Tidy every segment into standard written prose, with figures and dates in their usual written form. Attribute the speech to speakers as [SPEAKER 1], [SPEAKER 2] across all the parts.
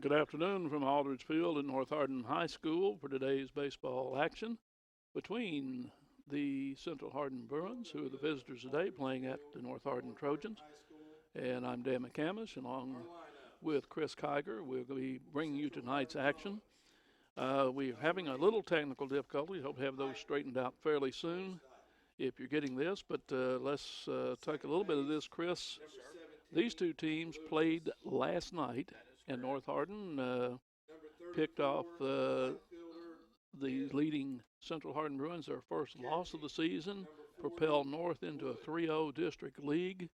[SPEAKER 1] Good afternoon from Aldridge Field at North Hardin High School for today's baseball action between the Central Hardin Bruins, who are the visitors today, playing at the North Hardin Trojans. And I'm Dan McCamish, along with Chris Kiger. We're going to be bringing you tonight's action. We're having a little technical difficulty. Hope to have those straightened out fairly soon if you're getting this. But let's take a little bit of this, Chris. These two teams played last night, and North Hardin picked off the leading Central Hardin Bruins, their first loss of the season, propelled North into a 3-0 district league.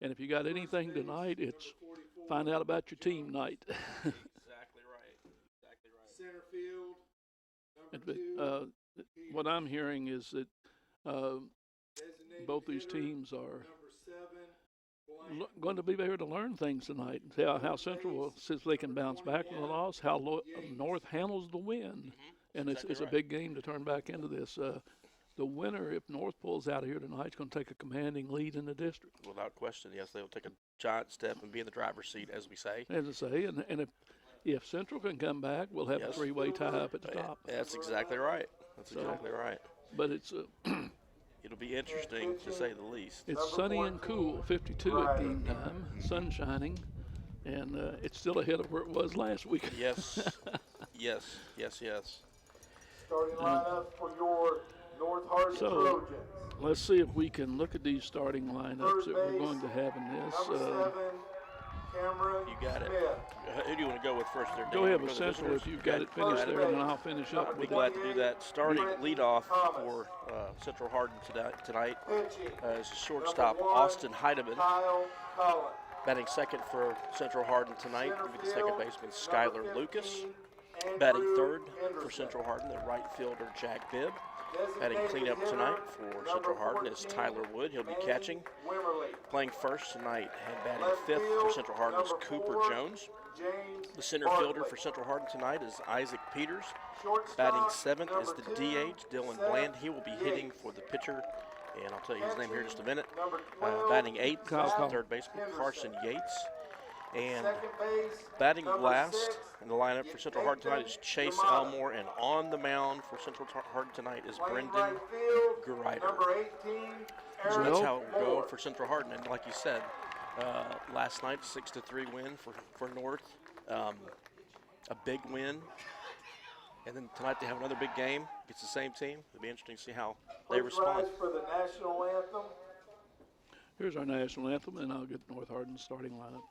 [SPEAKER 1] And if you got anything tonight, it's find out about your team night.
[SPEAKER 2] Exactly right. Exactly right.
[SPEAKER 3] Center field,
[SPEAKER 1] number 2. What I'm hearing is that both these teams are going to be there to learn things tonight. See how Central says they can bounce back from the loss, how North handles the win. And it's a big game to turn back into this. The winner, if North pulls out of here tonight, is going to take a commanding lead in the district.
[SPEAKER 2] Without question, yes, they will take a giant step and be in the driver's seat, as we say.
[SPEAKER 1] As I say, and if Central can come back, we'll have a three-way tie up at the top.
[SPEAKER 2] That's exactly right. That's exactly right.
[SPEAKER 1] But it's
[SPEAKER 2] it'll be interesting, to say the least.
[SPEAKER 1] It's sunny and cool, 52 at game time, sun shining, and it's still ahead of where it was last week.
[SPEAKER 2] Yes, yes.
[SPEAKER 3] starting lineup for your North Hardin Trojans.
[SPEAKER 1] Let's see if we can look at these starting lineups that we're going to have in this.
[SPEAKER 3] Number 7, Cameron
[SPEAKER 2] You got it.
[SPEAKER 3] Smith.
[SPEAKER 2] Who do you want to go with first there,
[SPEAKER 1] Go
[SPEAKER 2] Dan?
[SPEAKER 1] ahead
[SPEAKER 2] You
[SPEAKER 1] with
[SPEAKER 2] wanna go
[SPEAKER 1] Central
[SPEAKER 2] first?
[SPEAKER 1] if you've got it finished there, and then I'll finish up
[SPEAKER 2] I'd be
[SPEAKER 1] with
[SPEAKER 2] glad to do that. Starting leadoff for Central Hardin tonight
[SPEAKER 3] Pitching,
[SPEAKER 2] is shortstop Austin Heidemann.
[SPEAKER 3] Kyle Collins.
[SPEAKER 2] Batting second for Central Hardin tonight will be the second
[SPEAKER 3] Center
[SPEAKER 2] baseman
[SPEAKER 3] field,
[SPEAKER 2] Skylar
[SPEAKER 3] number
[SPEAKER 2] Lucas.
[SPEAKER 3] 15,
[SPEAKER 2] Batting
[SPEAKER 3] Andrew
[SPEAKER 2] third for
[SPEAKER 3] Henderson.
[SPEAKER 2] Central Hardin, the right fielder Jack Bibb. Batting
[SPEAKER 3] Designated
[SPEAKER 2] cleanup
[SPEAKER 3] hitter,
[SPEAKER 2] tonight for
[SPEAKER 3] number
[SPEAKER 2] Central Hardin is
[SPEAKER 3] 14,
[SPEAKER 2] Tyler Wood. He'll be
[SPEAKER 3] Manny
[SPEAKER 2] catching.
[SPEAKER 3] Wimmerly.
[SPEAKER 2] Playing first tonight and batting
[SPEAKER 3] Left
[SPEAKER 2] fifth for
[SPEAKER 3] field,
[SPEAKER 2] Central Hardin is
[SPEAKER 3] number
[SPEAKER 2] Cooper
[SPEAKER 3] 4,
[SPEAKER 2] Jones.
[SPEAKER 3] James
[SPEAKER 2] The center
[SPEAKER 3] Bartley.
[SPEAKER 2] fielder for Central Hardin tonight is Isaac Peters.
[SPEAKER 3] Shortstop,
[SPEAKER 2] Batting seventh is
[SPEAKER 3] number
[SPEAKER 2] the
[SPEAKER 3] 2,
[SPEAKER 2] DH, Dylan
[SPEAKER 3] Seth
[SPEAKER 2] Bland. He will be hitting
[SPEAKER 3] Yates.
[SPEAKER 2] for the pitcher, and I'll tell you his name here in just a minute.
[SPEAKER 3] Number 12,
[SPEAKER 2] Batting eighth is
[SPEAKER 1] Kyle
[SPEAKER 2] the third baseman Carson Yates. And
[SPEAKER 3] second base,
[SPEAKER 2] batting
[SPEAKER 3] number
[SPEAKER 2] last
[SPEAKER 3] 6,
[SPEAKER 2] in the lineup for Central Hardin tonight is Chase
[SPEAKER 3] Yamada.
[SPEAKER 2] Elmore, and on the mound for Central Hardin tonight is
[SPEAKER 3] playing
[SPEAKER 2] Brendan
[SPEAKER 3] right field,
[SPEAKER 2] Greider.
[SPEAKER 3] number 18,
[SPEAKER 2] So
[SPEAKER 3] Eric
[SPEAKER 2] that's how it will go
[SPEAKER 3] Moore.
[SPEAKER 2] for Central Hardin. And like you said, last night, 6-3 win for North. A big win. And then tonight they have another big game against the same team. It'll be interesting to see how they
[SPEAKER 3] Please
[SPEAKER 2] respond.
[SPEAKER 3] rise for the national anthem.
[SPEAKER 1] Here's our national anthem, and I'll get North Hardin's starting lineup.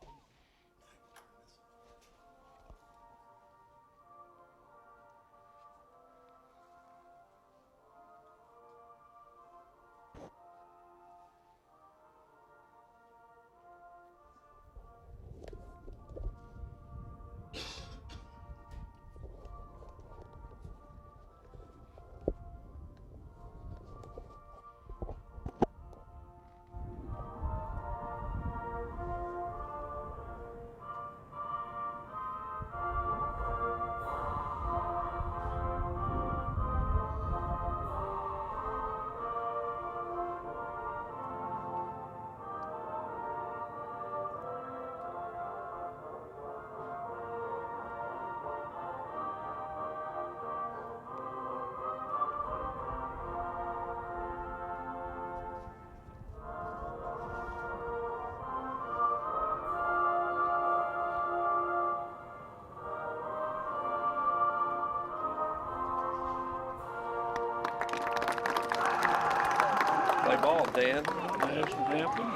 [SPEAKER 2] Play ball, Dan.
[SPEAKER 1] National anthem.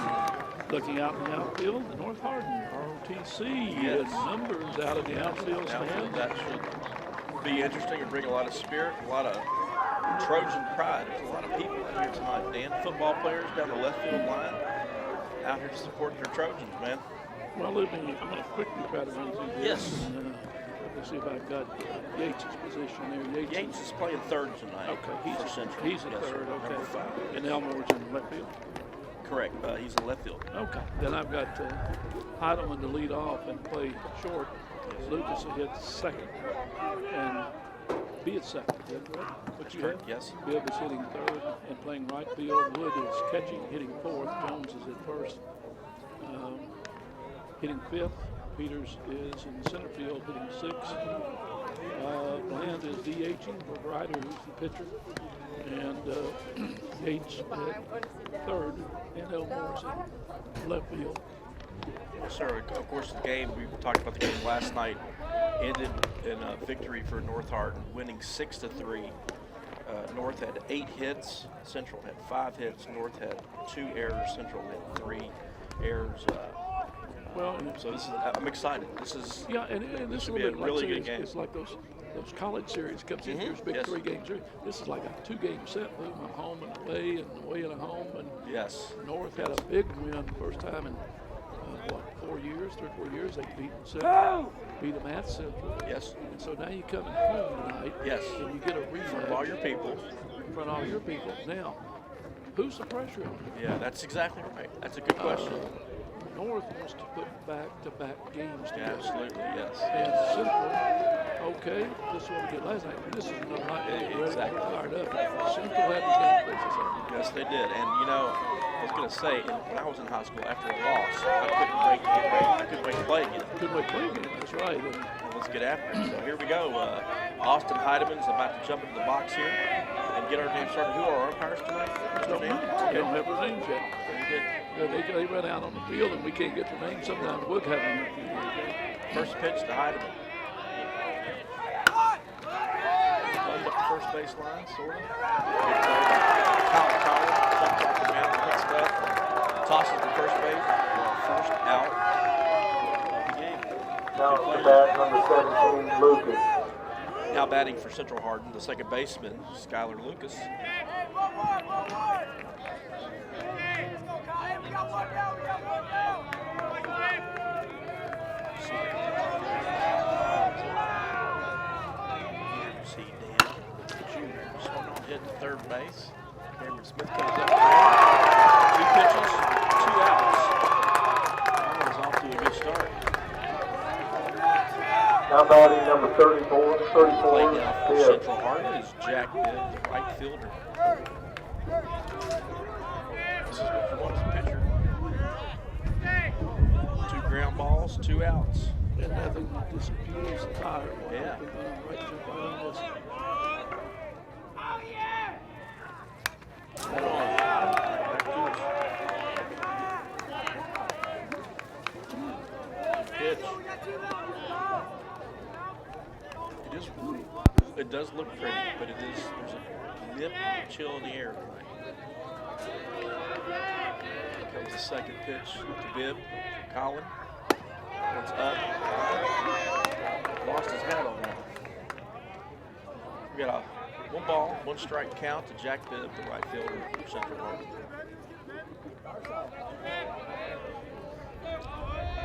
[SPEAKER 1] Looking out in the outfield, the North Hardin ROTC
[SPEAKER 2] Yes.
[SPEAKER 1] numbers out of the outfield stand.
[SPEAKER 2] That should be interesting and bring a lot of spirit, a lot of Trojan pride. There's a lot of people out here tonight, Dan. Football players down the left field line out here to support their Trojans, man.
[SPEAKER 1] Well, I'm going to quickly try to run through this.
[SPEAKER 2] Yes.
[SPEAKER 1] And, let's see if I've got Yates' position there.
[SPEAKER 2] Yates is playing third tonight.
[SPEAKER 1] Okay,
[SPEAKER 2] for Central.
[SPEAKER 1] he's a
[SPEAKER 2] Yes, sir.
[SPEAKER 1] third, okay.
[SPEAKER 2] Number 5.
[SPEAKER 1] And Elmore's in the left field.
[SPEAKER 2] Correct. He's in left field.
[SPEAKER 1] Okay. Then I've got Heidemann to lead off and play short. Lucas will hit second and be at second. Is that correct? What you have?
[SPEAKER 2] Yes.
[SPEAKER 1] Bibb is hitting third and playing right field. Wood is catching, hitting fourth. Jones is at first, hitting fifth. Peters is in center field hitting 6th. Bland is DHing for Ryder, who's the pitcher. And Yates at 3rd, and Elmore in left field.
[SPEAKER 2] Yes, sir. Of course, the game, we talked about the game last night, ended in a victory for North Hardin, winning 6-3. North had 8 hits, Central had 5 hits, North had 2 errors, Central had 3 errors. So this is, I'm excited. This is
[SPEAKER 1] and this
[SPEAKER 2] will be a really good game.
[SPEAKER 1] It's like those college series comes in. Here's big 3-game series. This is like a 2-game set, boom, a home and away and a home. And North had a big win first time in 3 or 4 years. They beat Central, beat them at Central.
[SPEAKER 2] Yes.
[SPEAKER 1] And so now you come in home tonight.
[SPEAKER 2] Yes.
[SPEAKER 1] And you get a rematch.
[SPEAKER 2] In front of all your people.
[SPEAKER 1] In front of all your people. Now, who's the pressure on?
[SPEAKER 2] Yeah, that's exactly right. That's a good question.
[SPEAKER 1] North wants to put back-to-back games together.
[SPEAKER 2] Absolutely, yes.
[SPEAKER 1] And Central, okay, this is what we did last night. This is another night to get ready, fired up. Central had the game faces on.
[SPEAKER 2] Yes, they did. And, I was going to say, when I was in high school, after a loss, I couldn't wait to get ready. I couldn't wait to play again.
[SPEAKER 1] Couldn't wait to play again, that's right. And
[SPEAKER 2] let's get after it. So here we go. Austin Heideman's about to jump into the box here and get our game started. Who are our umpires tonight?
[SPEAKER 1] Don't have their names yet. They run out on the field and we can't get their names. Sometimes we'll have them.
[SPEAKER 2] First pitch to Heideman. Runs up the first base line, sort of. Jumps off the mound, picks it up, tosses to first base. First out of the game.
[SPEAKER 3] Now to bat number 17, Lucas.
[SPEAKER 2] Now batting for Central Hardin, the second baseman, Skylar Lucas. See Dan Jr. swung on hit to third base. Cameron Smith comes up there. 2 pitches, 2 outs. That one's off to a good start.
[SPEAKER 3] Now batting number 34,
[SPEAKER 2] Playing now for
[SPEAKER 3] Bibb.
[SPEAKER 2] Central Hardin is Jack Bibb, the right fielder. This is what you want as a pitcher. 2 ground balls, 2 outs.
[SPEAKER 1] And nothing disappears the tire.
[SPEAKER 2] Yeah. Pitch. It does look pretty, but there's a nip chill in the air tonight. Comes the second pitch to Bibb from Colin. One's up. Lost his hat on that. We got a 1 ball, 1 strike count to Jack Bibb, the right fielder for Central Hardin.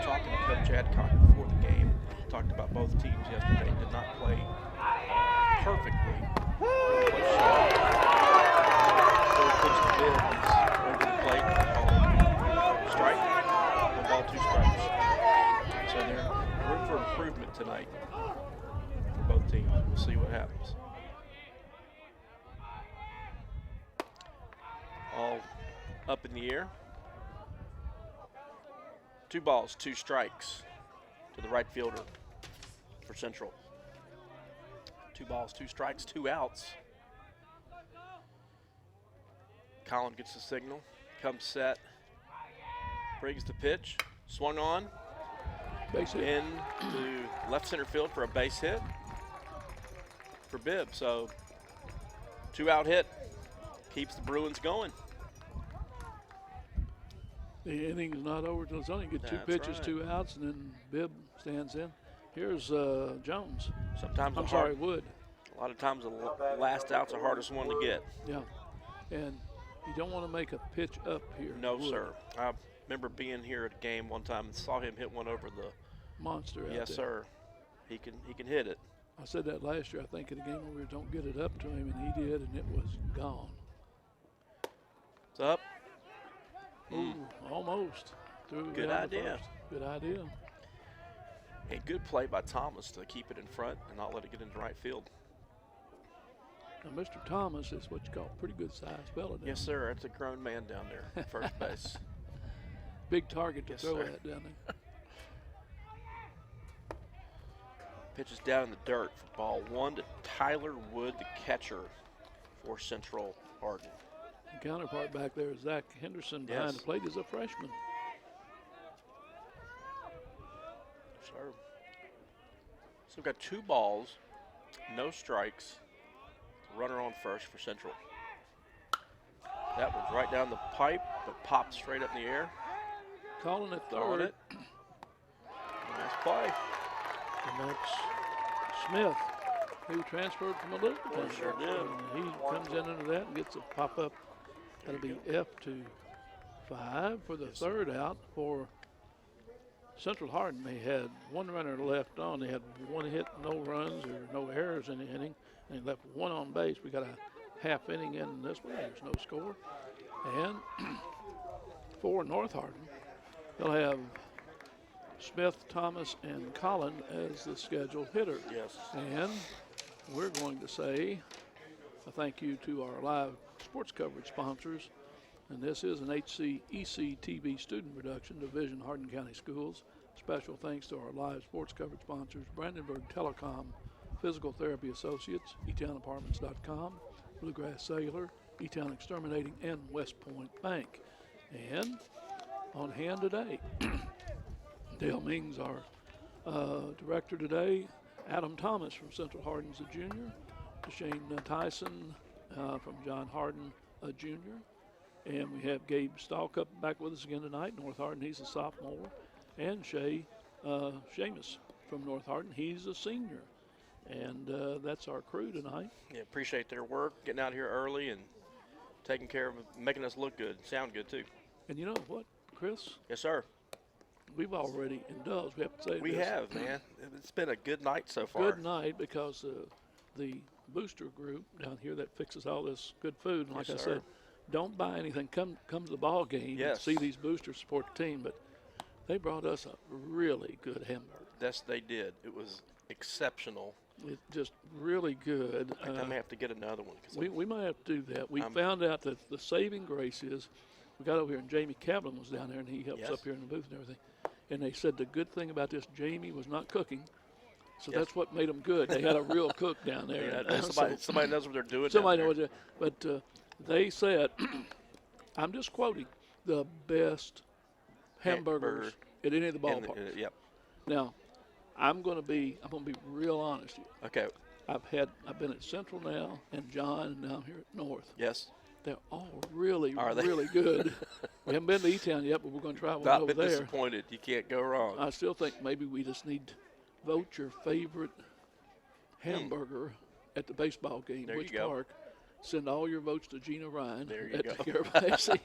[SPEAKER 2] Talking to Coach Adcock before the game, talked about both teams yesterday. Did not play perfectly. Play sharp. Third pitch to Bibb is over the plate. Strike. 1 ball, 2 strikes. So there's room for improvement tonight for both teams. We'll see what happens. All up in the air. 2 balls, 2 strikes to the right fielder for Central. 2 balls, 2 strikes, 2 outs. Colin gets the signal, comes set, brings the pitch, swung on,
[SPEAKER 1] Base hit.
[SPEAKER 2] into left center field for a base hit for Bibb. So 2-out hit keeps the Bruins going.
[SPEAKER 1] The inning's not over till it's only get 2
[SPEAKER 2] That's
[SPEAKER 1] pitches,
[SPEAKER 2] right.
[SPEAKER 1] 2 outs, and then Bibb stands in. Here's Jones.
[SPEAKER 2] Sometimes
[SPEAKER 1] Wood.
[SPEAKER 2] A lot of times the last out's the hardest one to get.
[SPEAKER 1] Yeah, and you don't want to make a pitch up here.
[SPEAKER 2] No,
[SPEAKER 1] Wood.
[SPEAKER 2] sir. I remember being here at a game one time and saw him hit one over the
[SPEAKER 1] Monster out
[SPEAKER 2] Yes,
[SPEAKER 1] there.
[SPEAKER 2] sir. He can hit it.
[SPEAKER 1] I said that last year, I think, in a game where we don't get it up to him, and he did, and it was gone.
[SPEAKER 2] It's up.
[SPEAKER 1] Ooh, almost. Threw it
[SPEAKER 2] Good
[SPEAKER 1] down to
[SPEAKER 2] idea.
[SPEAKER 1] first. Good idea.
[SPEAKER 2] A good play by Thomas to keep it in front and not let it get into right field.
[SPEAKER 1] Now, Mr. Thomas is what you call a pretty good sized fella down
[SPEAKER 2] Yes, sir. That's a grown man down there at first base.
[SPEAKER 1] Big target to
[SPEAKER 2] Yes,
[SPEAKER 1] throw
[SPEAKER 2] sir.
[SPEAKER 1] at down there.
[SPEAKER 2] Pitches down in the dirt for ball 1 to Tyler Wood, the catcher for Central Hardin.
[SPEAKER 1] The counterpart back there is Zach Henderson behind
[SPEAKER 2] Yes.
[SPEAKER 1] the plate as a freshman.
[SPEAKER 2] Sir. So we've got 2 balls, no strikes. Runner on first for Central. That was right down the pipe, but popped straight up in the air.
[SPEAKER 1] Calling it
[SPEAKER 2] Throwing
[SPEAKER 1] third.
[SPEAKER 2] it. Nice play.
[SPEAKER 1] And that's Smith, who transferred from Elizabethtown.
[SPEAKER 2] Sure did.
[SPEAKER 1] And he comes in under that and gets a pop-up. That'll be F-5 for the third out for Central Hardin. They had 1 runner left on. They had 1 hit, no runs or no errors in the inning. And they left 1 on base. We got a half inning in this one. There's no score. And for North Hardin, they'll have Smith, Thomas, and Collin as the scheduled hitter.
[SPEAKER 2] Yes.
[SPEAKER 1] And we're going to say a thank you to our live sports coverage sponsors. And this is an HCEC-TV student production, Division Hardin County Schools. Special thanks to our live sports coverage sponsors, Brandenburg Telecom, Physical Therapy Associates, eTownApartments.com, Bluegrass Cellular, eTown Exterminating, and West Point Bank. And on hand today, Dale Mings, our director today, Adam Thomas from Central Hardin's a junior, Shane Tyson from John Hardin, a junior, and we have Gabe Stalkup back with us again tonight, North Hardin, he's a sophomore, and Shay Seamus from North Hardin, he's a senior. And that's our crew tonight.
[SPEAKER 2] Yeah, appreciate their work, getting out here early and taking care of making us look good, sound good too.
[SPEAKER 1] And you know what, Chris?
[SPEAKER 2] Yes, sir.
[SPEAKER 1] We've already indulged. We have to say
[SPEAKER 2] We
[SPEAKER 1] this.
[SPEAKER 2] have, man. It's been a good night so far.
[SPEAKER 1] Good night, because the booster group down here that fixes all this good food. And like
[SPEAKER 2] Yes,
[SPEAKER 1] I
[SPEAKER 2] sir.
[SPEAKER 1] said, don't buy anything. Come to the ball game and
[SPEAKER 2] Yes.
[SPEAKER 1] see these boosters support the team. But they brought us a really good hamburger.
[SPEAKER 2] Yes, they did. It was exceptional.
[SPEAKER 1] It's just really good.
[SPEAKER 2] I think I may have to get another one.
[SPEAKER 1] We might have to do that. We
[SPEAKER 2] I'm-
[SPEAKER 1] found out that the saving grace is, we got over here and Jamie Kaplan was down there and he helps
[SPEAKER 2] Yes.
[SPEAKER 1] up here in the booth and everything. And they said the good thing about this, Jamie was not cooking. So
[SPEAKER 2] Yes.
[SPEAKER 1] that's what made them good. They had a real cook down there.
[SPEAKER 2] Yeah, somebody knows what they're doing.
[SPEAKER 1] Somebody
[SPEAKER 2] down
[SPEAKER 1] knows
[SPEAKER 2] there.
[SPEAKER 1] it. But they said, I'm just quoting, the best hamburgers at any of the
[SPEAKER 2] In the-
[SPEAKER 1] ballparks.
[SPEAKER 2] Yep.
[SPEAKER 1] Now, I'm gonna be real honest here.
[SPEAKER 2] Okay.
[SPEAKER 1] I've been at Central now and John, and now I'm here at North.
[SPEAKER 2] Yes.
[SPEAKER 1] They're all really,
[SPEAKER 2] Are they?
[SPEAKER 1] really good. We haven't been to E-Town yet, but we're going to try one
[SPEAKER 2] Not
[SPEAKER 1] over
[SPEAKER 2] been
[SPEAKER 1] there.
[SPEAKER 2] disappointed. You can't go wrong.
[SPEAKER 1] I still think maybe we just need to vote your favorite hamburger at the baseball game,
[SPEAKER 2] There you
[SPEAKER 1] which
[SPEAKER 2] go.
[SPEAKER 1] park. Send all your votes to Gina Ryan
[SPEAKER 2] There you
[SPEAKER 1] at
[SPEAKER 2] go.
[SPEAKER 1] the Carabao seat.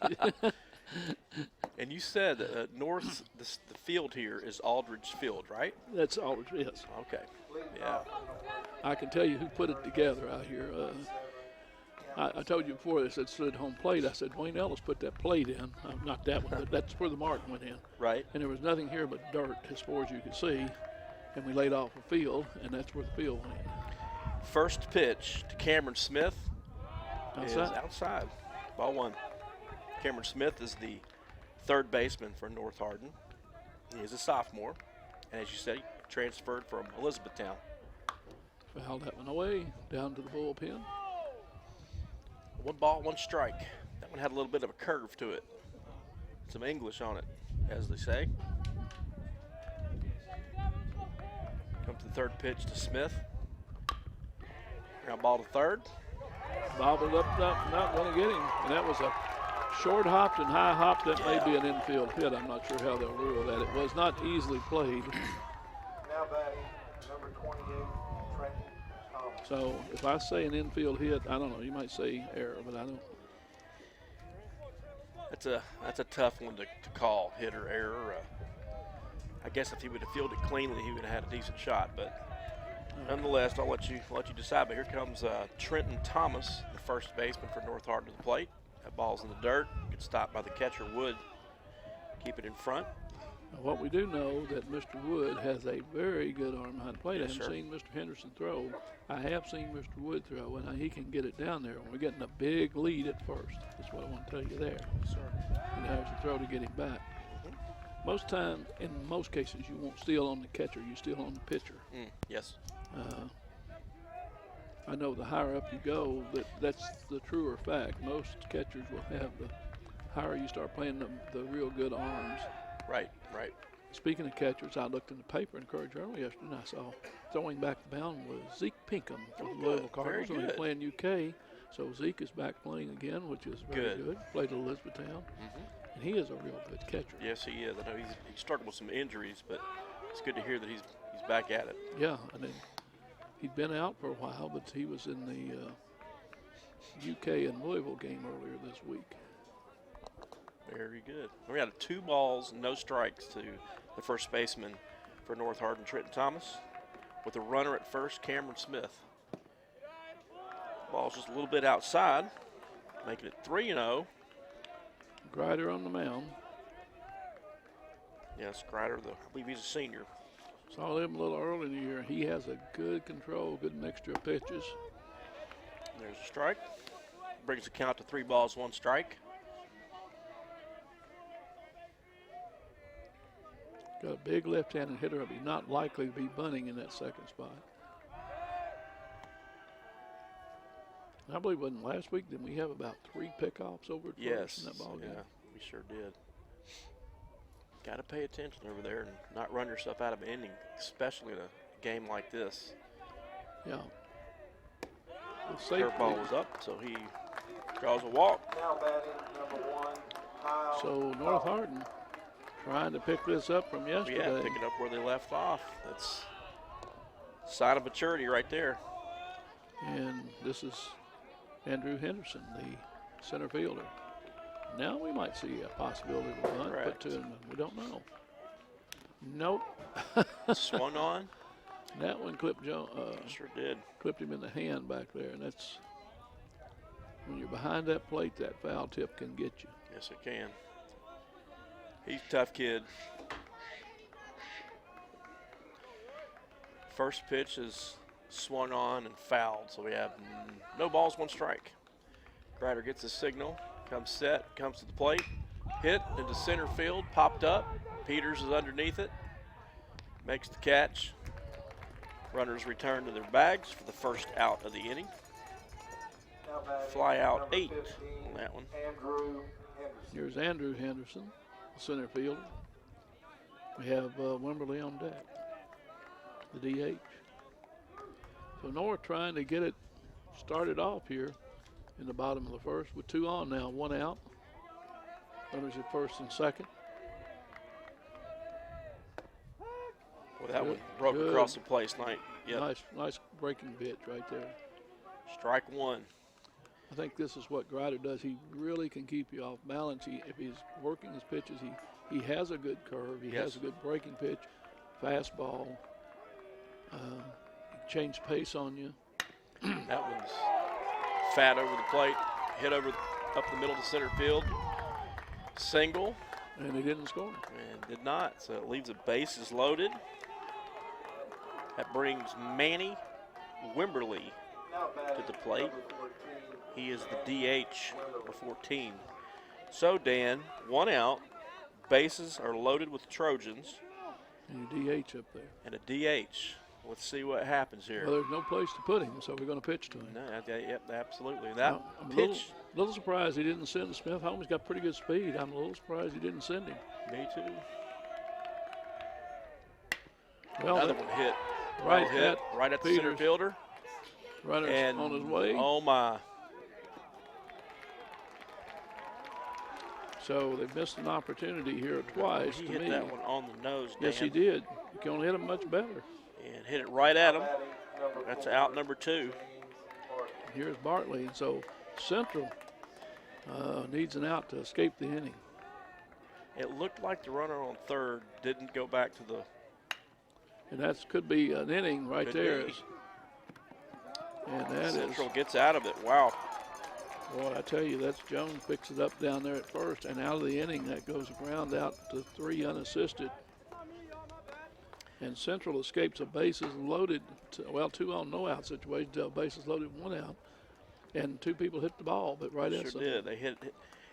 [SPEAKER 2] And you said north, the field here is Aldridge Field, right?
[SPEAKER 1] That's all it is.
[SPEAKER 2] Okay. Yeah.
[SPEAKER 1] I can tell you who put it together out here. I told you before, they said stood home plate. I said, Dwayne Ellis put that plate in. Not that one, but that's where the mark went in.
[SPEAKER 2] Right.
[SPEAKER 1] And there was nothing here but dirt as far as you could see. And we laid off a field, and that's where the field went in.
[SPEAKER 2] First pitch to Cameron Smith is
[SPEAKER 1] Outside.
[SPEAKER 2] outside. Ball 1. Cameron Smith is the third baseman for North Hardin. He is a sophomore. And as you said, he transferred from Elizabethtown.
[SPEAKER 1] Fouled that one away, down to the bullpen.
[SPEAKER 2] 1 ball, 1 strike. That one had a little bit of a curve to it. Some English on it, as they say. Come to the third pitch to Smith. Ground ball to third.
[SPEAKER 1] Bobbled up, not going to get him. And that was a short hopped and high hopped. That may be an infield hit. I'm not sure how they'll rule that. It was not easily played.
[SPEAKER 3] Now batting, number 28, Trenton Thomas.
[SPEAKER 1] So if I say an infield hit, I don't know. You might say error, but I don't.
[SPEAKER 2] That's a tough one to call, hit or error. I guess if he would have fielded cleanly, he would have had a decent shot. But nonetheless, I'll let you decide. But here comes Trenton Thomas, the first baseman for North Hardin to the plate. That ball's in the dirt. Gets stopped by the catcher Wood. Keep it in front.
[SPEAKER 1] Now, what we do know that Mr. Wood has a very good arm behind the plate.
[SPEAKER 2] Yes,
[SPEAKER 1] I haven't
[SPEAKER 2] sir.
[SPEAKER 1] seen Mr. Henderson throw. I have seen Mr. Wood throw, and he can get it down there. We're getting a big lead at first. That's what I want to tell you there.
[SPEAKER 2] Sir.
[SPEAKER 1] And there's the throw to get him back. most time, in most cases, you won't steal on the catcher, you steal on the pitcher.
[SPEAKER 2] Yes.
[SPEAKER 1] I know the higher up you go, that's the truer fact. Most catchers will have the higher you start playing the real good arms.
[SPEAKER 2] Right.
[SPEAKER 1] Speaking of catchers, I looked in the paper in Courage Journal yesterday, and I saw throwing back the mound was Zeke Pinkham for the Louisville Cardinals.
[SPEAKER 2] Very good.
[SPEAKER 1] He's playing UK, so Zeke is back playing again, which is very good. Played at Elizabethtown, and he is a real good catcher.
[SPEAKER 2] Yes, he is. I know he struggled with some injuries, but it's good to hear that he's back at it.
[SPEAKER 1] Yeah, and then he'd been out for a while, but he was in the UK and Louisville game earlier this week.
[SPEAKER 2] Very good. We got 2 balls, no strikes to the first baseman for North Hardin, Trenton Thomas, with a runner at first, Cameron Smith. Ball's just a little bit outside, making it 3-0.
[SPEAKER 1] Grider on the mound.
[SPEAKER 2] Yes, Grider, I believe he's a senior.
[SPEAKER 1] Saw him a little early in the year. He has a good control, good mixture of pitches.
[SPEAKER 2] There's a strike. Brings the count to 3 balls, 1 strike.
[SPEAKER 1] Got a big left-handed hitter. He's not likely to be bunting in that second spot. I believe it wasn't last week. Didn't we have about 3 pickoffs over at first in that ball game?
[SPEAKER 2] Yeah, we sure did. Got to pay attention over there and not run yourself out of an inning, especially in a game like this.
[SPEAKER 1] Yeah.
[SPEAKER 2] Curveball was up, so he draws a walk.
[SPEAKER 3] Now batting number 1, Kyle.
[SPEAKER 1] So North Hardin trying to pick this up from yesterday.
[SPEAKER 2] Yeah, pick it up where they left off. That's a sign of maturity right there.
[SPEAKER 1] And this is Andrew Henderson, the center fielder. Now we might see a possibility of a bunt, but we don't know. Nope.
[SPEAKER 2] Swung on.
[SPEAKER 1] That one clipped
[SPEAKER 2] Sure did.
[SPEAKER 1] Clipped him in the hand back there, and that's when you're behind that plate, that foul tip can get you.
[SPEAKER 2] Yes, it can. He's a tough kid. First pitch is swung on and fouled, so we have no balls, 1 strike. Grider gets his signal, comes set, comes to the plate, hit into center field, popped up. Peters is underneath it, makes the catch. Runners return to their bags for the first out of the inning.
[SPEAKER 3] Now batting
[SPEAKER 2] Fly out
[SPEAKER 3] number
[SPEAKER 2] 8
[SPEAKER 3] 15,
[SPEAKER 2] on that one.
[SPEAKER 3] Andrew Henderson.
[SPEAKER 1] Here's Andrew Henderson, center fielder. We have Wimberly on deck, the DH. So North trying to get it started off here in the bottom of the first with 2 on now, 1 out. Runners at first and second.
[SPEAKER 2] Well, that one broke across the place. Yep.
[SPEAKER 1] Nice breaking pitch right there.
[SPEAKER 2] Strike 1.
[SPEAKER 1] I think this is what Grider does. He really can keep you off balance. If he's working his pitches, he has a good curve. He has a good breaking pitch, fastball. Change pace on you.
[SPEAKER 2] That one's fat over the plate, hit up the middle to center field. Single.
[SPEAKER 1] And he didn't score.
[SPEAKER 2] And did not, so it leaves the bases loaded. That brings Manny Wimberly to the plate. He is the DH for 14. So, Dan, 1 out. Bases are loaded with Trojans.
[SPEAKER 1] And your DH up there.
[SPEAKER 2] And a DH. Let's see what happens here.
[SPEAKER 1] Well, there's no place to put him, so we're going to pitch to him.
[SPEAKER 2] No, yep, absolutely. That
[SPEAKER 1] I'm
[SPEAKER 2] pitch.
[SPEAKER 1] a little surprised he didn't send Smith home. He's got pretty good speed. I'm a little surprised he didn't send him.
[SPEAKER 2] Me too.
[SPEAKER 1] Well,
[SPEAKER 2] another one hit.
[SPEAKER 1] Right
[SPEAKER 2] at the center fielder.
[SPEAKER 1] Runner's
[SPEAKER 2] and
[SPEAKER 1] on his way.
[SPEAKER 2] Oh my.
[SPEAKER 1] So they missed an opportunity here twice.
[SPEAKER 2] He hit that one on the nose, Dan.
[SPEAKER 1] Yes, he did. You can only hit him much better.
[SPEAKER 2] And hit it right at him. That's out number 2.
[SPEAKER 1] Here's Bartley, and so Central needs an out to escape the inning.
[SPEAKER 2] It looked like the runner on third didn't go back to the.
[SPEAKER 1] And that could be an inning right
[SPEAKER 2] Could
[SPEAKER 1] there.
[SPEAKER 2] be.
[SPEAKER 1] And that
[SPEAKER 2] Central gets out of it. Wow.
[SPEAKER 1] Boy, I tell you, that's Jones picks it up down there at first, and out of the inning, that goes a ground out to 3 unassisted. And Central escapes a bases loaded, 2 on, no out situation, bases loaded, 1 out. And 2 people hit the ball, but right
[SPEAKER 2] Sure
[SPEAKER 1] inside.
[SPEAKER 2] did. They hit.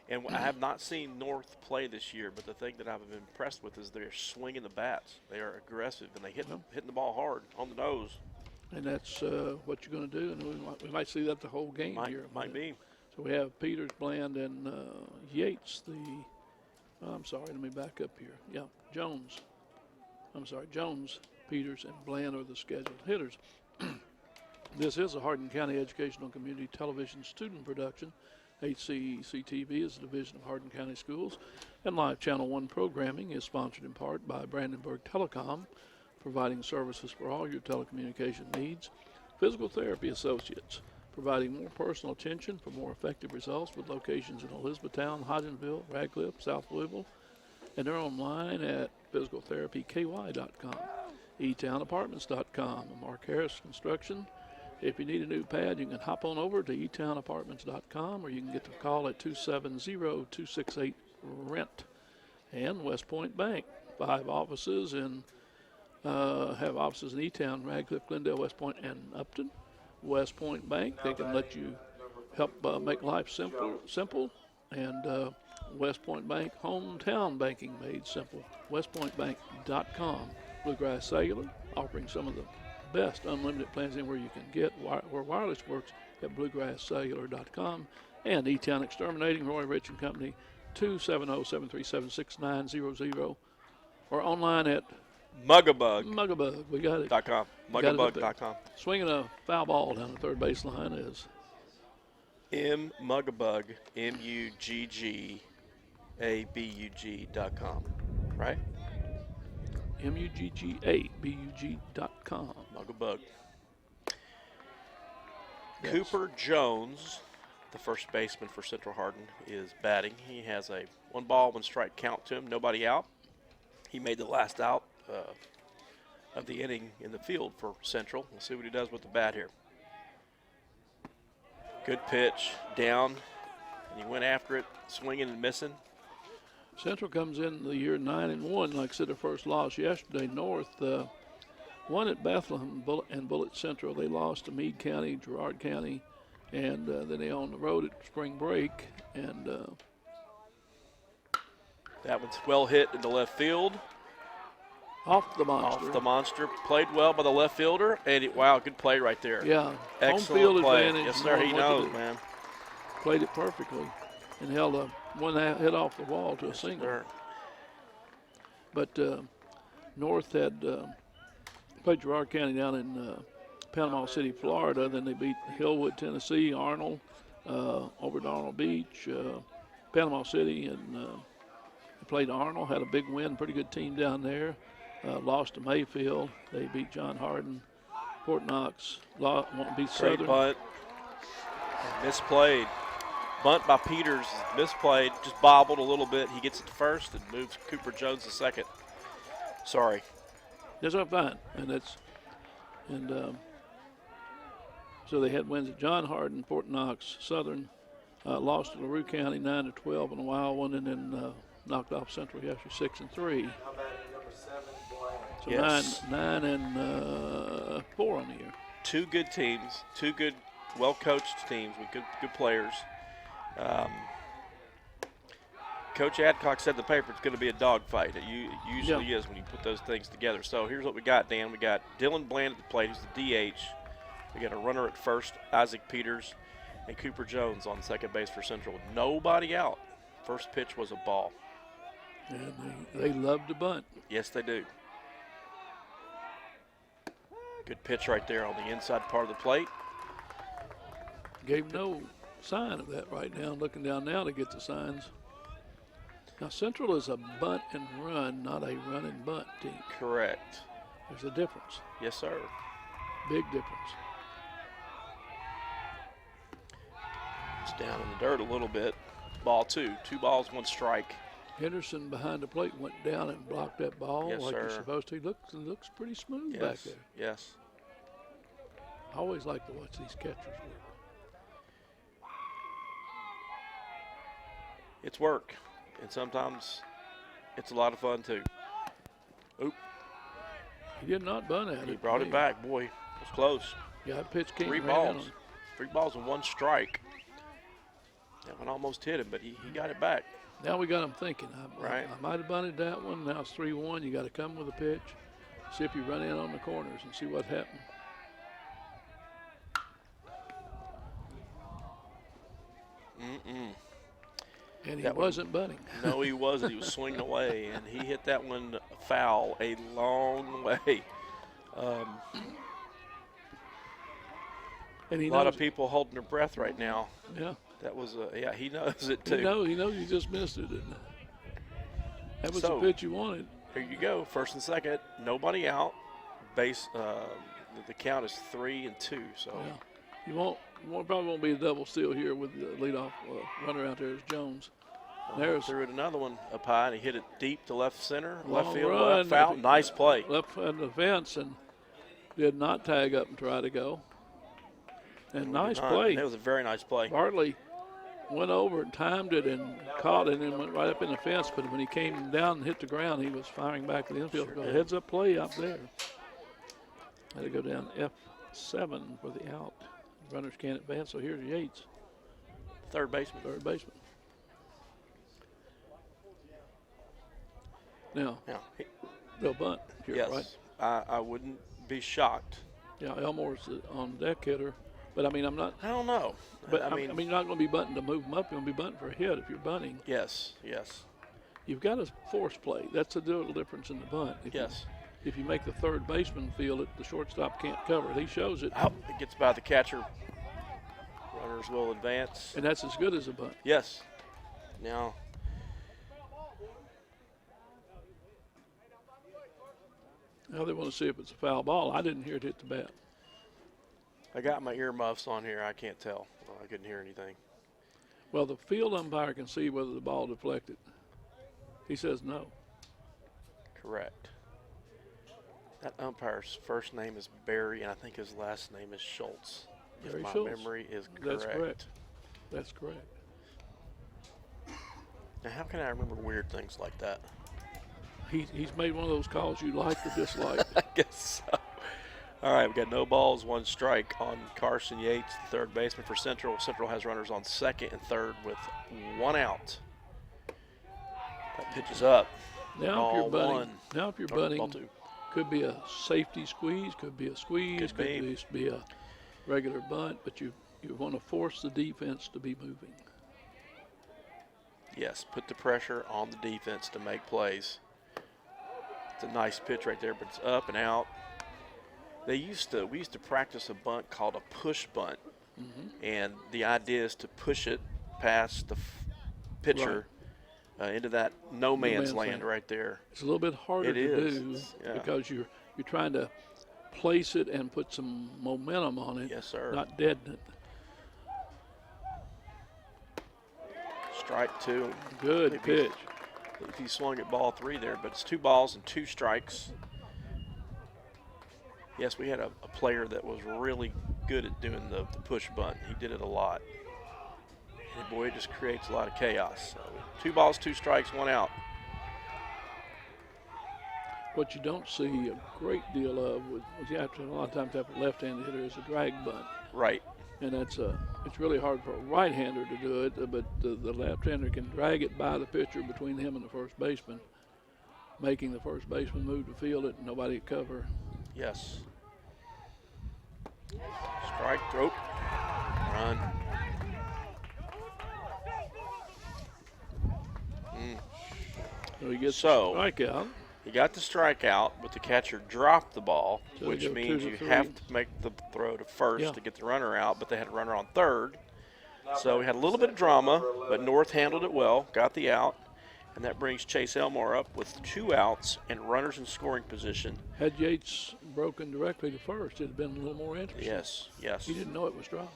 [SPEAKER 2] And I have not seen North play this year, but the thing that I've been impressed with is they're swinging the bats. They are aggressive, and they hitting the ball hard on the nose.
[SPEAKER 1] And that's what you're going to do, and we might see that the whole game here.
[SPEAKER 2] Might be.
[SPEAKER 1] So we have Peters, Bland, and Yates. I'm sorry, let me back up here. Yeah, Jones. Jones, Peters, and Bland are the scheduled hitters. This is a Hardin County Educational Community Television student production. HCEC-TV is a division of Hardin County Schools, and live Channel 1 programming is sponsored in part by Brandenburg Telecom, providing services for all your telecommunication needs. Physical Therapy Associates, providing more personal attention for more effective results with locations in Elizabethtown, Hodgenville, Radcliffe, South Louisville, and they're online at physicaltherapyky.com, etownapartments.com, and Mark Harris Construction. If you need a new pad, you can hop on over to etownapartments.com, or you can get the call at 270-268-RENT. And West Point Bank, 5 offices and have offices in E-Town, Radcliffe, Glendale, West Point, and Upton. West Point Bank, they can let you help make life simple, and West Point Bank, hometown banking made simple. WestPointBank.com. Bluegrass Cellular, offering some of the best unlimited plans anywhere you can get, where wireless works at bluegrasscellular.com. And E-Town Exterminating, Roy Rich and Company, 270-737-6900, or online at Mugabug. We got it.
[SPEAKER 2] .com. Mugabug.com.
[SPEAKER 1] Swinging a foul ball down the third baseline is
[SPEAKER 2] Mugabug, MUGGABUG.com, right?
[SPEAKER 1] MUGGABUG.com.
[SPEAKER 2] Mugabug.
[SPEAKER 1] Yes.
[SPEAKER 2] Cooper Jones, the first baseman for Central Hardin, is batting. He has a 1 ball, 1 strike count to him, nobody out. He made the last out of the inning in the field for Central. We'll see what he does with the bat here. Good pitch, down, and he went after it, swinging and missing.
[SPEAKER 1] Central comes in the year 9-1. Like I said, their first loss yesterday. North won at Bethlehem and Bullitt Central. They lost to Meade County, Girard County, and then they on the road at spring break. And
[SPEAKER 2] that one's well hit into left field.
[SPEAKER 1] Off the monster.
[SPEAKER 2] Off the monster. Played well by the left fielder. And wow, good play right there.
[SPEAKER 1] Yeah.
[SPEAKER 2] Excellent
[SPEAKER 1] Home field
[SPEAKER 2] play.
[SPEAKER 1] advantage.
[SPEAKER 2] Yes, sir. He knows, man.
[SPEAKER 1] Played it perfectly and held one hit off the wall to a single.
[SPEAKER 2] Sir.
[SPEAKER 1] But North had played Girard County down in Panama City, Florida. Then they beat Hillwood, Tennessee, Arnold, over at Arnold Beach, Panama City, and they played Arnold, had a big win, pretty good team down there. Lost to Mayfield. They beat John Hardin. Fort Knox beat Southern.
[SPEAKER 2] Great bunt. Misplayed. Bunt by Peters, misplayed, just bobbled a little bit. He gets it to first and moves Cooper Jones to second. Sorry.
[SPEAKER 1] That's fine. So they had wins at John Hardin, Fort Knox, Southern. Lost to LaRue County 9-12 in a wild one, and then knocked off Central yesterday 6-3.
[SPEAKER 3] How about number 7, Bland?
[SPEAKER 1] So
[SPEAKER 2] Yes.
[SPEAKER 1] 9-4 on the year.
[SPEAKER 2] 2 good teams, 2 good, well-coached teams with good players. Coach Adcock said in the paper it's going to be a dogfight. It usually is when you put those things together. So here's what we got, Dan. We got Dylan Bland at the plate, who's the DH. We got a runner at first, Isaac Peters, and Cooper Jones on second base for Central with nobody out. First pitch was a ball.
[SPEAKER 1] And they love to bunt.
[SPEAKER 2] Yes, they do. Good pitch right there on the inside part of the plate.
[SPEAKER 1] Gave no sign of that right now. Looking down now to get the signs. Now Central is a bunt and run, not a run and bunt team.
[SPEAKER 2] Correct.
[SPEAKER 1] There's a difference.
[SPEAKER 2] Yes, sir.
[SPEAKER 1] Big difference.
[SPEAKER 2] It's down in the dirt a little bit. Ball 2. 2 balls, 1 strike.
[SPEAKER 1] Henderson behind the plate went down and blocked that ball
[SPEAKER 2] Yes,
[SPEAKER 1] like
[SPEAKER 2] sir.
[SPEAKER 1] he's supposed to. He looks pretty smooth
[SPEAKER 2] Yes.
[SPEAKER 1] back there.
[SPEAKER 2] Yes.
[SPEAKER 1] I always like to watch these catchers work.
[SPEAKER 2] It's work, and sometimes it's a lot of fun too. Oop,
[SPEAKER 1] He did not bunt at it.
[SPEAKER 2] he brought it back. Boy, it was close.
[SPEAKER 1] Yeah, that pitch came
[SPEAKER 2] 3
[SPEAKER 1] right in
[SPEAKER 2] balls. 3 balls and 1 strike. That one almost hit him, but he got it back.
[SPEAKER 1] Now we got him thinking.
[SPEAKER 2] Right.
[SPEAKER 1] I might have bunted that one. Now it's 3-1. You got to come with a pitch. See if you run in on the corners and see what happened. And he wasn't bunting.
[SPEAKER 2] No, he wasn't. He was swinging away, and he hit that one foul a long way.
[SPEAKER 1] And
[SPEAKER 2] a lot of people holding their breath right now.
[SPEAKER 1] Yeah.
[SPEAKER 2] That was he knows it too.
[SPEAKER 1] He knows you just missed it, didn't he? That was the pitch you wanted.
[SPEAKER 2] Here you go, first and second, nobody out. Base, the count is 3-2. So
[SPEAKER 1] yeah. Probably won't be a double steal here with the leadoff runner out there is Jones.
[SPEAKER 2] Threw it another one up high, and he hit it deep to left center, left
[SPEAKER 1] Long
[SPEAKER 2] field,
[SPEAKER 1] run,
[SPEAKER 2] left foul. Nice play.
[SPEAKER 1] Left on the fence and did not tag up and try to go. And nice play.
[SPEAKER 2] That was a very nice play.
[SPEAKER 1] Bartley went over and timed it and caught it and then went right up in the fence. But when he came down and hit the ground, he was firing back to the infield.
[SPEAKER 2] Sure
[SPEAKER 1] Heads up play up there. Had to go down F7 for the out. Runners can't advance. So here's Yates,
[SPEAKER 2] Third baseman.
[SPEAKER 1] Now they'll bunt here,
[SPEAKER 2] yes,
[SPEAKER 1] right?
[SPEAKER 2] I wouldn't be shocked.
[SPEAKER 1] Yeah, Elmore's the on deck hitter. But I mean, I
[SPEAKER 2] don't know.
[SPEAKER 1] But I mean, you're not going to be bunting to move them up. You're going to be bunting for a hit if you're bunting.
[SPEAKER 2] Yes.
[SPEAKER 1] You've got a force play. That's the little difference in the bunt. If you make the third baseman feel it, the shortstop can't cover it. He shows it.
[SPEAKER 2] Oh, it gets by the catcher. Runners will advance.
[SPEAKER 1] And that's as good as a bunt.
[SPEAKER 2] Yes. Now
[SPEAKER 1] they want to see if it's a foul ball. I didn't hear it hit the bat.
[SPEAKER 2] I got my earmuffs on here. I can't tell. I couldn't hear anything.
[SPEAKER 1] Well, the field umpire can see whether the ball deflected. He says no.
[SPEAKER 2] Correct. That umpire's first name is Barry, and I think his last name is Schultz.
[SPEAKER 1] Barry
[SPEAKER 2] if my
[SPEAKER 1] Schultz.
[SPEAKER 2] memory is correct.
[SPEAKER 1] That's correct.
[SPEAKER 2] Now, how can I remember weird things like that?
[SPEAKER 1] He's made one of those calls you like or dislike.
[SPEAKER 2] I guess so. All right, we got no balls, 1 strike on Carson Yates, the third baseman for Central. Central has runners on second and third with 1 out. That pitch is up.
[SPEAKER 1] Now if you're bunting,
[SPEAKER 2] Ball 2.
[SPEAKER 1] could be a safety squeeze, could be a squeeze, could be a regular bunt, but you want to force the defense to be moving.
[SPEAKER 2] Yes, put the pressure on the defense to make plays. It's a nice pitch right there, but it's up and out. We used to practice a bunt called a push bunt, and the idea is to push it past the pitcher into that no man's land right there.
[SPEAKER 1] It's a little bit harder to do because you're trying to place it and put some momentum on it.
[SPEAKER 2] Yes, sir.
[SPEAKER 1] Not deaden it.
[SPEAKER 2] Strike 2.
[SPEAKER 1] Good pitch.
[SPEAKER 2] If he swung at ball 3 there, but it's 2 balls and 2 strikes. Yes, we had a player that was really good at doing the push bunt. He did it a lot. And boy, it just creates a lot of chaos. So 2 balls, 2 strikes, 1 out.
[SPEAKER 1] What you don't see a great deal of, you have to, a lot of times have a left-handed hitter, is a drag bunt.
[SPEAKER 2] Right.
[SPEAKER 1] And it's really hard for a right-hander to do it, but the left-hander can drag it by the pitcher between him and the first baseman, making the first baseman move to field it and nobody cover.
[SPEAKER 2] Yes. Strike, throw, run.
[SPEAKER 1] So he gets the strikeout.
[SPEAKER 2] He got the strikeout, but the catcher dropped the ball,
[SPEAKER 1] So
[SPEAKER 2] which
[SPEAKER 1] they go
[SPEAKER 2] means
[SPEAKER 1] 2 to
[SPEAKER 2] you
[SPEAKER 1] 3.
[SPEAKER 2] have to make the throw to first to get the runner out, but they had a runner on third. So we had a little bit of drama, but North handled it well, got the out, and that brings Chase Elmore up with 2 outs and runners in scoring position.
[SPEAKER 1] Had Yates broken directly to first, it'd have been a little more interesting.
[SPEAKER 2] Yes.
[SPEAKER 1] He didn't know it was dropped.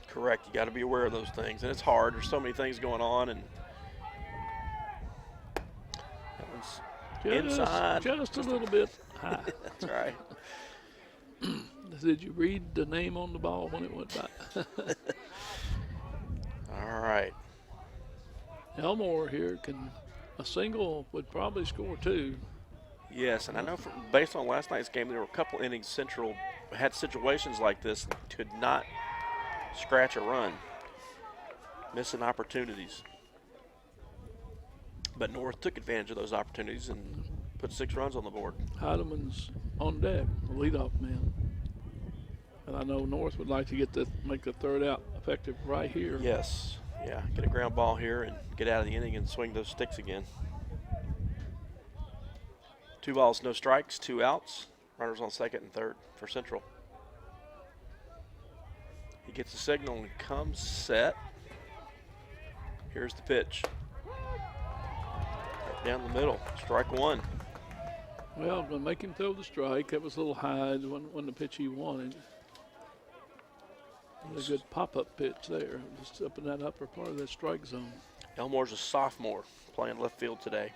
[SPEAKER 2] Correct. You got to be aware of those things, and it's hard. There's so many things going on, and that one's inside.
[SPEAKER 1] Just a little bit high.
[SPEAKER 2] That's right.
[SPEAKER 1] Did you read the name on the ball when it went by?
[SPEAKER 2] All right.
[SPEAKER 1] Elmore here a single would probably score 2.
[SPEAKER 2] Yes, and I know based on last night's game, there were a couple innings Central had situations like this and could not scratch a run. missing opportunities. But North took advantage of those opportunities and put 6 runs on the board.
[SPEAKER 1] Heideman's on deck, the leadoff man. And I know North would like to make the third out effective right here.
[SPEAKER 2] Yes, yeah, get a ground ball here and get out of the inning and swing those sticks again. 2 balls, no strikes, 2 outs. Runners on second and third for Central. He gets the signal and comes set. Here's the pitch. Right down the middle, strike 1.
[SPEAKER 1] Well, I'm going to make him throw the strike. That was a little high, when the pitch he wanted. A good pop-up pitch there, just up in that upper part of that strike zone.
[SPEAKER 2] Elmore's a sophomore playing left field today.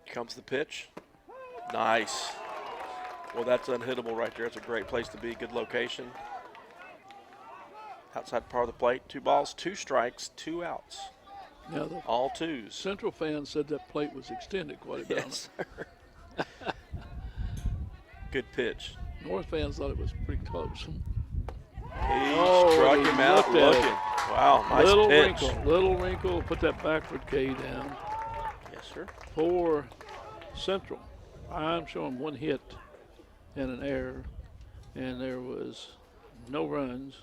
[SPEAKER 2] Comes the pitch. Nice. Well, that's unhittable right there. That's a great place to be, good location. Outside part of the plate, 2 balls, 2 strikes, 2 outs.
[SPEAKER 1] Now the
[SPEAKER 2] All 2s.
[SPEAKER 1] Central fans said that plate was extended quite a bit.
[SPEAKER 2] Yes, sir. Good pitch.
[SPEAKER 1] North fans thought it was pretty close.
[SPEAKER 2] He struck him out looking. Wow, nice
[SPEAKER 1] little
[SPEAKER 2] pitch.
[SPEAKER 1] Little wrinkle, put that backward K down.
[SPEAKER 2] Yes, sir.
[SPEAKER 1] For Central, I'm showing 1 hit and an error, and there was no runs.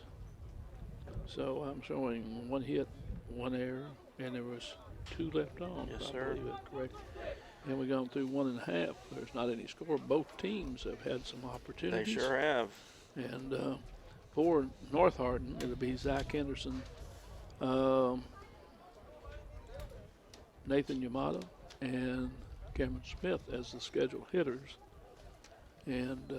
[SPEAKER 1] So I'm showing 1 hit, 1 error, and there was 2 left on.
[SPEAKER 2] Yes,
[SPEAKER 1] if I
[SPEAKER 2] sir.
[SPEAKER 1] believe it correct. And we've gone through 1.5. There's not any score. Both teams have had some
[SPEAKER 2] They
[SPEAKER 1] opportunities.
[SPEAKER 2] sure have.
[SPEAKER 1] And for North Hardin, it'll be Zach Henderson, Nathan Yamato, and Cameron Smith as the scheduled hitters. And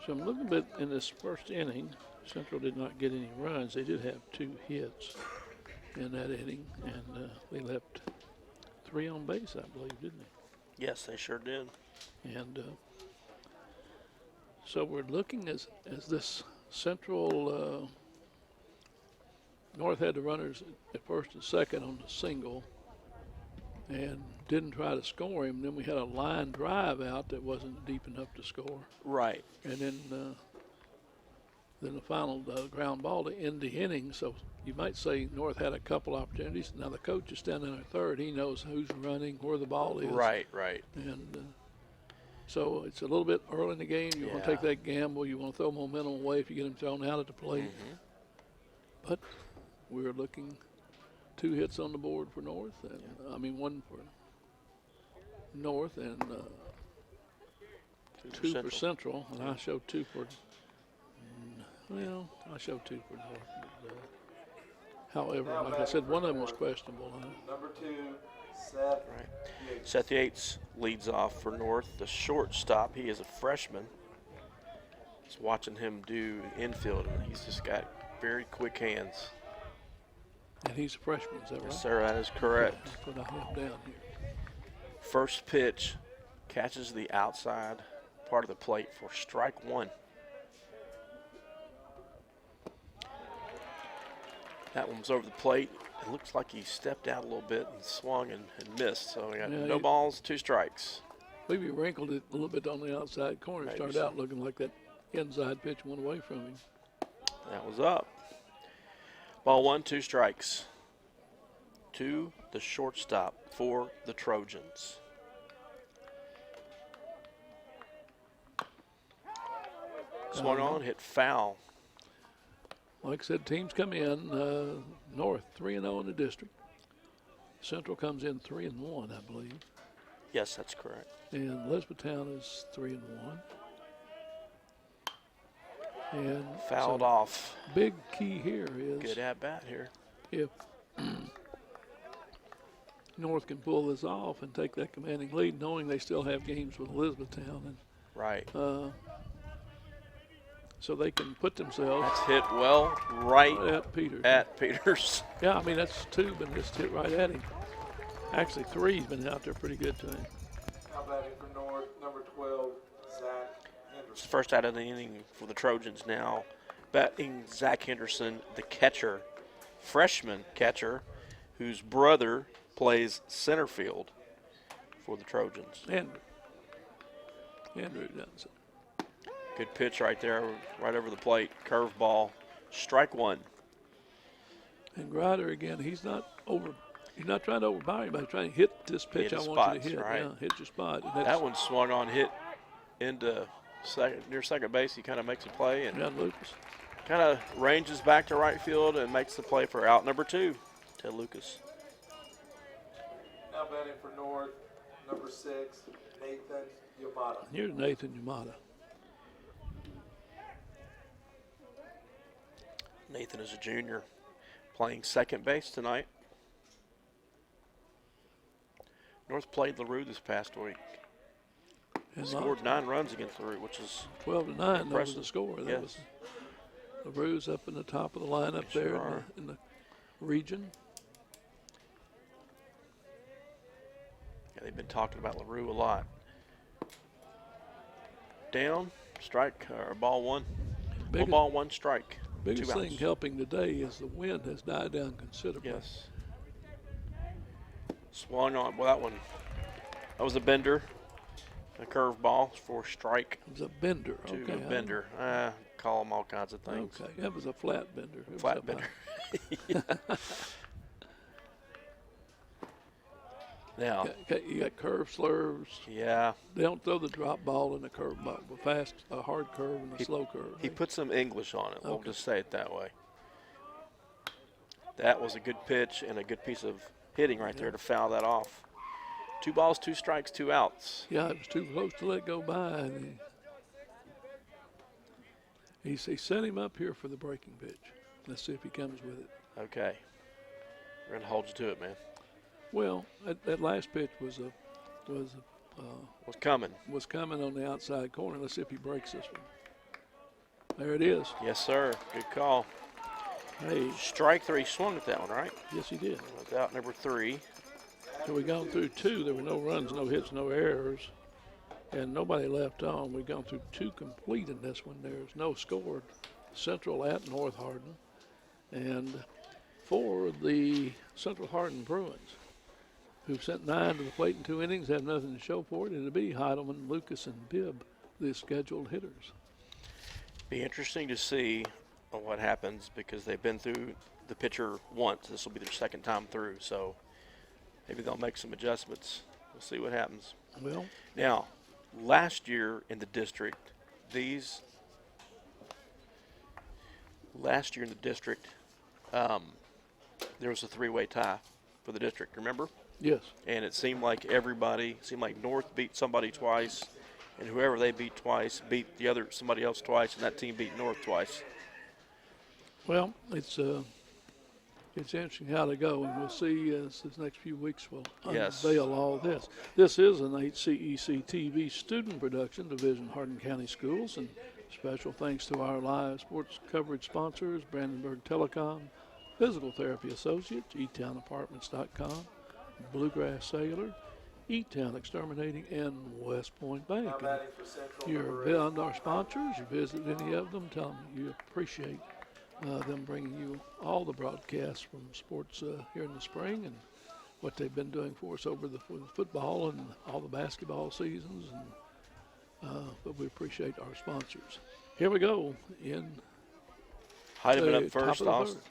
[SPEAKER 1] so I'm looking a bit in this first inning. Central did not get any runs. They did have 2 hits in that inning, and they left 3 on base, I believe, didn't they?
[SPEAKER 2] Yes, they sure did.
[SPEAKER 1] And so we're looking as this Central North had the runners at first and second on the single and didn't try to score him. Then we had a line drive out that wasn't deep enough to score.
[SPEAKER 2] Right.
[SPEAKER 1] And then the final ground ball to end the inning. So you might say North had a couple opportunities. Now the coach is standing at third. He knows who's running, where the ball is.
[SPEAKER 2] Right, right.
[SPEAKER 1] And so it's a little bit early in the game. You want to take that gamble. You want to throw momentum away if you get them thrown out at the plate. But we're looking 2 hits on the board for North. And, I mean, 1 for North and 2 for Central. And I show 2 for, I show 2 for North. But, however, like I said, one of them was questionable.
[SPEAKER 3] Number 2, Seth.
[SPEAKER 2] Right. Seth Yates leads off for North, the shortstop. He is a freshman. Just watching him do infield, and he's just got very quick hands.
[SPEAKER 1] And he's a freshman, is that right?
[SPEAKER 2] Yes, sir, that is correct.
[SPEAKER 1] That's what I have down here.
[SPEAKER 2] First pitch catches the outside part of the plate for strike 1. That one was over the plate. It looks like he stepped out a little bit and swung and missed. So we got no balls, 2 strikes.
[SPEAKER 1] Maybe he wrinkled it a little bit on the outside corner.
[SPEAKER 2] Maybe
[SPEAKER 1] Started
[SPEAKER 2] so.
[SPEAKER 1] out looking like that inside pitch went away from him.
[SPEAKER 2] That was up. Ball 1, 2 strikes. To the shortstop for the Trojans. Swung on, hit foul.
[SPEAKER 1] Like I said, teams come in. North 3-0 in the district. Central comes in 3-1, I believe.
[SPEAKER 2] Yes, that's correct.
[SPEAKER 1] And Elizabethtown is 3-1. And
[SPEAKER 2] Fouled
[SPEAKER 1] so
[SPEAKER 2] off.
[SPEAKER 1] big key here is
[SPEAKER 2] Good at bat here.
[SPEAKER 1] if North can pull this off and take that commanding lead, knowing they still have games with Elizabethtown, and
[SPEAKER 2] Right.
[SPEAKER 1] so they can put themselves
[SPEAKER 2] That's hit well right
[SPEAKER 1] at Peters.
[SPEAKER 2] at Peters.
[SPEAKER 1] Yeah, I mean, that's 2, but it's hit right at him. Actually, 3's been out there pretty good to him.
[SPEAKER 3] How about it for North? Number 12, Zach Henderson.
[SPEAKER 2] It's the first out of the inning for the Trojans now. Batting Zach Henderson, the catcher, freshman catcher, whose brother plays center field for the Trojans.
[SPEAKER 1] Andrew Johnson.
[SPEAKER 2] Good pitch right there, right over the plate. Curve ball. Strike one.
[SPEAKER 1] And Grider again, he's not trying to overpower anybody. He's trying to hit this pitch
[SPEAKER 2] Hit
[SPEAKER 1] I
[SPEAKER 2] his
[SPEAKER 1] want you
[SPEAKER 2] spots,
[SPEAKER 1] to hit.
[SPEAKER 2] right.
[SPEAKER 1] Yeah, hit your spot. And
[SPEAKER 2] That one swung on, hit into near second base. He kind of makes a play and
[SPEAKER 1] yeah, Lucas.
[SPEAKER 2] kind of ranges back to right field and makes the play for out number 2, Ted Lucas.
[SPEAKER 3] Now batting for North, number 6, Nathan Yamada.
[SPEAKER 1] Here's Nathan Yamada.
[SPEAKER 2] Nathan is a junior, playing second base tonight. North played LaRue this past week.
[SPEAKER 1] And
[SPEAKER 2] Scored 9 runs against LaRue, which is
[SPEAKER 1] 12-9. That was
[SPEAKER 2] impressive.
[SPEAKER 1] the score. That
[SPEAKER 2] Yes.
[SPEAKER 1] was LaRue's up in the top of the lineup
[SPEAKER 2] They
[SPEAKER 1] there
[SPEAKER 2] sure
[SPEAKER 1] in the region.
[SPEAKER 2] Yeah, they've been talking about LaRue a lot. Down, strike, or ball one.
[SPEAKER 1] Biggest-
[SPEAKER 2] One ball, one strike.
[SPEAKER 1] Biggest
[SPEAKER 2] 2
[SPEAKER 1] thing
[SPEAKER 2] outs.
[SPEAKER 1] helping today is the wind has died down considerably.
[SPEAKER 2] Yes. Swung on. Well, that was a bender. A curve ball for strike
[SPEAKER 1] It was a bender.
[SPEAKER 2] to
[SPEAKER 1] Okay,
[SPEAKER 2] a bender. Call them all kinds of things.
[SPEAKER 1] Okay, that was a flat bender. It was
[SPEAKER 2] Flat
[SPEAKER 1] up
[SPEAKER 2] bender.
[SPEAKER 1] high.
[SPEAKER 2] Now,
[SPEAKER 1] Okay, you got curve slurs.
[SPEAKER 2] yeah,
[SPEAKER 1] They don't throw the drop ball and the curve ball, but a hard curve and a slow curve.
[SPEAKER 2] he put some English on it. We'll
[SPEAKER 1] Okay.
[SPEAKER 2] just say it that way. That was a good pitch and a good piece of hitting right there to foul that off. 2 balls, 2 strikes, 2 outs.
[SPEAKER 1] Yeah, it was too close to let go by. And he set him up here for the breaking pitch. Let's see if he comes with it.
[SPEAKER 2] Okay. We're going to hold you to it, man.
[SPEAKER 1] Well, that last pitch was
[SPEAKER 2] Coming.
[SPEAKER 1] on the outside corner. Let's see if he breaks this one. There it is.
[SPEAKER 2] Yes, sir. Good call.
[SPEAKER 1] Hey,
[SPEAKER 2] Strike 3. Swung at that one, right?
[SPEAKER 1] yes, he did.
[SPEAKER 2] Was out number 3.
[SPEAKER 1] So we gone through 2. There were no runs, no hits, no errors, and nobody left on. We've gone through 2 complete in this one. There's no score. Central at North Hardin, and for the Central Hardin Bruins, who've sent 9 to the plate in 2 innings, have nothing to show for it. It'll be Heidelman, Lucas, and Bibb, the scheduled hitters.
[SPEAKER 2] Be interesting to see what happens because they've been through the pitcher once. This will be their second time through, so maybe they'll make some adjustments. We'll see what happens.
[SPEAKER 1] Well,
[SPEAKER 2] Now, last year in the district, there was a 3-way tie for the district, remember?
[SPEAKER 1] yes.
[SPEAKER 2] And it seemed like North beat somebody twice, and whoever they beat twice beat somebody else twice, and that team beat North twice.
[SPEAKER 1] Well, it's interesting how to go, and we'll see as this next few weeks will
[SPEAKER 2] Yes.
[SPEAKER 1] unveil all this. This is an HCEC-TV student production, Division Hardin County Schools, and special thanks to our live sports coverage sponsors, Brandenburg Telecom, Physical Therapy Associates, eTownApartments.com, Bluegrass Cellular, E-Town Exterminating, and West Point Bank.
[SPEAKER 3] Now
[SPEAKER 1] And
[SPEAKER 3] batting for Central,
[SPEAKER 1] you're
[SPEAKER 3] number 8.
[SPEAKER 1] beyond our sponsors, you visit any of them, tell them you appreciate them bringing you all the broadcasts from sports here in the spring and what they've been doing for us over the football and all the basketball seasons. But we appreciate our sponsors. Here we go in
[SPEAKER 2] Heidemann
[SPEAKER 1] the
[SPEAKER 2] up first.
[SPEAKER 1] top of the third.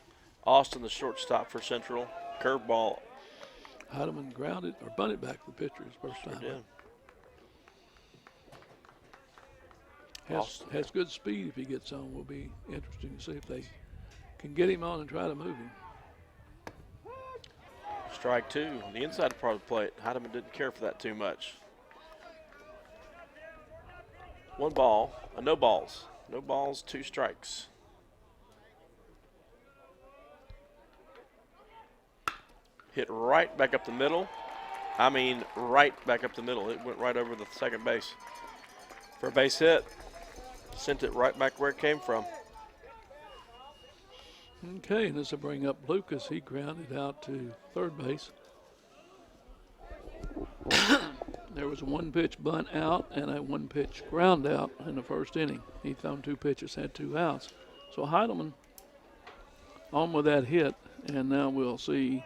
[SPEAKER 2] Austin, the shortstop for Central. Curveball.
[SPEAKER 1] Heidemann grounded or bunted back to the pitcher his first time.
[SPEAKER 2] Did.
[SPEAKER 1] Has good speed if he gets on. Will be interesting to see if they can get him on and try to move him.
[SPEAKER 2] Strike 2. The inside part of the plate. Heidemann didn't care for that too much. 1 ball. No balls. No balls, 2 strikes. Hit right back up the middle. I mean, right back up the middle. It went right over the second base. For a base hit. Sent it right back where it came from.
[SPEAKER 1] Okay, and this will bring up Lucas. He grounded out to third base. There was a 1-pitch bunt out and a 1-pitch ground out in the first inning. He thrown 2 pitches, had 2 outs. So Heidelman on with that hit, and now we'll see.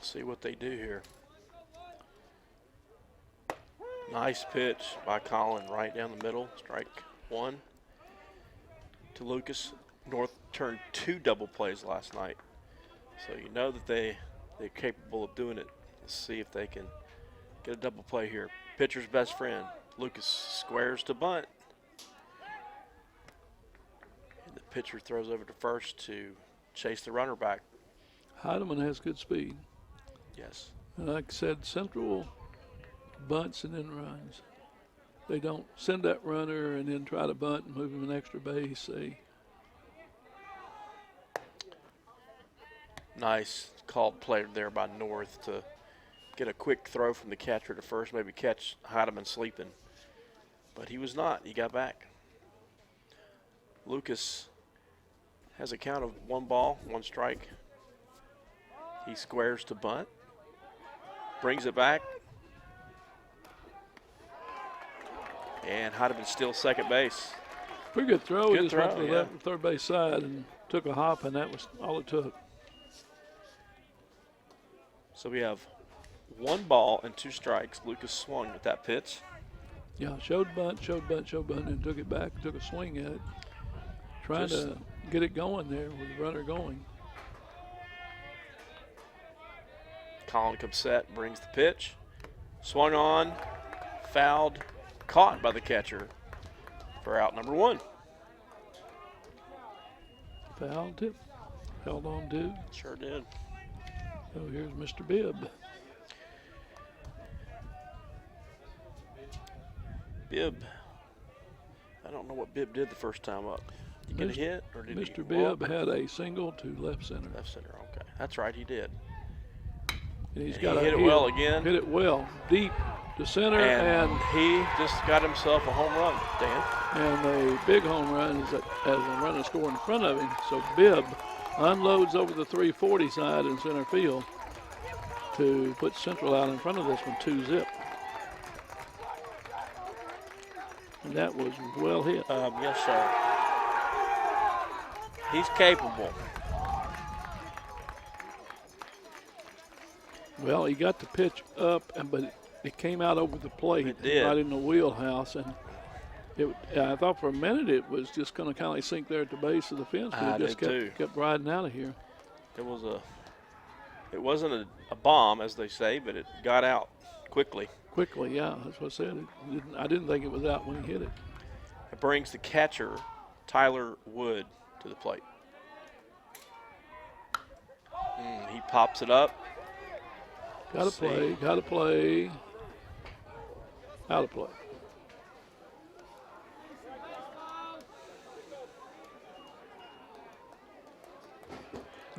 [SPEAKER 2] See what they do here. Nice pitch by Colin right down the middle. Strike one to Lucas. North turned 2 double plays last night. So you know that they're capable of doing it. Let's see if they can get a double play here. Pitcher's best friend. Lucas squares to bunt. And the pitcher throws over to first to chase the runner back.
[SPEAKER 1] Heidemann has good speed.
[SPEAKER 2] Yes.
[SPEAKER 1] And like I said, Central bunts and then runs. They don't send that runner and then try to bunt and move him an extra base.
[SPEAKER 2] Nice called play there by North to get a quick throw from the catcher to first, maybe catch Heidemann sleeping. But he was not. He got back. Lucas has a count of 1 ball, 1 strike. He squares to bunt. Brings it back. And Heidemann steals second base.
[SPEAKER 1] Pretty good throw.
[SPEAKER 2] Good
[SPEAKER 1] He just went
[SPEAKER 2] throw,
[SPEAKER 1] to the left third base side and took a hop, and that was all it took.
[SPEAKER 2] So we have 1 ball and 2 strikes. Lucas swung at that pitch.
[SPEAKER 1] Yeah, showed bunt, and took it back, took a swing at it. Trying to get it going there with the runner going.
[SPEAKER 2] Colin comes set, brings the pitch. Swung on, fouled, caught by the catcher for out number 1.
[SPEAKER 1] Foul tip, held on to.
[SPEAKER 2] Sure did.
[SPEAKER 1] So here's Mr. Bibb.
[SPEAKER 2] Bibb. I don't know what Bibb did the first time up. Did he get a hit or did
[SPEAKER 1] Mr.
[SPEAKER 2] he
[SPEAKER 1] Bibb had a single to left center.
[SPEAKER 2] Left center, okay. That's right, he did.
[SPEAKER 1] And
[SPEAKER 2] He hit it well again.
[SPEAKER 1] Hit it well, deep to center,
[SPEAKER 2] And he just got himself a home run, Dan.
[SPEAKER 1] and a big home run as a runner score in front of him. So Bibb unloads over the 340 side in center field to put Central out in front of this one, 2-zip. And that was well hit.
[SPEAKER 2] Yes, sir. He's capable.
[SPEAKER 1] Well, he got the pitch up, but it came out over the plate.
[SPEAKER 2] It did.
[SPEAKER 1] Right in the wheelhouse. And I thought for a minute it was just going to kind of sink there at the base of the fence, but it just kept riding out of here.
[SPEAKER 2] It wasn't a bomb, as they say, but it got out quickly.
[SPEAKER 1] Quickly, yeah, that's what I said. I didn't think it was out when he hit it.
[SPEAKER 2] It brings the catcher, Tyler Wood, to the plate. He pops it up.
[SPEAKER 1] Got to play. Out of play.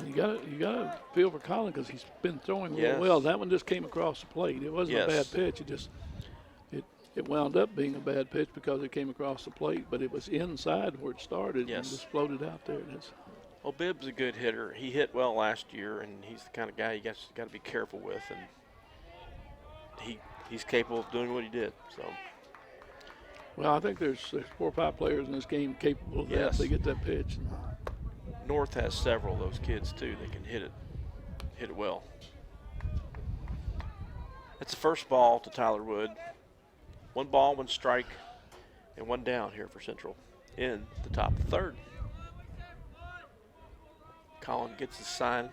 [SPEAKER 1] You got to feel for Colin because he's been throwing real well. That one just came across the plate. It wasn't a bad pitch. It wound up being a bad pitch because it came across the plate, but it was inside where it started and just floated out there.
[SPEAKER 2] Well, Bibb's a good hitter. He hit well last year, and he's the kind of guy you got to be careful with, and he's capable of doing what he did. So.
[SPEAKER 1] Well, I think there's 4 or 5 players in this game capable of that if they get that pitch.
[SPEAKER 2] North has several of those kids too. They can hit it well. That's the first ball to Tyler Wood. 1 ball, 1 strike, and 1 down here for Central in the top of the 3rd. Colin gets the sign.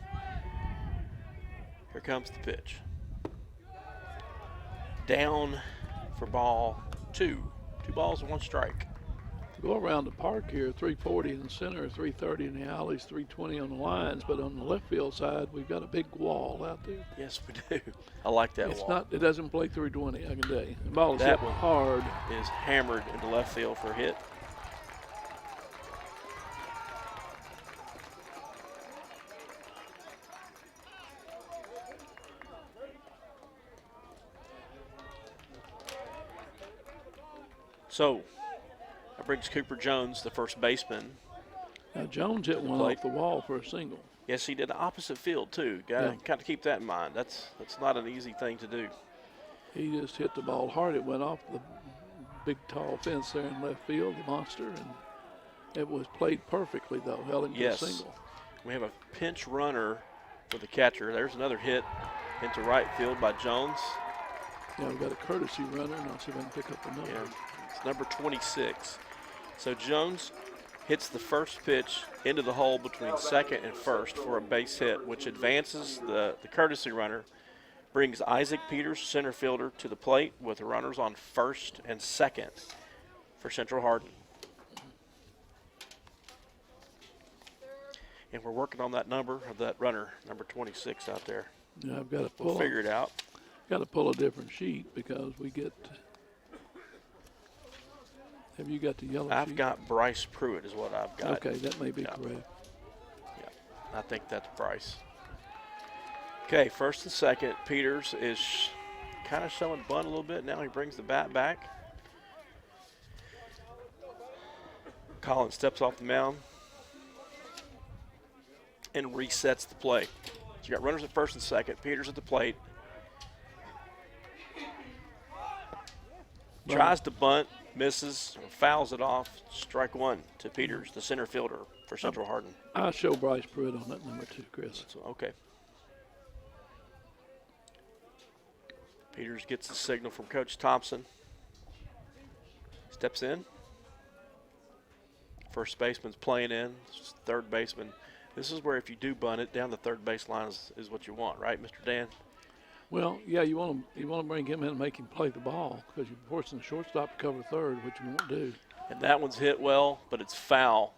[SPEAKER 2] Here comes the pitch. Down for ball 2. 2 balls and 1 strike.
[SPEAKER 1] Go around the park here, 340 in the center, 330 in the alleys, 320 on the lines, but on the left field side, we've got a big wall out there.
[SPEAKER 2] Yes, we do. I like that wall.
[SPEAKER 1] It doesn't play 320, I can tell you. The ball is hit hard.
[SPEAKER 2] Is hammered into left field for a hit. So, that brings Cooper Jones, the first baseman.
[SPEAKER 1] Now, Jones hit one off the wall for a single.
[SPEAKER 2] Yes, he did the opposite field, too. Got to keep that in mind. That's not an easy thing to do.
[SPEAKER 1] He just hit the ball hard. It went off the big, tall fence there in left field, the monster, and it was played perfectly, though, held into a single.
[SPEAKER 2] We have a pinch runner for the catcher. There's another hit into right field by Jones.
[SPEAKER 1] Yeah, we've got a courtesy runner, and I'll see if I can pick up the number.
[SPEAKER 2] Yeah, it's number 26. So Jones hits the first pitch into the hole between second and first for a base hit, which advances the courtesy runner, brings Isaac Peters, center fielder, to the plate with the runners on first and second for Central Hardin. And we're working on that number of that runner, number 26 out there.
[SPEAKER 1] Yeah, I've got to
[SPEAKER 2] We'll
[SPEAKER 1] pull.
[SPEAKER 2] figure it out.
[SPEAKER 1] Got to pull a different sheet because we get. Have you got the yellow
[SPEAKER 2] I've
[SPEAKER 1] sheet?
[SPEAKER 2] got Bryce Pruitt is what I've got.
[SPEAKER 1] Okay, that may be
[SPEAKER 2] Yeah.
[SPEAKER 1] correct.
[SPEAKER 2] Yeah, I think that's Bryce. Okay, first and second. Peters is kind of showing bunt a little bit. Now he brings the bat back. Collins steps off the mound and resets the play. So you got runners at first and second. Peters at the plate. Tries to bunt, misses, fouls it off. Strike one to Peters, the center fielder for Central Hardin.
[SPEAKER 1] I'll show Bryce Pruitt on that number too, Chris.
[SPEAKER 2] So, okay. Peters gets the signal from Coach Thompson. Steps in. First baseman's playing in. Third baseman. This is where if you do bunt it, down the third base line is what you want, right, Mr. Dan?
[SPEAKER 1] Well, yeah, you want to bring him in and make him play the ball because you're forcing the shortstop to cover third, which you won't do.
[SPEAKER 2] And that one's hit well, but it's foul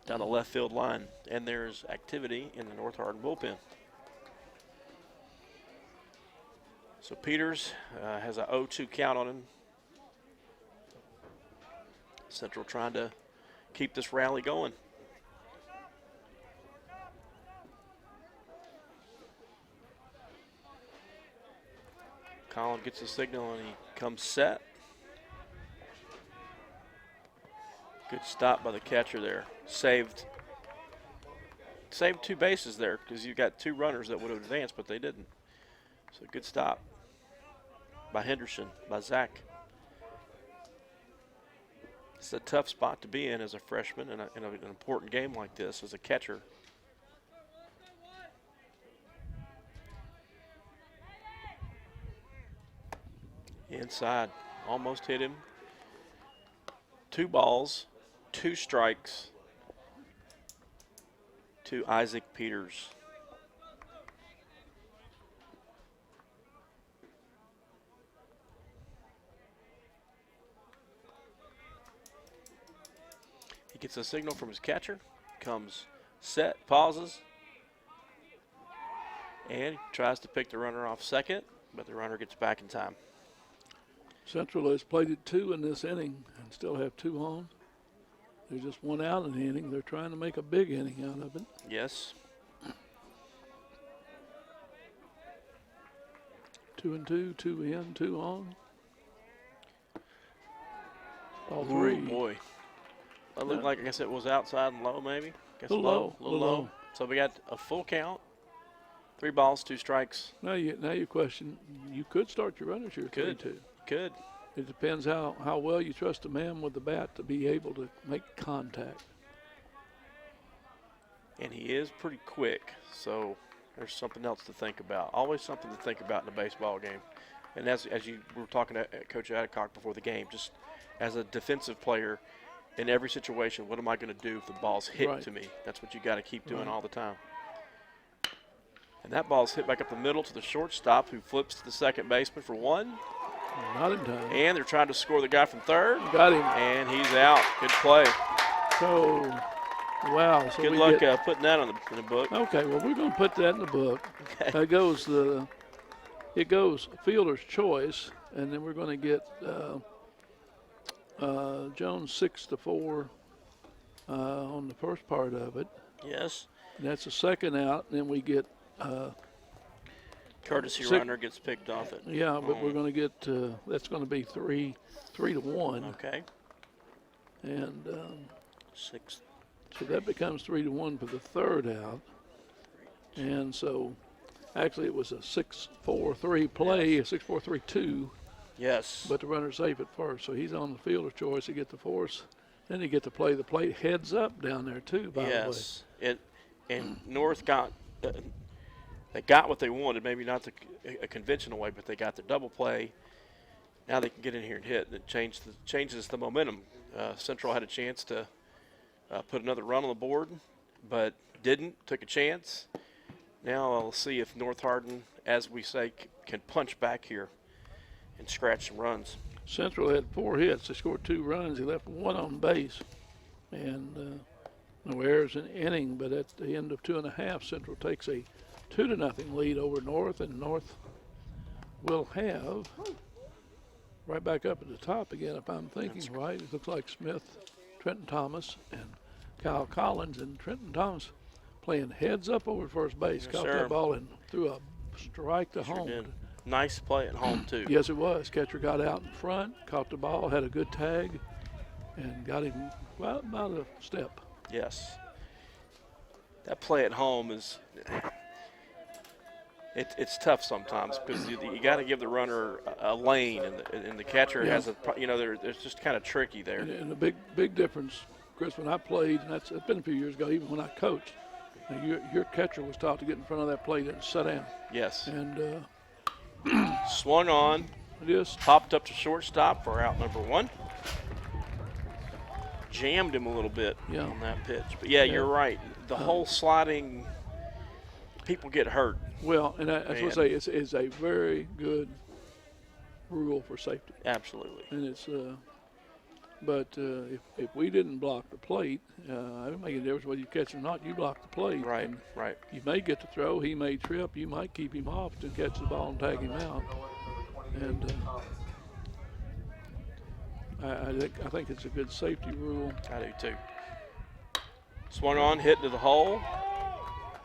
[SPEAKER 2] down the left field line. And there's activity in the North Hardin bullpen. So Peters has a 0-2 count on him. Central trying to keep this rally going. Colin gets the signal and he comes set. Good stop by the catcher there. Saved two bases there because you got two runners that would have advanced, but they didn't. So good stop by Henderson, by Zach. It's a tough spot to be in as a freshman in an important game like this as a catcher. Inside, almost hit him. 2 balls, 2 strikes to Isaac Peters. He gets a signal from his catcher, comes set, pauses, and tries to pick the runner off second, but the runner gets back in time.
[SPEAKER 1] Central has played it 2 in this inning and still have 2 on. There's just 1 out in the inning. They're trying to make a big inning out of it.
[SPEAKER 2] Yes.
[SPEAKER 1] 2 and 2, 2 in, 2 on. All
[SPEAKER 2] Ooh,
[SPEAKER 1] 3.
[SPEAKER 2] boy. That looked like, I guess it was outside and low maybe. Guess
[SPEAKER 1] Little low,
[SPEAKER 2] little
[SPEAKER 1] little
[SPEAKER 2] low.
[SPEAKER 1] low.
[SPEAKER 2] So we got a full count. 3 balls, 2 strikes.
[SPEAKER 1] Now you question, you could start your runners here
[SPEAKER 2] Could.
[SPEAKER 1] 3-2.
[SPEAKER 2] Good.
[SPEAKER 1] It depends how well you trust a man with the bat to be able to make contact.
[SPEAKER 2] And he is pretty quick, so there's something else to think about. Always something to think about in a baseball game. And as you were talking to Coach Adcock before the game, just as a defensive player, in every situation, what am I going to do if the ball's hit
[SPEAKER 1] Right.
[SPEAKER 2] to me? That's what you got to keep doing
[SPEAKER 1] Right.
[SPEAKER 2] all the time. And that ball's hit back up the middle to the shortstop, who flips to the second baseman for 1.
[SPEAKER 1] Not in time.
[SPEAKER 2] And they're trying to score the guy from third.
[SPEAKER 1] Got him.
[SPEAKER 2] And he's out. Good play.
[SPEAKER 1] So, wow. So
[SPEAKER 2] Good
[SPEAKER 1] we
[SPEAKER 2] luck
[SPEAKER 1] get-
[SPEAKER 2] putting that in the book.
[SPEAKER 1] Okay, well, we're going to put that in the book.
[SPEAKER 2] Okay.
[SPEAKER 1] It goes fielder's choice, and then we're going to get Jones 6-4 on the first part of it.
[SPEAKER 2] Yes.
[SPEAKER 1] And that's a second out, and then we get
[SPEAKER 2] Courtesy
[SPEAKER 1] Six-
[SPEAKER 2] runner gets picked off it.
[SPEAKER 1] yeah, but we're going to get that's going to be 3-1,
[SPEAKER 2] Okay.
[SPEAKER 1] and
[SPEAKER 2] 6.
[SPEAKER 1] so that becomes 3-1 for the third out, and so actually it was a 6-4-3 play, a 6-4-3-2.
[SPEAKER 2] Yes.
[SPEAKER 1] But the runner's safe at first, so he's on the fielder's choice. He get the force, then he get to play the plate heads up down there too. By
[SPEAKER 2] yes. And North got they got what they wanted. Maybe not a conventional way, but they got their double play. Now they can get in here and hit. It changes the momentum. Central had a chance to put another run on the board, but didn't. Took a chance. Now I'll see if North Hardin, as we say, can punch back here and scratch some runs.
[SPEAKER 1] Central had 4 hits. They scored 2 runs. They left 1 on base. And no errors in inning, but at the end of 2.5, Central takes a 2-0 lead over North, and North will have right back up at the top again, if I'm thinking right. It looks like Smith, Trenton Thomas, and Kyle Collins, and Trenton Thomas playing heads up over first base.
[SPEAKER 2] Yes,
[SPEAKER 1] Caught
[SPEAKER 2] sir.
[SPEAKER 1] that ball and threw a strike to
[SPEAKER 2] Sure
[SPEAKER 1] home.
[SPEAKER 2] did. Nice play at home, too.
[SPEAKER 1] Yes, it was. Catcher got out in front, caught the ball, had a good tag, and got him about a step.
[SPEAKER 2] Yes. That play at home is it's tough sometimes because you got to give the runner a lane, and the catcher has a, it's just kind of tricky there.
[SPEAKER 1] And a big difference, Chris, when I played, and it's been a few years ago, even when I coached, your catcher was taught to get in front of that plate and sit down.
[SPEAKER 2] Yes.
[SPEAKER 1] And
[SPEAKER 2] swung on,
[SPEAKER 1] just
[SPEAKER 2] popped up to shortstop for out number 1. Jammed him a little bit on that pitch. But, you're right. The whole sliding, people get hurt.
[SPEAKER 1] Well, and I was going to say, it's a very good rule for safety.
[SPEAKER 2] Absolutely.
[SPEAKER 1] And it's, but if we didn't block the plate, it doesn't make a difference whether you catch it or not. You block the plate.
[SPEAKER 2] Right,
[SPEAKER 1] and
[SPEAKER 2] right.
[SPEAKER 1] You may get to throw. He may trip. You might keep him off to catch the ball and tag him out. And I think it's a good safety rule.
[SPEAKER 2] I do too. Swung on, hit to the hole.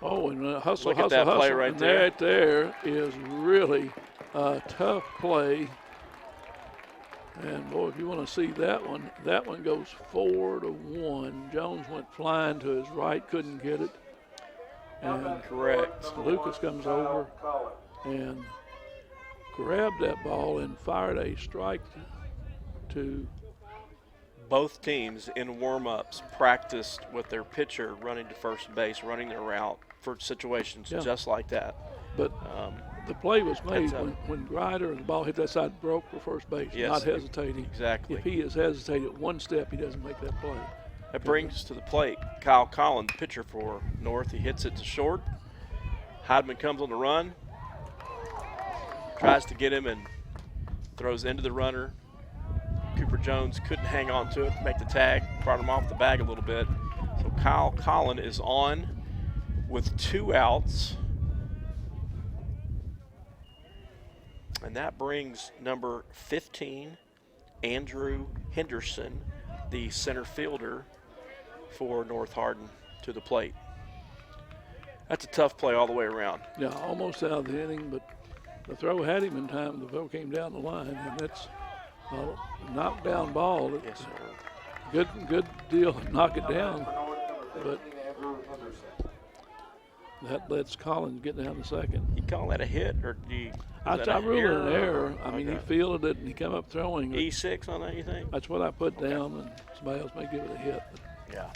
[SPEAKER 1] Oh, and hustle,
[SPEAKER 2] Look at
[SPEAKER 1] hustle,
[SPEAKER 2] that play
[SPEAKER 1] hustle.
[SPEAKER 2] right
[SPEAKER 1] And
[SPEAKER 2] there.
[SPEAKER 1] That there is really a tough play. And boy, if you want to see that one goes 4-1. Jones went flying to his right, couldn't get it. And
[SPEAKER 2] Correct.
[SPEAKER 1] Lucas comes over and grabbed that ball and fired a strike to.
[SPEAKER 2] Both teams in warm-ups practiced with their pitcher running to first base, running their route for situations just like that.
[SPEAKER 1] But the play was made
[SPEAKER 2] that's
[SPEAKER 1] when Grider and the ball hit that side, broke for first base,
[SPEAKER 2] Yes,
[SPEAKER 1] not hesitating.
[SPEAKER 2] exactly.
[SPEAKER 1] If he has hesitated one step, he doesn't make that play.
[SPEAKER 2] That brings us to the plate. Kyle Collins, pitcher for North. He hits it to short. Hardin comes on the run, tries to get him and throws into the runner. Cooper Jones couldn't hang on to it, make the tag, brought him off the bag a little bit. So Kyle Collins is on with 2 outs. And that brings number 15, Andrew Henderson, the center fielder for North Hardin, to the plate. That's a tough play all the way around.
[SPEAKER 1] Yeah, almost out of the inning, but the throw had him in time. The throw came down the line, and that's a knockdown ball.
[SPEAKER 2] Yes, sir.
[SPEAKER 1] Good deal to knock it down, but that lets Collins get down to second.
[SPEAKER 2] You call that a hit, or do you?
[SPEAKER 1] I ruled it an error. I mean, he fielded it and he came up throwing.
[SPEAKER 2] E6 on that, you think?
[SPEAKER 1] That's what I put down, and somebody else may give it a hit.
[SPEAKER 2] Yeah.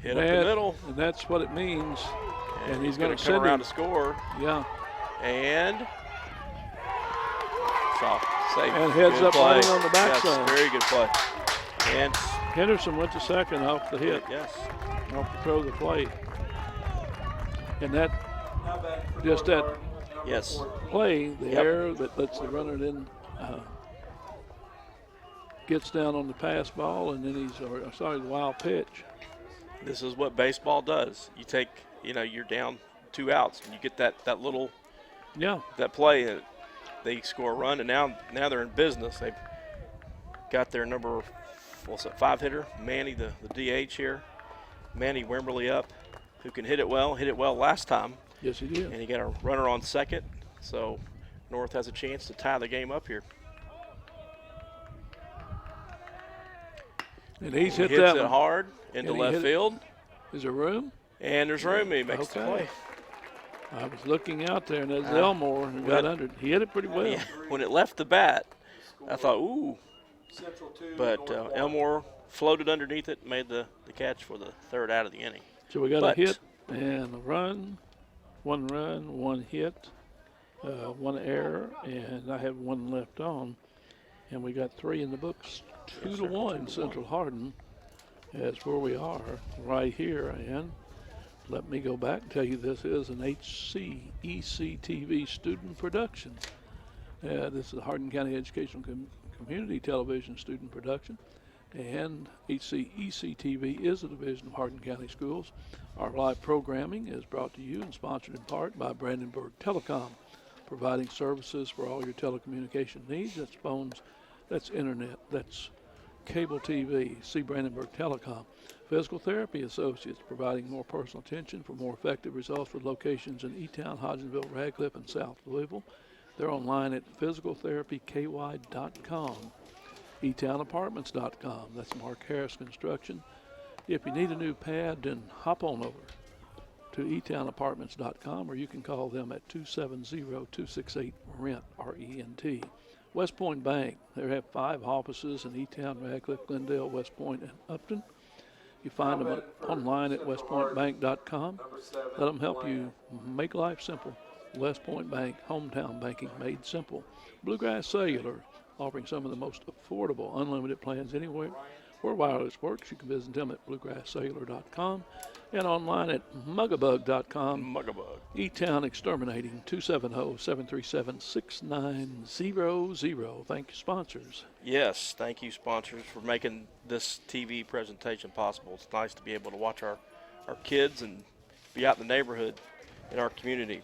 [SPEAKER 2] Hit up the middle.
[SPEAKER 1] And that's what it means. And he's
[SPEAKER 2] going
[SPEAKER 1] going
[SPEAKER 2] to
[SPEAKER 1] to
[SPEAKER 2] come
[SPEAKER 1] send
[SPEAKER 2] around
[SPEAKER 1] him.
[SPEAKER 2] to score.
[SPEAKER 1] Yeah.
[SPEAKER 2] And soft, safe.
[SPEAKER 1] And heads
[SPEAKER 2] Good
[SPEAKER 1] up
[SPEAKER 2] play.
[SPEAKER 1] running on the backside.
[SPEAKER 2] Yes, very good play. And
[SPEAKER 1] Henderson went to second off the hit,
[SPEAKER 2] yes,
[SPEAKER 1] off the throw of the plate. And that, just that
[SPEAKER 2] yes.
[SPEAKER 1] play, the error that lets the runner then gets down on the pass ball, and then the wild pitch.
[SPEAKER 2] This is what baseball does. You take, you're down 2 outs, and you get that little, that play. They score a run, and now they're in business. They've got their number, 5 hitter, Manny, the DH here. Manny Wimberly up, who can hit it well last time.
[SPEAKER 1] Yes, he did.
[SPEAKER 2] And he got a runner on second, so North has a chance to tie the game up here.
[SPEAKER 1] And he's
[SPEAKER 2] He
[SPEAKER 1] hit
[SPEAKER 2] hits
[SPEAKER 1] that
[SPEAKER 2] it
[SPEAKER 1] one
[SPEAKER 2] hard into
[SPEAKER 1] And he
[SPEAKER 2] left
[SPEAKER 1] hit it.
[SPEAKER 2] field,
[SPEAKER 1] Is there room?
[SPEAKER 2] and there's room. He makes the
[SPEAKER 1] Okay.
[SPEAKER 2] play.
[SPEAKER 1] I was looking out there, and there's Elmore who got under it. He hit it pretty well.
[SPEAKER 2] Yeah, when it left the bat, I thought, ooh. But Elmore floated underneath it, made the catch for the 3rd out of the inning.
[SPEAKER 1] So we got a hit and a run, 1 hit. one error, and I have one left on. And we got 3 in the books. 2-1 Central Hardin. That's where we are right here. And let me go back and tell you this is an HCEC-TV student production. This is a Hardin County Educational Community Television student production. And HCEC-TV is a division of Hardin County Schools. Our live programming is brought to you and sponsored in part by Brandenburg Telecom, providing services for all your telecommunication needs. That's phones, that's internet, that's cable TV. See Brandenburg Telecom. Physical Therapy Associates, providing more personal attention for more effective results with locations in E-Town, Hodgenville, Radcliffe, and South Louisville. They're online at physicaltherapyky.com. eTownApartments.com. That's Mark Harris Construction. If you need a new pad, then hop on over to eTownApartments.com, or you can call them at 270-268-RENT, R-E-N-T. West Point Bank, they have 5 offices in E-Town, Radcliffe, Glendale, West Point, and Upton. You find them online at westpointbank.com. Let them help you make life simple. West Point Bank, hometown banking made simple. Bluegrass Cellular, offering some of the most affordable unlimited plans anywhere where wireless works. You can visit them at bluegrasscellular.com and online at mugabug.com.
[SPEAKER 2] Mugabug.
[SPEAKER 1] E-Town Exterminating, 270-737-6900. Thank you, sponsors.
[SPEAKER 2] Yes, thank you, sponsors, for making this TV presentation possible. It's nice to be able to watch our kids and be out in the neighborhood in our community.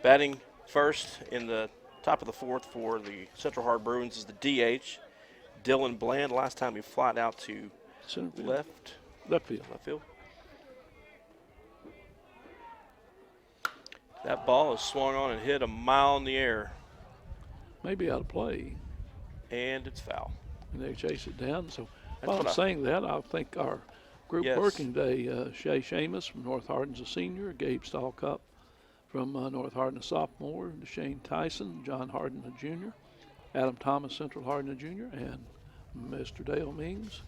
[SPEAKER 2] Batting first in the top of the 4th for the Central Hardin Bruins is the DH, Dylan Bland. Last time he flied out to left field. That ball is swung on and hit a mile in the air.
[SPEAKER 1] Maybe out of play.
[SPEAKER 2] And it's foul.
[SPEAKER 1] And they chase it down. So
[SPEAKER 2] That's
[SPEAKER 1] while I'm saying that, I think our group
[SPEAKER 2] Yes.
[SPEAKER 1] working day, Shay Seamus from North Hardin's a senior, Gabe Stallcup from North Hardin a sophomore, Deshane Tyson, John Hardin a junior, Adam Thomas, Central Hardin a junior, and Mr. Dale Mings,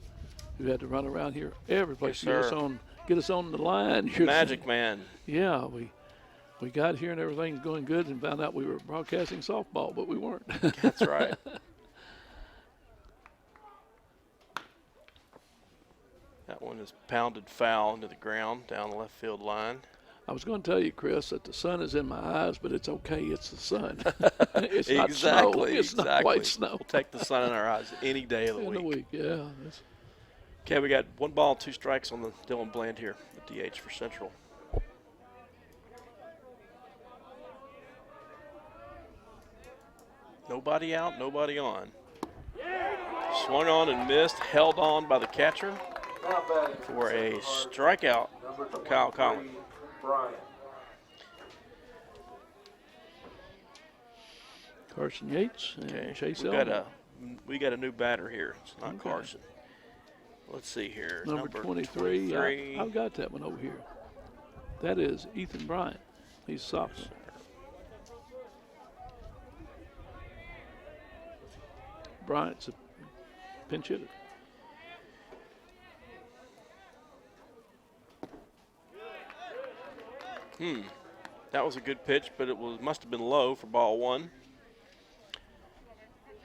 [SPEAKER 1] who had to run around here every place
[SPEAKER 2] Yes,
[SPEAKER 1] to get us on the line.
[SPEAKER 2] Magic Man.
[SPEAKER 1] Yeah, we got here and everything's going good and found out we were broadcasting softball, but we weren't.
[SPEAKER 2] That's right. That one is pounded foul into the ground down the left field line.
[SPEAKER 1] I was going to tell you, Chris, that the sun is in my eyes, but it's okay. It's the sun. It's not
[SPEAKER 2] Exactly.
[SPEAKER 1] snow. It's not white snow.
[SPEAKER 2] We'll take the sun in our eyes any day of the
[SPEAKER 1] In
[SPEAKER 2] week.
[SPEAKER 1] the week, yeah.
[SPEAKER 2] Okay, we got 1 ball, 2 strikes on the Dylan Bland here, the DH for Central. Nobody out, nobody on. Swung on and missed, held on by the catcher
[SPEAKER 3] Now batting
[SPEAKER 2] for a
[SPEAKER 3] Central Hardin,
[SPEAKER 2] strikeout
[SPEAKER 3] number
[SPEAKER 2] for Kyle
[SPEAKER 3] 23,
[SPEAKER 2] Collins.
[SPEAKER 3] Bryant.
[SPEAKER 1] Carson Yates and
[SPEAKER 2] Okay,
[SPEAKER 1] Chase
[SPEAKER 2] we
[SPEAKER 1] Elder.
[SPEAKER 2] got a new batter here. It's not
[SPEAKER 1] Okay.
[SPEAKER 2] Carson. Let's see here.
[SPEAKER 1] Number 23. I've got that one over here. That is Ethan Bryant. He's a sophomore. Bryant's a pinch hitter.
[SPEAKER 2] That was a good pitch, but it must have been low for ball 1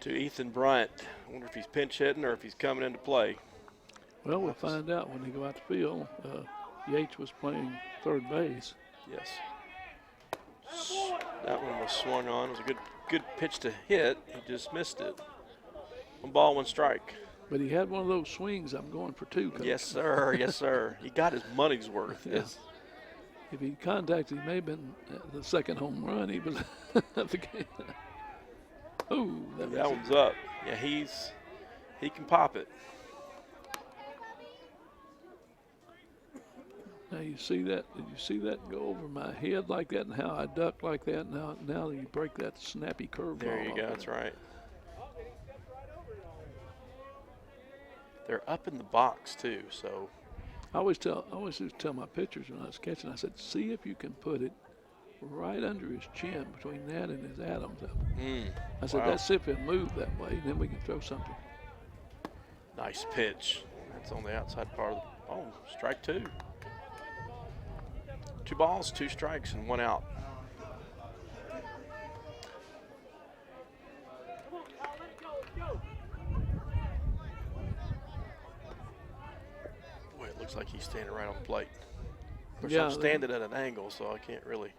[SPEAKER 2] to Ethan Bryant. I wonder if he's pinch hitting or if he's coming into play.
[SPEAKER 1] Well, we'll find out when they go out the field. Yates was playing third base.
[SPEAKER 2] Yes. That one was swung on. It was a good pitch to hit. He just missed it. 1 ball, 1 strike.
[SPEAKER 1] But he had one of those swings. I'm going for 2. Coach.
[SPEAKER 2] Yes, sir. Yes, sir. He got his money's worth.
[SPEAKER 1] Yeah.
[SPEAKER 2] Yes.
[SPEAKER 1] If he contacted, he may have been the second home run. He was at the game. Oh,
[SPEAKER 2] That one's up. Yeah, he can pop it.
[SPEAKER 1] Now you see that? Did you see that go over my head like that, and how I ducked like that? Now you break that snappy curveball.
[SPEAKER 2] There you go. That's right. They're up in the box too, so
[SPEAKER 1] I always used to tell my pitchers when I was catching. I said, see if you can put it right under his chin, between that and his Adams. I said,
[SPEAKER 2] wow.
[SPEAKER 1] that's if it moved that way, then we can throw something.
[SPEAKER 2] Nice pitch. That's on the outside part of the. Oh, strike 2. 2 balls, 2 strikes, and 1 out. looks like he's standing right on the plate. Of course,
[SPEAKER 1] Yeah,
[SPEAKER 2] I'm standing at an angle, so I can't really.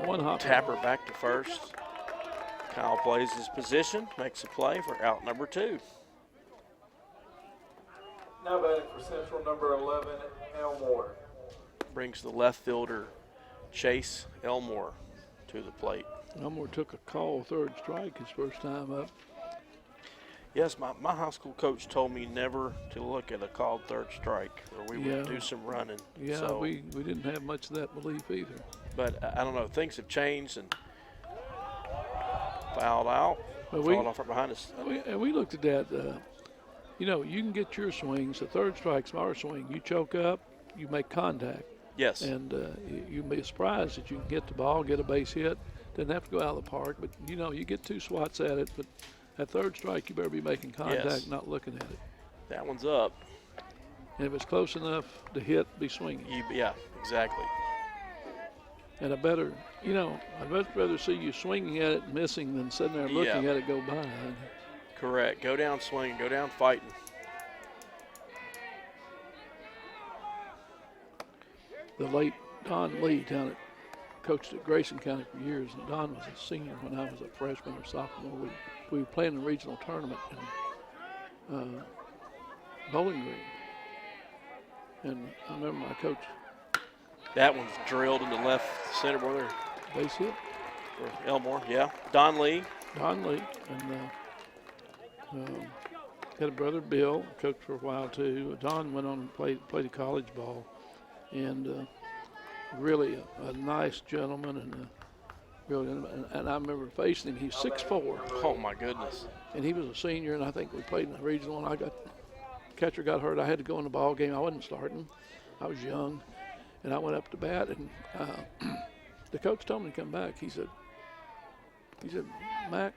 [SPEAKER 1] One hop.
[SPEAKER 2] Tapper back to first. Kyle plays his position, makes a play for out number 2.
[SPEAKER 3] Now batting for Central, number 11, Elmore.
[SPEAKER 2] Brings the left fielder, Chase Elmore, to the plate.
[SPEAKER 1] Elmore took a call, third strike his first time up.
[SPEAKER 2] Yes, my high school coach told me never to look at a called third strike, or we would do some running.
[SPEAKER 1] Yeah,
[SPEAKER 2] so,
[SPEAKER 1] we didn't have much of that belief either.
[SPEAKER 2] But I don't know, things have changed and fouled out,
[SPEAKER 1] But
[SPEAKER 2] fouled off right behind us.
[SPEAKER 1] we looked at that. You know, you can get your swings. The third strike's our swing. You choke up, you make contact.
[SPEAKER 2] Yes.
[SPEAKER 1] And you'd be surprised that you can get the ball, get a base hit. Doesn't have to go out of the park, but, you know, you get 2 swats at it. But that third strike, you better be making contact, not looking at it.
[SPEAKER 2] That one's up.
[SPEAKER 1] And if it's close enough to hit, be swinging.
[SPEAKER 2] Yeah, exactly.
[SPEAKER 1] And I'd much rather see you swinging at it and missing than sitting there looking at it go by.
[SPEAKER 2] Correct. Go down swinging, go down fighting.
[SPEAKER 1] The late Don Lee coached at Grayson County for years, and Don was a senior when I was a freshman or sophomore. We were playing in a regional tournament in Bowling Green. And I remember my coach.
[SPEAKER 2] That one's drilled into left center border.
[SPEAKER 1] Base hit.
[SPEAKER 2] For Elmore, yeah. Don Lee.
[SPEAKER 1] Don Lee. And had a brother, Bill, coached for a while too. Don went on and played college ball. And really a nice gentleman. And I remember facing him. He's 6'4".
[SPEAKER 2] Oh, my goodness.
[SPEAKER 1] And he was a senior, and I think we played in the regional, and catcher got hurt. I had to go in the ball game. I wasn't starting. I was young. And I went up to bat, and the coach told me to come back. He said, Mac,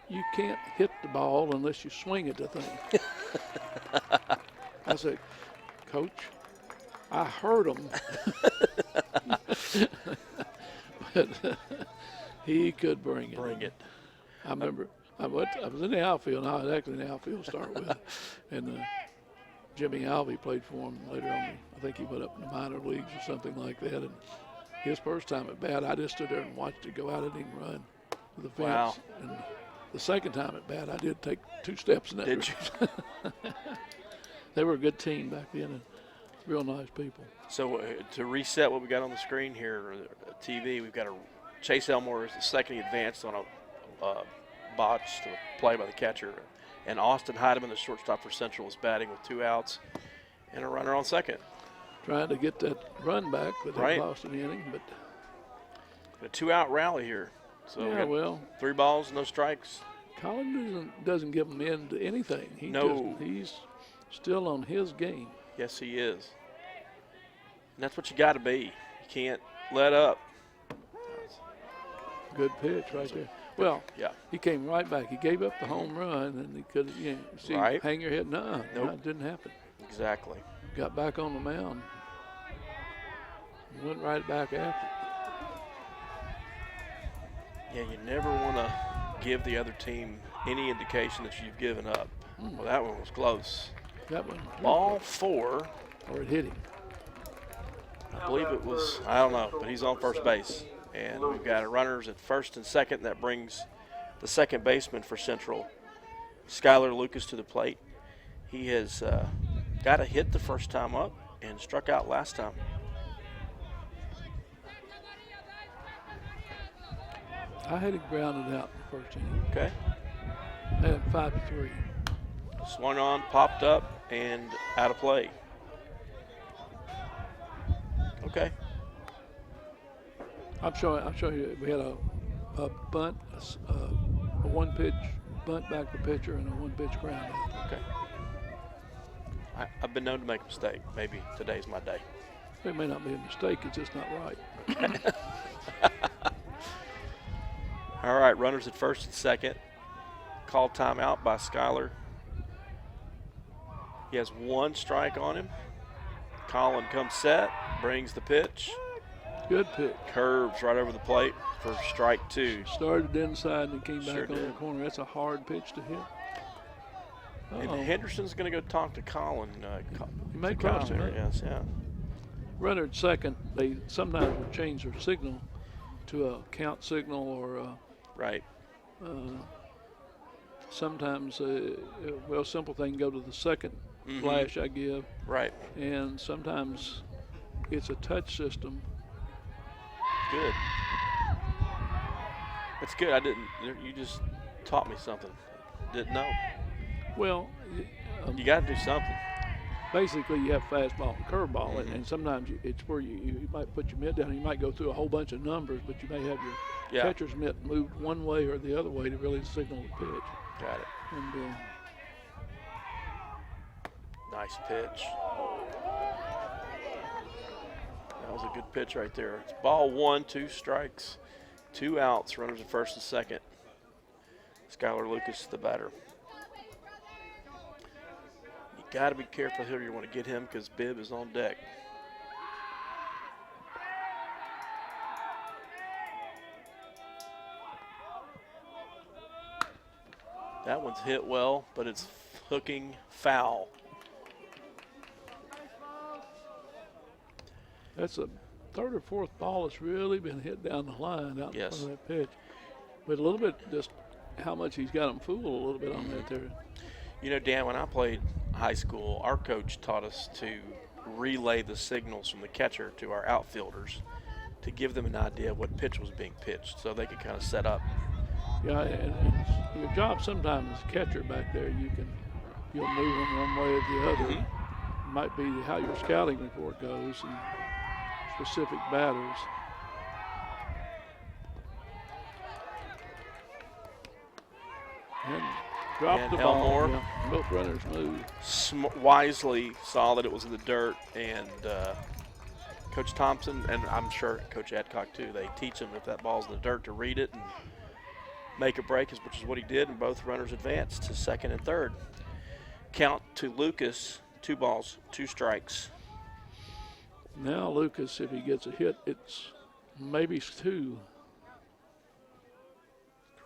[SPEAKER 1] you can't hit the ball unless you swing at the thing. I said, Coach, I heard him. But he could bring it. I remember I was in the outfield. I was actually in the outfield to start with. And Jimmy Alvey played for him later on. I think he went up in the minor leagues or something like that. And his first time at bat, I just stood there and watched it go out. I didn't even run to the fence.
[SPEAKER 2] Wow.
[SPEAKER 1] And the second time at bat, I did take 2 steps in that
[SPEAKER 2] Did
[SPEAKER 1] direction. They were a good team back then and real nice people.
[SPEAKER 2] So to reset what we got on the screen here, TV, we've got Chase Elmore is the second he advanced on a botched play by the catcher. And Austin Hardin, the shortstop for Central, is batting with 2 outs and a runner on second.
[SPEAKER 1] Trying to get that run back, but they lost an inning. But
[SPEAKER 2] a 2-out rally here. So
[SPEAKER 1] yeah, well,
[SPEAKER 2] 3 balls, no strikes.
[SPEAKER 1] Colin doesn't give him into anything. He's still on his game.
[SPEAKER 2] Yes, he is. And that's what you got to be. You can't let up.
[SPEAKER 1] Good pitch right there. Well,
[SPEAKER 2] yeah,
[SPEAKER 1] he came right back. He gave up the home run, and he could, hang your head. No, it didn't happen.
[SPEAKER 2] Exactly.
[SPEAKER 1] Got back on the mound. Went right back after.
[SPEAKER 2] Yeah, you never want to give the other team any indication that you've given up. Well, that one was close.
[SPEAKER 1] That one.
[SPEAKER 2] Ball 4.
[SPEAKER 1] Or it hit him.
[SPEAKER 2] I believe it was, I don't know, but he's on first base. And we've got runners at first and second. That brings the second baseman for Central, Skylar Lucas, to the plate. He has got a hit the first time up and struck out last time.
[SPEAKER 1] I had it grounded out in the first inning.
[SPEAKER 2] Okay.
[SPEAKER 1] I had 5-3.
[SPEAKER 2] Swung on, popped up, and out of play. Okay.
[SPEAKER 1] I'm showing you. We had a bunt, a one-pitch bunt back to pitcher, and a one-pitch ground out.
[SPEAKER 2] Okay. I've been known to make a mistake. Maybe today's my day.
[SPEAKER 1] It may not be a mistake. It's just not right.
[SPEAKER 2] All right, runners at first and second. Called timeout by Skylar. He has 1 strike on him. Colin comes set, brings the pitch.
[SPEAKER 1] Good pitch.
[SPEAKER 2] Curves right over the plate for strike 2.
[SPEAKER 1] Started inside and came back
[SPEAKER 2] Sure
[SPEAKER 1] on
[SPEAKER 2] did.
[SPEAKER 1] the corner. That's a hard pitch to hit.
[SPEAKER 2] And
[SPEAKER 1] Uh-oh.
[SPEAKER 2] Henderson's going to go talk to Colin.
[SPEAKER 1] He may cross him.
[SPEAKER 2] there, yes, yeah.
[SPEAKER 1] Runner at second, they sometimes will change their signal to a count signal or
[SPEAKER 2] Right.
[SPEAKER 1] sometimes, simple thing, go to the second flash I give.
[SPEAKER 2] Right.
[SPEAKER 1] And sometimes it's a touch system.
[SPEAKER 2] Good. That's good. I didn't. You just taught me something. Didn't know.
[SPEAKER 1] Well,
[SPEAKER 2] You got to do something.
[SPEAKER 1] basically you have fastball and curveball, and sometimes it's where you might put your mitt down. You might go through a whole bunch of numbers, but you may have your catcher's mitt moved one way or the other way to really signal the pitch.
[SPEAKER 2] Got it.
[SPEAKER 1] And
[SPEAKER 2] Nice pitch. That was a good pitch right there. It's ball 1, 2 strikes, 2 outs, runners at first and second. Skylar Lucas, the batter. You got to be careful here. You want to get him because Bibb is on deck. That one's hit well, but it's hooking foul.
[SPEAKER 1] that's a third or fourth ball that's really been hit down the line out in front of that pitch. But a little bit just how much he's got him fooled a little bit on that there.
[SPEAKER 2] You know, Dan, when I played high school, our coach taught us to relay the signals from the catcher to our outfielders to give them an idea of what pitch was being pitched so they could kind of set up.
[SPEAKER 1] Yeah, and your job sometimes as a catcher back there, you'll move them one way or the other. Might be how your scouting report goes and specific batters. And dropped
[SPEAKER 2] And
[SPEAKER 1] the ball.
[SPEAKER 2] Elmore.
[SPEAKER 1] Yeah, both runners moved.
[SPEAKER 2] Wisely saw that it was in the dirt, and Coach Thompson, and I'm sure Coach Adcock too, they teach him if that ball's in the dirt to read it and make a break, which is what he did, and both runners advanced to second and third. Count to Lucas, 2 balls, 2 strikes.
[SPEAKER 1] Now Lucas, if he gets a hit, it's maybe 2.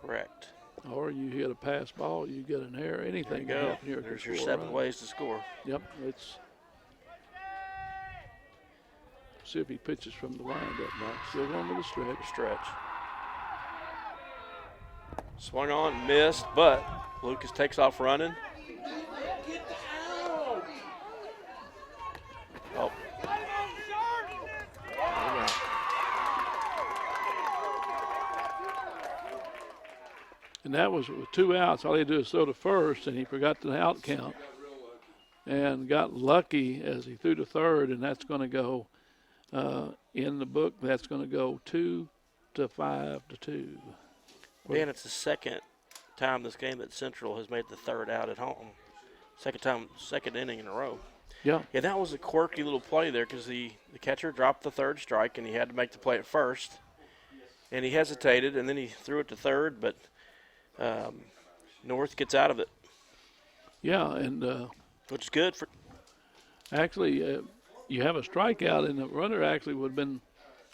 [SPEAKER 2] Correct.
[SPEAKER 1] Or you hit a pass ball, you get an error, anything
[SPEAKER 2] There
[SPEAKER 1] can
[SPEAKER 2] you
[SPEAKER 1] happen
[SPEAKER 2] go.
[SPEAKER 1] here.
[SPEAKER 2] There's your 7 ways to score.
[SPEAKER 1] Yep, let's see if he pitches from the windup now. Still going with the stretch.
[SPEAKER 2] Swung on, missed, but Lucas takes off running. Oh.
[SPEAKER 1] And that was with 2 outs. All he had to do is throw to first, and he forgot the out count and got lucky as he threw to third, and that's going to go in the book. That's going to go 2-5-2.
[SPEAKER 2] Dan, it's the second time this game that Central has made the third out at home. Second inning in a row.
[SPEAKER 1] Yeah.
[SPEAKER 2] Yeah, that was a quirky little play there because the catcher dropped the third strike and he had to make the play at first. And he hesitated and then he threw it to third, but North gets out of it.
[SPEAKER 1] Yeah, and
[SPEAKER 2] which is good for.
[SPEAKER 1] Actually, you have a strikeout, and the runner actually would have been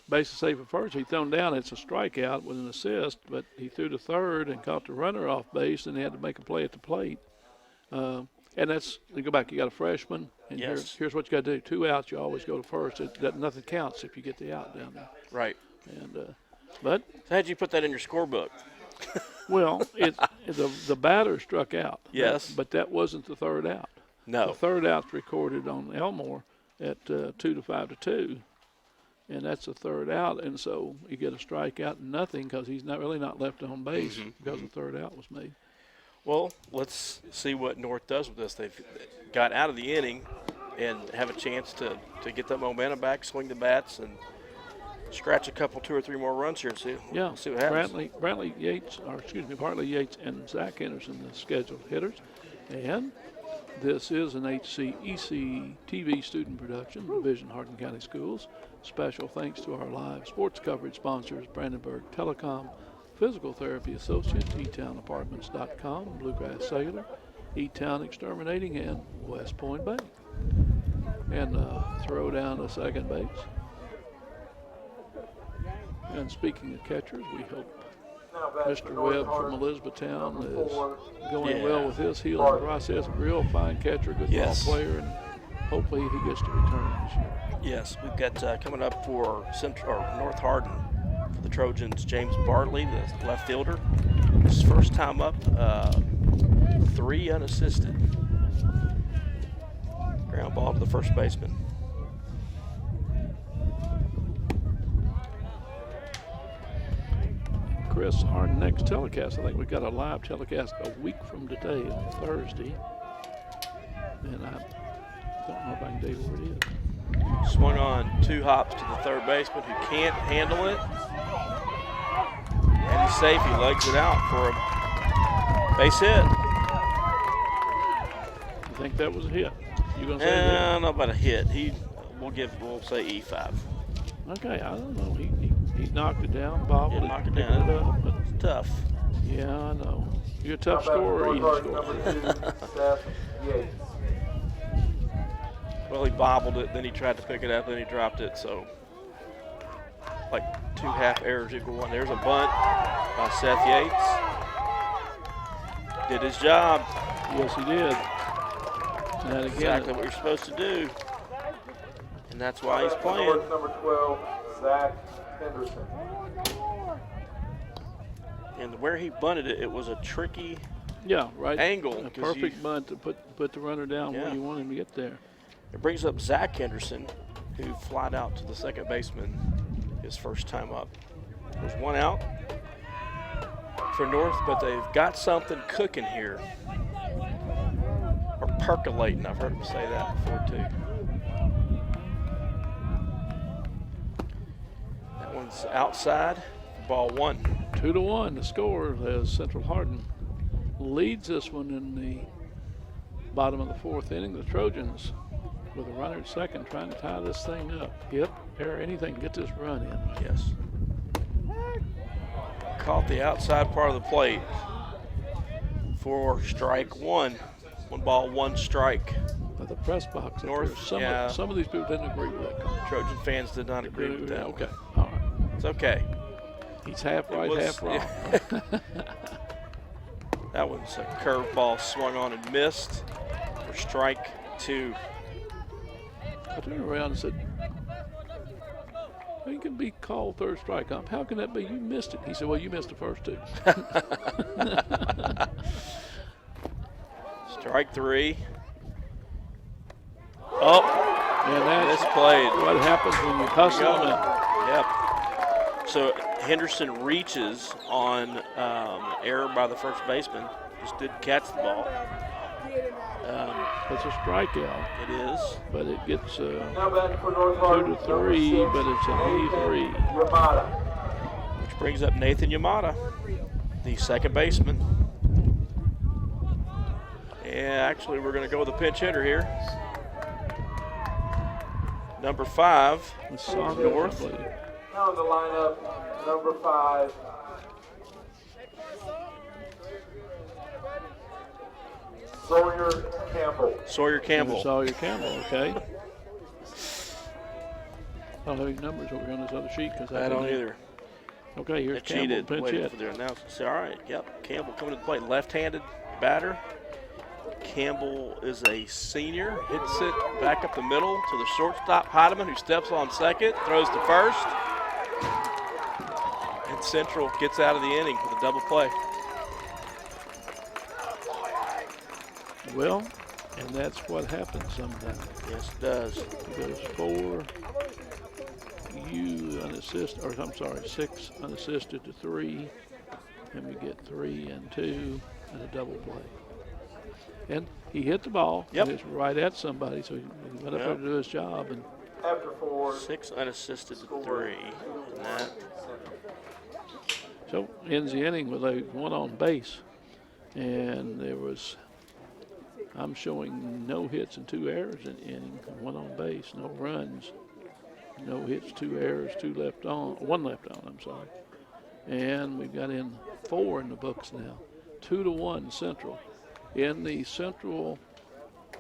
[SPEAKER 1] bases safe at first. He thrown down. It's a strikeout with an assist, but he threw to third and caught the runner off base, and he had to make a play at the plate. And that's, you go back, you got a freshman, and
[SPEAKER 2] Yes.
[SPEAKER 1] here's what you got to do. 2 outs, you always go to first. Nothing counts if you get the out down there.
[SPEAKER 2] Right.
[SPEAKER 1] And but
[SPEAKER 2] So how'd you put that in your scorebook?
[SPEAKER 1] well, the batter struck out.
[SPEAKER 2] Yes.
[SPEAKER 1] But that wasn't the third out.
[SPEAKER 2] No.
[SPEAKER 1] The third out's recorded on Elmore at 2-5-2, and that's the third out. And so you get a strikeout and nothing because he's not left on base because the third out was made.
[SPEAKER 2] Well, let's see what North does with this. They've got out of the inning and have a chance to get that momentum back, swing the bats, and scratch a couple, 2 or 3 more runs here and see what happens.
[SPEAKER 1] Bartley Yates and Zach Henderson, the scheduled hitters. And this is an HCEC-TV student production, Division Hardin County Schools. Special thanks to our live sports coverage sponsors, Brandenburg Telecom, Physical Therapy Associates, eTownApartments.com, Bluegrass Cellular, eTown Exterminating, and West Point Bank. And throw down to second base. And speaking of catchers, we hope Mr. Webb from Elizabethtown is going well with his healing process. Real fine catcher, good ball player, and hopefully he gets to return this year.
[SPEAKER 2] Yes, we've got coming up for North Hardin for the Trojans, James Bartley, the left fielder. His first time up, 3 unassisted. Ground ball to the first baseman.
[SPEAKER 1] Chris, our next telecast, I think we got a live telecast a week from today on Thursday. And I don't know if I can tell you where it is.
[SPEAKER 2] Swung on 2 hops to the third baseman who can't handle it. And he's safe. He legs it out for a base hit.
[SPEAKER 1] You think that was a hit? You gonna say
[SPEAKER 2] I don't know about a hit. We'll say E5.
[SPEAKER 1] Okay, I don't know. He knocked it down, bobbled
[SPEAKER 2] Knocked it
[SPEAKER 1] picked
[SPEAKER 2] down.
[SPEAKER 1] it up, but
[SPEAKER 2] It's tough.
[SPEAKER 1] yeah, I know. You're a tough scorer or easy scorer?
[SPEAKER 2] Well, he bobbled it, then he tried to pick it up, then he dropped it. So, like 2 half errors equal 1. There's a bunt by Seth Yates. Did his job.
[SPEAKER 1] Yes, he did. And again,
[SPEAKER 2] Exactly what you're supposed to do. And that's why he's playing.
[SPEAKER 3] Number 12, Zach Henderson.
[SPEAKER 2] And where he bunted it, it was a tricky
[SPEAKER 1] yeah, right.
[SPEAKER 2] angle.
[SPEAKER 1] A
[SPEAKER 2] 'cause
[SPEAKER 1] perfect bunt to put the runner down where
[SPEAKER 2] Yeah.
[SPEAKER 1] you want him to get there.
[SPEAKER 2] It brings up Zach Henderson, who flied out to the second baseman his first time up. There's 1 out for North, but they've got something cooking here. Or percolating, I've heard them say that before too. That one's outside, ball 1.
[SPEAKER 1] 2-1 the score as Central Hardin leads this one in the bottom of the 4th inning. The Trojans with a runner at second trying to tie this thing up. Hit, error, anything, get this run in.
[SPEAKER 2] Yes. Caught the outside part of the plate for strike 1. 1 ball, 1 strike.
[SPEAKER 1] But the press box up
[SPEAKER 2] North,
[SPEAKER 1] there, some of these people didn't agree with that call.
[SPEAKER 2] Trojan fans did not agree with that.
[SPEAKER 1] Okay, all right.
[SPEAKER 2] It's okay.
[SPEAKER 1] He's half right, half wrong.
[SPEAKER 2] That one's a curveball swung on and missed for strike 2.
[SPEAKER 1] I turned around and said, "He can be called third strike. How can that be? You missed it." He said, "Well, you missed the first 2."
[SPEAKER 2] Strike 3. Oh,
[SPEAKER 1] And that's
[SPEAKER 2] misplayed.
[SPEAKER 1] what happens when you hustle them.
[SPEAKER 2] Yep. So Henderson reaches on error by the first baseman. Just didn't catch the ball.
[SPEAKER 1] It's a strikeout,
[SPEAKER 2] It is.
[SPEAKER 1] but it gets
[SPEAKER 3] Now batting for North
[SPEAKER 1] 2
[SPEAKER 3] Hardin,
[SPEAKER 1] to 3,
[SPEAKER 3] number 6,
[SPEAKER 1] but it's an E3.
[SPEAKER 3] Yamada.
[SPEAKER 2] Which brings up Nathan Yamada, the second baseman. Yeah, actually, we're going to go with a pinch hitter here. Number 5, North.
[SPEAKER 3] Now in the lineup, number 5,
[SPEAKER 2] Sawyer Campbell.
[SPEAKER 1] Sawyer Campbell, okay. I don't have any numbers over on this other sheet because
[SPEAKER 2] I don't either.
[SPEAKER 1] Okay, here's
[SPEAKER 2] I
[SPEAKER 1] Campbell,
[SPEAKER 2] cheated,
[SPEAKER 1] pinch
[SPEAKER 2] waiting
[SPEAKER 1] hit.
[SPEAKER 2] for their announcement. All right, yep, Campbell coming to the plate, left-handed batter. Campbell is a senior, hits it back up the middle to the shortstop, Hardin, who steps on second, throws to first. And Central gets out of the inning with a double play.
[SPEAKER 1] Well, and that's what happens sometimes.
[SPEAKER 2] Yes, it does.
[SPEAKER 1] It goes 4, you unassisted, or I'm sorry, 6 unassisted to 3, and we get 3 and 2 and a double play. And he hit the ball.
[SPEAKER 2] Yep.
[SPEAKER 1] It's right at somebody, so he went up there to do his job. And
[SPEAKER 3] after 4,
[SPEAKER 2] 6 unassisted to 3. And that,
[SPEAKER 1] so ends the inning with a 1 on base. And there was, I'm showing no hits and 2 errors in the inning. 1 on base, no runs, no hits, 2 errors, 1 left on, I'm sorry. And we've got in 4 in the books now. 2-1 Central. In the Central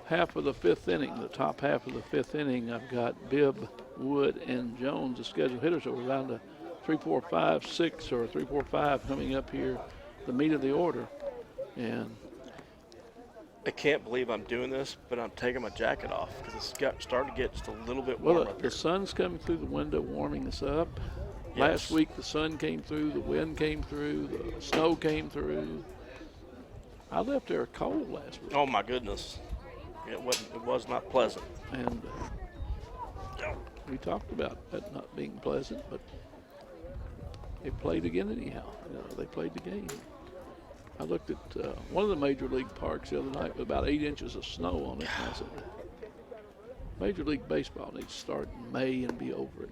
[SPEAKER 1] half of the 5th inning, the top half of the 5th inning, I've got Bibb, Wood, and Jones, the scheduled hitters. So we're down to 3, 4, 5, 6, or 3, 4, 5 coming up here, the meat of the order. And
[SPEAKER 2] I can't believe I'm doing this, but I'm taking my jacket off because it's starting to get just a little bit
[SPEAKER 1] well,
[SPEAKER 2] warm up
[SPEAKER 1] the
[SPEAKER 2] here.
[SPEAKER 1] sun's coming through the window, warming us up.
[SPEAKER 2] Yes.
[SPEAKER 1] Last week the sun came through, the wind came through, the snow came through. I left there cold last week.
[SPEAKER 2] Oh my goodness, it was not pleasant.
[SPEAKER 1] And we talked about that not being pleasant, but they played again anyhow. They played the game. I looked at one of the Major League parks the other night with about 8 inches of snow on it, and I said, Major League Baseball needs to start in May and be over in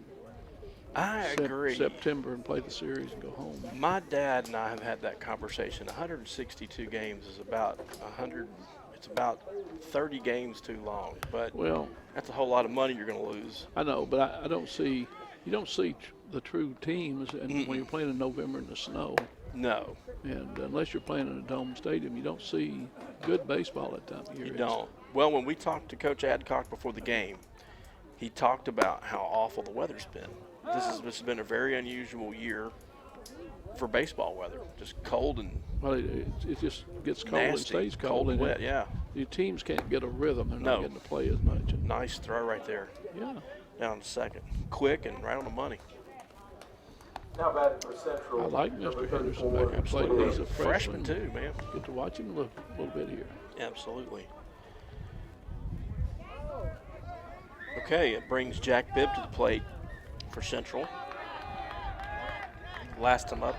[SPEAKER 2] I agree.
[SPEAKER 1] September and play the series and go home.
[SPEAKER 2] My dad and I have had that conversation. 162 games is about 100. It's about 30 games too long, but
[SPEAKER 1] Well,
[SPEAKER 2] that's a whole lot of money you're going to lose.
[SPEAKER 1] I know, but I don't see, you don't see the true teams and when you're playing in November in the snow.
[SPEAKER 2] No,
[SPEAKER 1] And unless you're playing in a dome stadium, you don't see good baseball that time of year.
[SPEAKER 2] you don't. Well, when we talked to Coach Adcock before the game, he talked about how awful the weather's been. This has been a very unusual year for baseball weather. Just cold and
[SPEAKER 1] Well, it just gets cold and
[SPEAKER 2] nasty,
[SPEAKER 1] stays cold.
[SPEAKER 2] and wet. Yeah,
[SPEAKER 1] Your teams can't get a rhythm. They're
[SPEAKER 2] No.
[SPEAKER 1] not getting to play as much. And,
[SPEAKER 2] nice throw right there,
[SPEAKER 1] yeah.
[SPEAKER 2] down the second, quick and right on the money.
[SPEAKER 3] Now batting for Central.
[SPEAKER 1] I like
[SPEAKER 3] number
[SPEAKER 1] Mr. Henderson
[SPEAKER 3] 34,
[SPEAKER 1] back in play.
[SPEAKER 3] Sweet.
[SPEAKER 1] He's a freshman.
[SPEAKER 2] Freshman too, man.
[SPEAKER 1] Get to watch him a little bit here.
[SPEAKER 2] Absolutely. Okay, it brings Jack Bibb to the plate for Central. Last time up,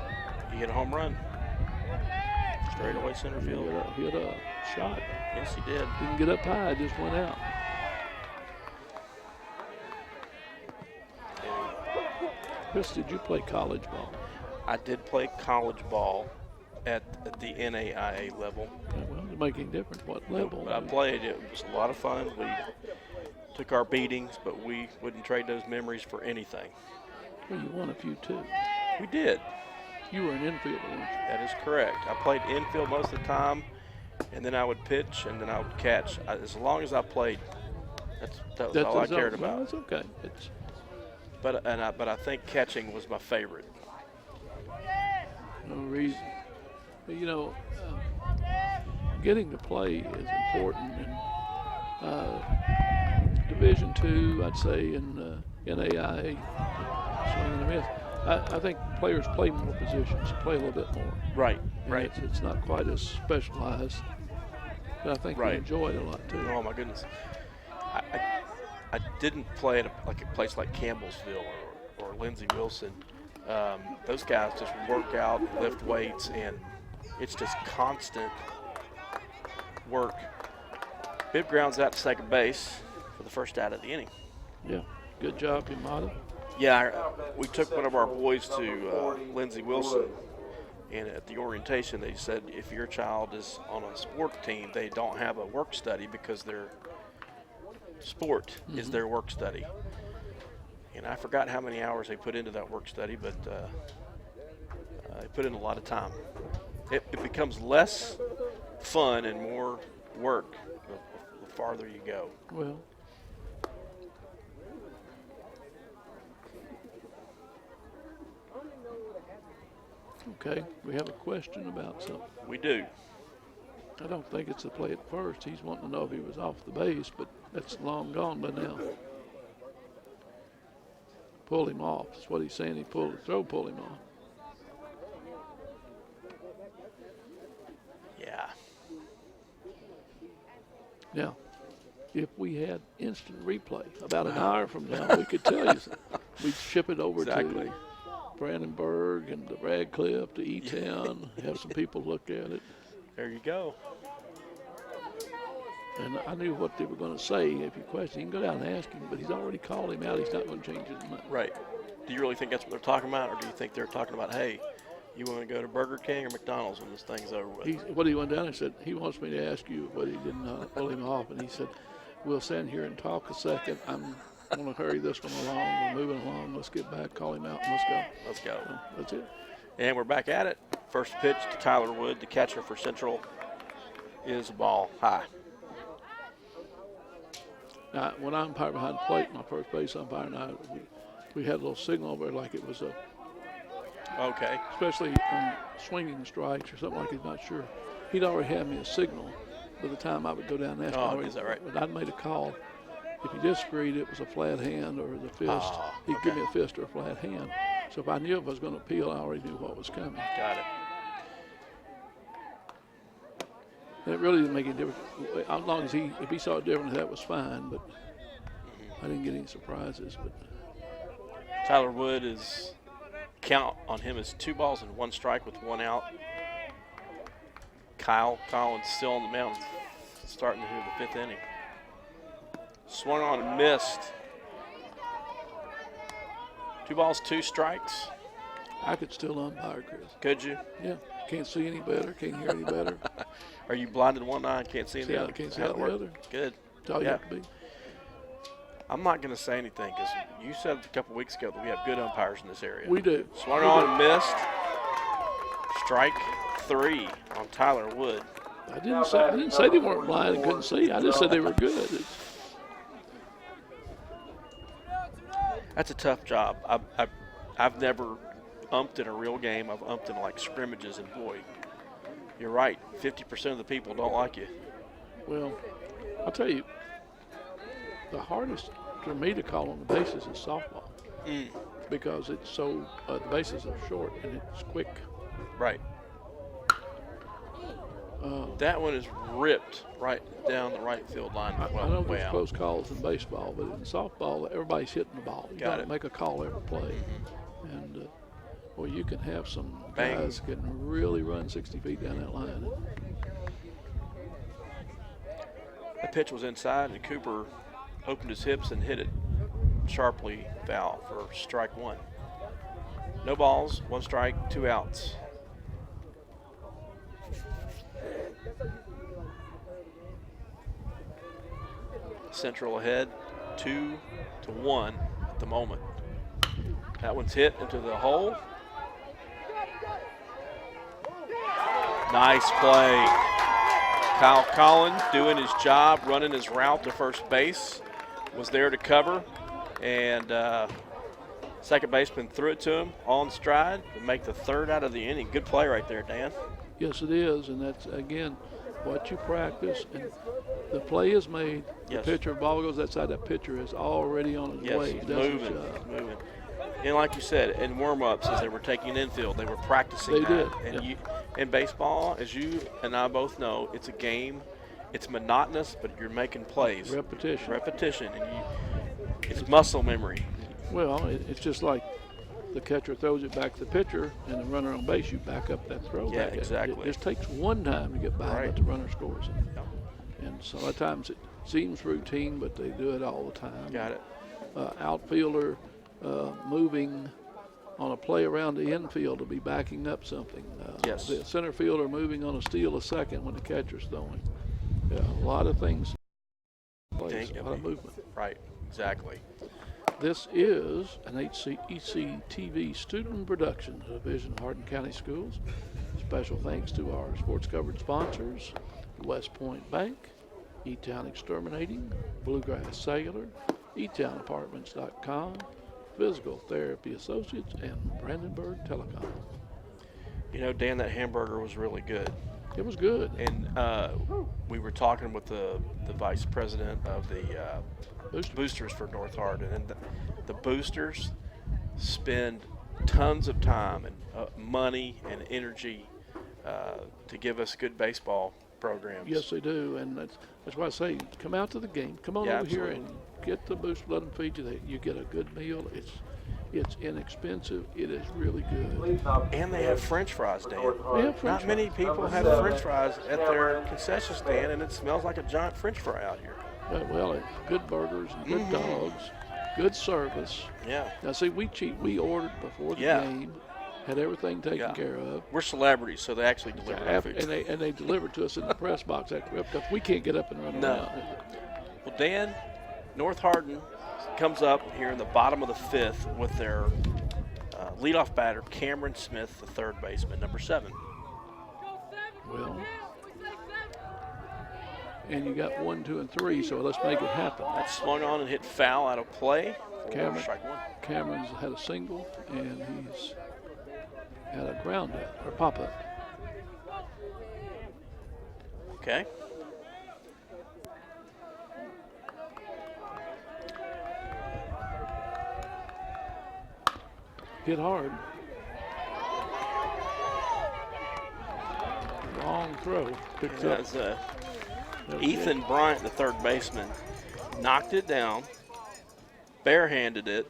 [SPEAKER 2] he hit a home run. Straight away center field.
[SPEAKER 1] He had a shot.
[SPEAKER 2] Yes, he did.
[SPEAKER 1] Didn't get up high, just went out. Chris, did you play college ball?
[SPEAKER 2] I did play college ball at the NAIA level.
[SPEAKER 1] Yeah, well, it make any difference what level.
[SPEAKER 2] But I played. It was a lot of fun. We took our beatings, but we wouldn't trade those memories for anything.
[SPEAKER 1] Well, you won a few too.
[SPEAKER 2] We did.
[SPEAKER 1] You were an infielder, weren't you?
[SPEAKER 2] That is correct. I played infield most of the time, and then I would pitch, and then I would catch. As long as I played, that was all I cared about.
[SPEAKER 1] No, it's okay. It's
[SPEAKER 2] But I think catching was my favorite.
[SPEAKER 1] no reason. But, getting to play is important. And Division II, I'd say, in NAIA, swing and a miss. I think players play more positions, play a little bit more.
[SPEAKER 2] Right,
[SPEAKER 1] And
[SPEAKER 2] right.
[SPEAKER 1] It's not quite as specialized, but I think we
[SPEAKER 2] Right.
[SPEAKER 1] enjoy it a lot too.
[SPEAKER 2] Oh my goodness. I didn't play at a place like Campbellsville or Lindsey Wilson. Those guys just work out, lift weights, and it's just constant work. Bibb grounds out to second base for the first out of the inning.
[SPEAKER 1] Yeah, good job, Yamada.
[SPEAKER 2] Yeah, we took one of our boys to Lindsey Wilson, and at the orientation they said if your child is on a sport team, they don't have a work study because their sport is their work study. And I forgot how many hours they put into that work study, but they put in a lot of time. It becomes less fun and more work the farther you go.
[SPEAKER 1] Well, okay, we have a question about something.
[SPEAKER 2] We do.
[SPEAKER 1] I don't think it's the play at first. He's wanting to know if he was off the base, but that's long gone by now. Pull him off. That's what he's saying. He pulled the throw, pull him off.
[SPEAKER 2] Yeah.
[SPEAKER 1] Now, if we had instant replay about an hour from now, we could tell you. We'd ship it over
[SPEAKER 2] Exactly.
[SPEAKER 1] to Brandenburg and the Radcliffe to E-Town, have some people look at it.
[SPEAKER 2] There you go.
[SPEAKER 1] And I knew what they were going to say. If you question, you can go down and ask him, but he's already called him out. He's not going to change his mind.
[SPEAKER 2] Right. Do you really think that's what they're talking about, or do you think they're talking about, hey, you want to go to Burger King or McDonald's when this thing's over with?
[SPEAKER 1] What he went down and said, he wants me to ask you, but he didn't pull him off. And he said, we'll stand here and talk a second. I'm going to hurry this one along. We're moving along. Let's get back, call him out, and let's go.
[SPEAKER 2] Let's go.
[SPEAKER 1] So that's it.
[SPEAKER 2] And we're back at it. First pitch to Tyler Wood, the catcher for Central, is a ball high.
[SPEAKER 1] Now, when I umpired behind the plate, my first base umpire and I, we had a little signal over like it was a
[SPEAKER 2] Okay.
[SPEAKER 1] especially on swinging strikes or something like he's not sure. He'd already have me a signal by the time I would go down and ask him.
[SPEAKER 2] Is that right?
[SPEAKER 1] But I'd made a call. If he disagreed, it was a flat hand or the fist. He'd give me a fist or a flat hand. So if I knew if I was going to appeal, I already knew what was coming.
[SPEAKER 2] Got it.
[SPEAKER 1] And it really didn't make any difference. As long as if he saw it differently, that was fine. But I didn't get any surprises. But
[SPEAKER 2] Tyler Wood is count on him is 2 balls and 1 strike with 1 out. Kyle Collins still on the mound, starting here the 5th inning. Swung on and missed. 2 balls, 2 strikes.
[SPEAKER 1] I could still umpire, Chris.
[SPEAKER 2] Could you?
[SPEAKER 1] Yeah. Can't see any better. Can't hear any better.
[SPEAKER 2] Are you blinded in one eye and can't see in the other?
[SPEAKER 1] Can't see out the other.
[SPEAKER 2] Good.
[SPEAKER 1] That's all you have to be.
[SPEAKER 2] I'm not going to say anything because you said a couple weeks ago that we have good umpires in this area.
[SPEAKER 1] We do.
[SPEAKER 2] Swung on and missed. Strike 3 on Tyler Wood.
[SPEAKER 1] I didn't say they weren't blind and couldn't see. I just said they were good.
[SPEAKER 2] That's a tough job. I've never umped in a real game. I've umped in like scrimmages, and boy, you're right. 50% of the people don't like you.
[SPEAKER 1] Well, I'll tell you, the hardest for me to call on the bases is softball because it's so the bases are short and it's quick.
[SPEAKER 2] Right. That one is ripped right down the right field line.
[SPEAKER 1] I know there's close calls in baseball, but in softball, everybody's hitting the ball. You got to make a call every play. And, well, you can have some guys that can really run 60 feet down that line.
[SPEAKER 2] The pitch was inside, and Cooper opened his hips and hit it sharply foul for strike 1. No balls, 1 strike, 2 outs. Central ahead 2-1 at the moment. That one's hit into the hole. Nice play. Kyle Collins doing his job, running his route to first base. Was there to cover, and second baseman threw it to him on stride to make the 3rd out of the inning. Good play right there, Dan.
[SPEAKER 1] Yes, it is, and that's, again, what you practice, and the play is made.
[SPEAKER 2] Yes.
[SPEAKER 1] The pitcher, ball goes that side, that pitcher is already on his way.
[SPEAKER 2] He's moving. And like you said, in warm-ups, as they were taking infield, they were practicing
[SPEAKER 1] They
[SPEAKER 2] that.
[SPEAKER 1] did.
[SPEAKER 2] And in baseball, as you and I both know, it's a game. It's monotonous, but you're making plays. Repetition, and it's muscle memory.
[SPEAKER 1] Well, it's just like the catcher throws it back to the pitcher, and the runner on base, you back up that throw.
[SPEAKER 2] Yeah, exactly.
[SPEAKER 1] It just takes one time to get by, but the runner scores it.
[SPEAKER 2] Yeah.
[SPEAKER 1] And so a lot of times it seems routine, but they do it all the time.
[SPEAKER 2] Got it.
[SPEAKER 1] Outfielder moving on a play around the infield to be backing up something.
[SPEAKER 2] Yes.
[SPEAKER 1] The center fielder moving on a steal a second when the catcher's throwing. Yeah, a lot of things. A lot of movement.
[SPEAKER 2] Right, exactly.
[SPEAKER 1] This is an HCEC-TV student production of Division of Hardin County Schools. Special thanks to our sports coverage sponsors, West Point Bank, E-Town Exterminating, Bluegrass Cellular, eTownApartments.com, Physical Therapy Associates, and Brandenburg Telecom.
[SPEAKER 2] You know, Dan, that hamburger was really good.
[SPEAKER 1] It was good.
[SPEAKER 2] And we were talking with the vice president of the boosters for North Hardin, and the boosters spend tons of time and money and energy to give us good baseball programs.
[SPEAKER 1] Yes, they do, and that's why I say come out to the game. Come on over here and get the booster. Let them feed you. You get a good meal. It's inexpensive. It is really good.
[SPEAKER 2] And they have French fries, Dan.
[SPEAKER 1] They have French
[SPEAKER 2] Not many people have French fries at their concession stand, and it smells like a giant French fry out here.
[SPEAKER 1] Well, it's good burgers and good dogs, good service.
[SPEAKER 2] Yeah.
[SPEAKER 1] Now, see, we ordered before the game, had everything taken care of.
[SPEAKER 2] We're celebrities, so they actually deliver our food.
[SPEAKER 1] And they delivered to us in the press box after because we can't get up and run around.
[SPEAKER 2] Well, Dan, North Hardin comes up here in the bottom of the 5th with their leadoff batter, Cameron Smith, the third baseman, number 7.
[SPEAKER 1] Well, and you got 1, 2, and 3, so let's make it happen.
[SPEAKER 2] That's swung on and hit foul out of play. Strike 1.
[SPEAKER 1] Cameron's had a single, and had a ground out, or pop-up.
[SPEAKER 2] Okay.
[SPEAKER 1] Hit hard. Long throw. Picks up.
[SPEAKER 2] That's Ethan Bryant, the third baseman, knocked it down, barehanded it,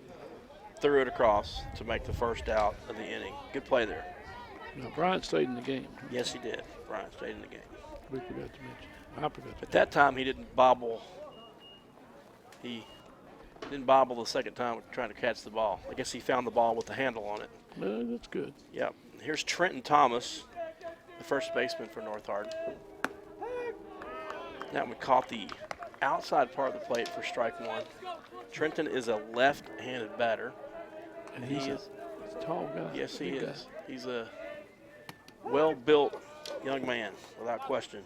[SPEAKER 2] threw it across to make the first out of the inning. Good play there.
[SPEAKER 1] Now, Bryant stayed in the game.
[SPEAKER 2] Yes, he did. Bryant stayed in the game.
[SPEAKER 1] We forgot to mention. I forgot to
[SPEAKER 2] At that time, he didn't bobble. He didn't bobble the second time trying to catch the ball. I guess he found the ball with the handle on it.
[SPEAKER 1] That's good.
[SPEAKER 2] Yep. Here's Trenton Thomas, the first baseman for North Hardin. That one caught the outside part of the plate for strike one. Trenton is a left-handed batter.
[SPEAKER 1] And he's a tall guy.
[SPEAKER 2] Yes, he
[SPEAKER 1] big
[SPEAKER 2] is.
[SPEAKER 1] guy.
[SPEAKER 2] He's a well-built young man, without question.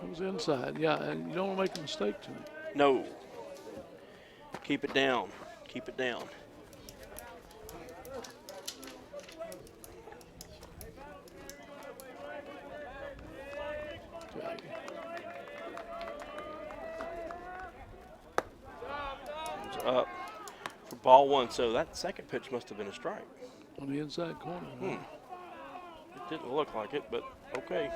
[SPEAKER 1] It was inside, yeah, and you don't want to make a mistake to him.
[SPEAKER 2] No. Keep it down. Keep it down. It's up for ball one. So that second pitch must have been a strike.
[SPEAKER 1] On the inside corner.
[SPEAKER 2] It didn't look like it, but okay.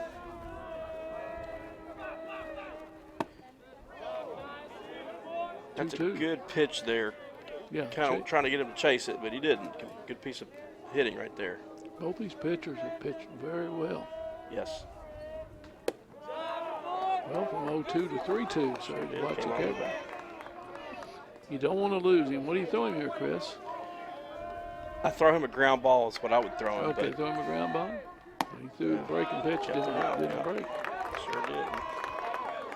[SPEAKER 2] That's a
[SPEAKER 1] 2-2.
[SPEAKER 2] good pitch there.
[SPEAKER 1] Yeah,
[SPEAKER 2] Kind of trying to get him to chase it, but he didn't. Good piece of hitting right there.
[SPEAKER 1] both these pitchers have pitched very well.
[SPEAKER 2] Yes.
[SPEAKER 1] Well, from 0-2 to 3-2, so
[SPEAKER 2] Yeah,
[SPEAKER 1] watch the
[SPEAKER 2] came on
[SPEAKER 1] camera.
[SPEAKER 2] back.
[SPEAKER 1] You don't want to lose him. What are you throwing here, Chris?
[SPEAKER 2] I throw him a ground ball is what I would throw him.
[SPEAKER 1] Okay,
[SPEAKER 2] but
[SPEAKER 1] throw him a ground ball. He threw a breaking pitch,
[SPEAKER 2] Kept it out,
[SPEAKER 1] didn't
[SPEAKER 2] yeah.
[SPEAKER 1] break.
[SPEAKER 2] Sure did.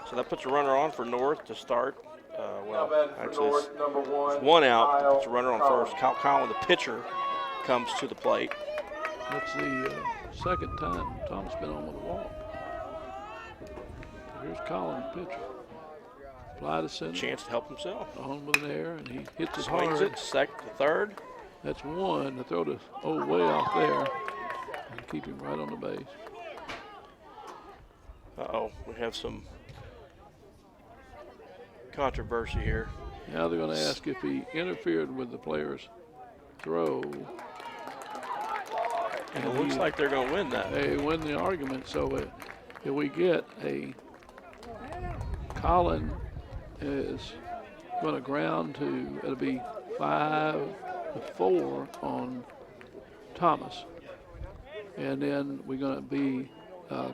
[SPEAKER 2] So that puts a runner on for North to start. Well,
[SPEAKER 3] Now batting for
[SPEAKER 2] actually,
[SPEAKER 3] North, number
[SPEAKER 2] it's
[SPEAKER 3] 1.
[SPEAKER 2] one out.
[SPEAKER 3] Kyle
[SPEAKER 2] Puts a runner on
[SPEAKER 3] Collins.
[SPEAKER 2] first. Kyle Collin, the pitcher, comes to the plate.
[SPEAKER 1] That's the second time Tom's been on with a walk. Here's Colin, the pitcher. Fly to center.
[SPEAKER 2] Chance to help himself.
[SPEAKER 1] On with an air, and he hits it
[SPEAKER 2] Swings
[SPEAKER 1] hard.
[SPEAKER 2] it, second to third.
[SPEAKER 1] That's one. The throw to way off there. And keep him right on the base.
[SPEAKER 2] Uh-oh, we have some controversy here.
[SPEAKER 1] Now they're going to ask if he interfered with the player's throw.
[SPEAKER 2] And it looks like they're going to win that.
[SPEAKER 1] They win the argument. So if we get a Colin is going to ground to, it'll be 5-4 on Thomas. And then we're going to be,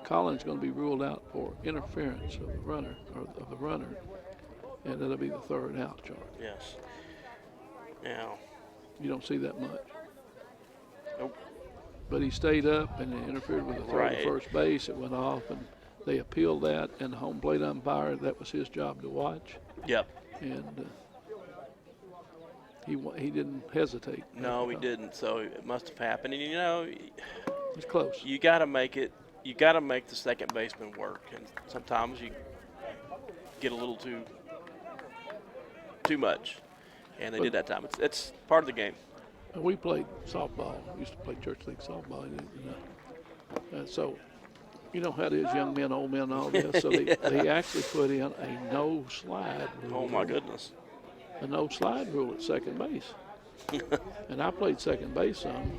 [SPEAKER 1] Colin's going to be ruled out for interference of the runner, and that'll be the third out charge.
[SPEAKER 2] Yes. Now,
[SPEAKER 1] You don't see that much.
[SPEAKER 2] nope.
[SPEAKER 1] But he stayed up and interfered with the throw
[SPEAKER 2] Right.
[SPEAKER 1] to first base. It went off, and they appealed that, and the home plate umpire, that was his job to watch.
[SPEAKER 2] Yep.
[SPEAKER 1] And he didn't hesitate.
[SPEAKER 2] No, he didn't. So it must have happened. And, you know,
[SPEAKER 1] It's close.
[SPEAKER 2] you got to make it. You got to make the second baseman work. And sometimes you get a little too much. And they did that time. It's part of the game.
[SPEAKER 1] We played softball. We used to play church league softball. And so, you know how it is, young men, old men, and all this. So they actually put in a no slide rule.
[SPEAKER 2] Oh, my goodness.
[SPEAKER 1] A no slide rule at second base. And I played second base some.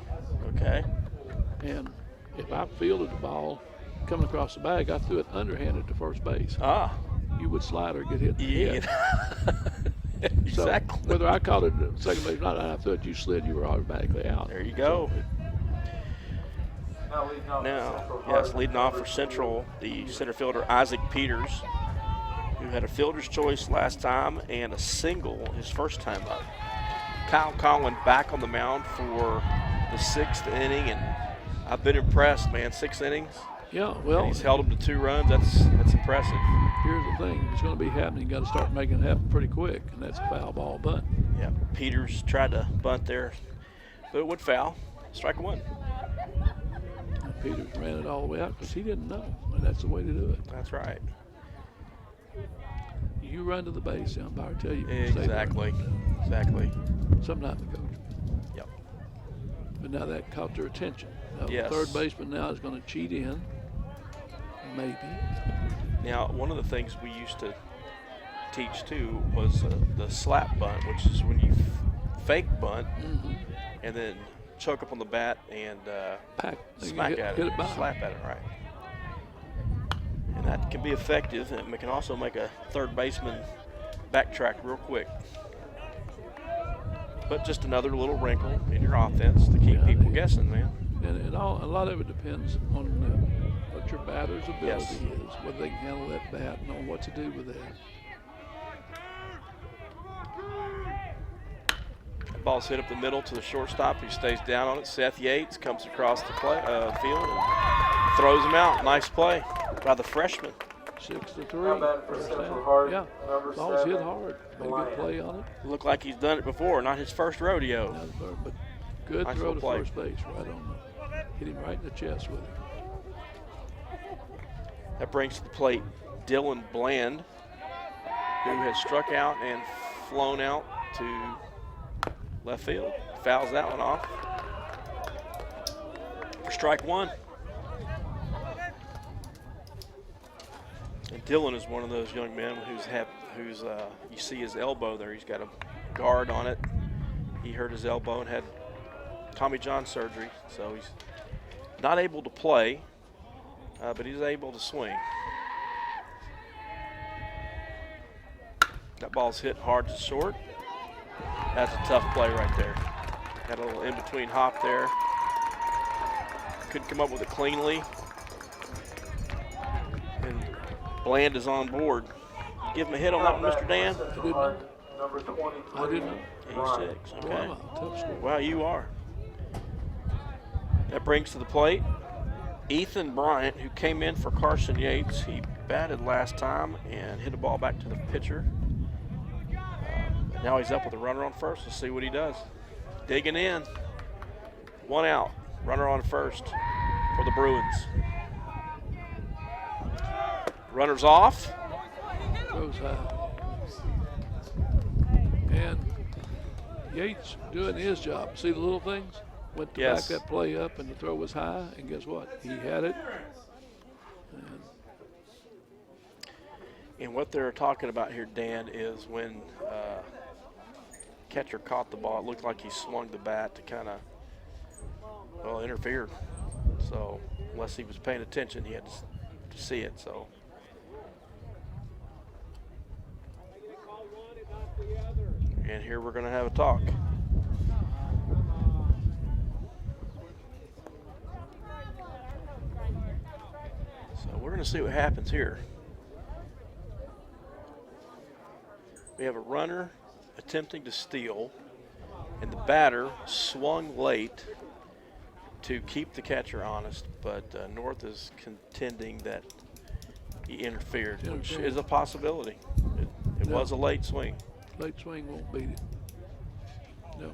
[SPEAKER 2] Okay.
[SPEAKER 1] And if I fielded the ball coming across the bag, I threw it underhanded to first base.
[SPEAKER 2] Ah.
[SPEAKER 1] You would slide or get hit in the
[SPEAKER 2] Yeah.
[SPEAKER 1] head.
[SPEAKER 2] Exactly.
[SPEAKER 1] So whether I caught it at second base or not, I thought you slid, you were automatically out.
[SPEAKER 2] There you go.
[SPEAKER 3] Now leading off for
[SPEAKER 2] Now,
[SPEAKER 3] Central
[SPEAKER 2] yes,
[SPEAKER 3] Hardin,
[SPEAKER 2] leading off
[SPEAKER 3] number
[SPEAKER 2] for Central, the center fielder Isaac Peters, who had a fielder's choice last time and a single his first time up. Kyle Collin back on the mound for the 6th inning, and I've been impressed, man. 6 innings.
[SPEAKER 1] Yeah,
[SPEAKER 2] And
[SPEAKER 1] well,
[SPEAKER 2] he's held them to 2 runs. That's impressive.
[SPEAKER 1] here's the thing. It's going to be happening. You got to start making it happen pretty quick, and that's a foul ball bunt.
[SPEAKER 2] Yeah, Peters tried to bunt there, but it would foul. Strike one.
[SPEAKER 1] And Peters ran it all the way out because he didn't know, and that's the way to do it.
[SPEAKER 2] That's right.
[SPEAKER 1] You run to the base, the umpire tell you. Stay there.
[SPEAKER 2] Exactly. Exactly.
[SPEAKER 1] Sometimes the coach.
[SPEAKER 2] Yep.
[SPEAKER 1] But Now that caught their attention. Now
[SPEAKER 2] Yes.
[SPEAKER 1] The third baseman now is going to cheat in, maybe.
[SPEAKER 2] Now, one of the things we used to teach too was the slap bunt, which is when you fake bunt and then choke up on the bat and smack at
[SPEAKER 1] hit
[SPEAKER 2] it,
[SPEAKER 1] it by.
[SPEAKER 2] slap at it, right? And that can be effective, and it can also make a third baseman backtrack real quick. But just another little wrinkle in your offense to keep people guessing, man.
[SPEAKER 1] And a lot of it depends on what your batter's ability
[SPEAKER 2] Yes.
[SPEAKER 1] is, whether they can handle that bat and on what to do with that.
[SPEAKER 2] Ball's hit up the middle to the shortstop. He stays down on it. Seth Yates comes across the field and throws him out. Nice play by the freshman.
[SPEAKER 1] 6-3.
[SPEAKER 3] Now batting for
[SPEAKER 1] First
[SPEAKER 3] Central
[SPEAKER 1] down.
[SPEAKER 3] Hardin,
[SPEAKER 1] Yeah,
[SPEAKER 3] number
[SPEAKER 1] ball's hit
[SPEAKER 3] 7,
[SPEAKER 1] hard. Made a good play on it.
[SPEAKER 2] Looked like he's done it before, not his first rodeo.
[SPEAKER 1] But good
[SPEAKER 2] Nice
[SPEAKER 1] throw
[SPEAKER 2] little
[SPEAKER 1] to
[SPEAKER 2] play.
[SPEAKER 1] first base, right on. Hit him right in the chest with it.
[SPEAKER 2] That brings to the plate Dylan Bland, who has struck out and flown out to left field. Fouls that one off for strike one. And Dylan is one of those young men who's you see his elbow there. He's got a guard on it. He hurt his elbow and had Tommy John surgery, so he's not able to play, but he's able to swing. That ball's hit hard to short. That's a tough play right there. Had a little in-between hop there. Couldn't come up with it cleanly. And Bland is on board. Give him a hit on that one, Mr. Dan.
[SPEAKER 3] Central Hardin, number 23,
[SPEAKER 1] I didn't.
[SPEAKER 3] Bryant.
[SPEAKER 2] 86, okay.
[SPEAKER 1] Wow, tough score.
[SPEAKER 2] Wow, you are. That brings to the plate Ethan Bryant, who came in for Carson Yates. He batted last time and hit a ball back to the pitcher. Now he's up with a runner on first. Let's see what he does. Digging in. One out. Runner on first for the Bruins. Runner's off.
[SPEAKER 1] Goes high. And Yates doing his job. See the little things? Went to
[SPEAKER 2] Yes.
[SPEAKER 1] back that play up, and the throw was high. And guess what? He had it.
[SPEAKER 2] And what they're talking about here, Dan, is when catcher caught the ball, it looked like he swung the bat to kind of, interfere. So unless he was paying attention, he had to see it. So. And here we're going to have a talk. So we're going to see what happens here. We have a runner attempting to steal, and the batter swung late to keep the catcher honest, but North is contending that he interfered, which is a possibility. It was a late swing.
[SPEAKER 1] Late swing won't beat it. No.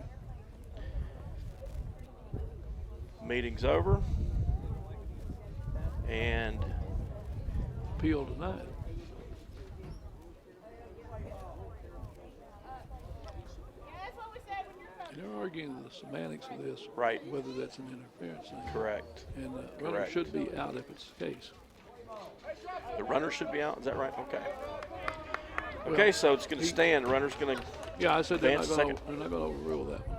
[SPEAKER 2] Meeting's over, and
[SPEAKER 1] Appeal denied. They're arguing the semantics of this,
[SPEAKER 2] Right.
[SPEAKER 1] whether that's an interference thing.
[SPEAKER 2] correct.
[SPEAKER 1] And the runner
[SPEAKER 2] Correct.
[SPEAKER 1] should be out if it's the case.
[SPEAKER 2] The runner should be out. Is that right? Okay.
[SPEAKER 1] Well,
[SPEAKER 2] Okay, so it's going to stand. The runner's going to.
[SPEAKER 1] Yeah, I said they're not
[SPEAKER 2] Advance
[SPEAKER 1] going to overrule that one.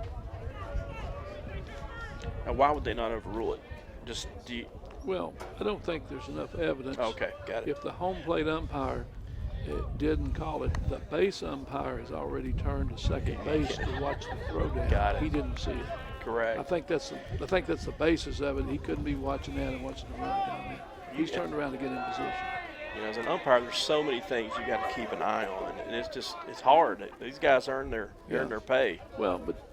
[SPEAKER 2] Now, why would they not overrule it? Just
[SPEAKER 1] Well, I don't think there's enough evidence.
[SPEAKER 2] okay, got it.
[SPEAKER 1] If the home plate umpire didn't call it, the base umpire has already turned to second base to watch the throw down.
[SPEAKER 2] Got it.
[SPEAKER 1] He didn't see it.
[SPEAKER 2] Correct.
[SPEAKER 1] I think that's the basis of it. He couldn't be watching that and watching the runner down there. He's turned around to get in position.
[SPEAKER 2] You know, as an umpire, there's so many things you got to keep an eye on, and it's hard. These guys earn their pay.
[SPEAKER 1] Well, but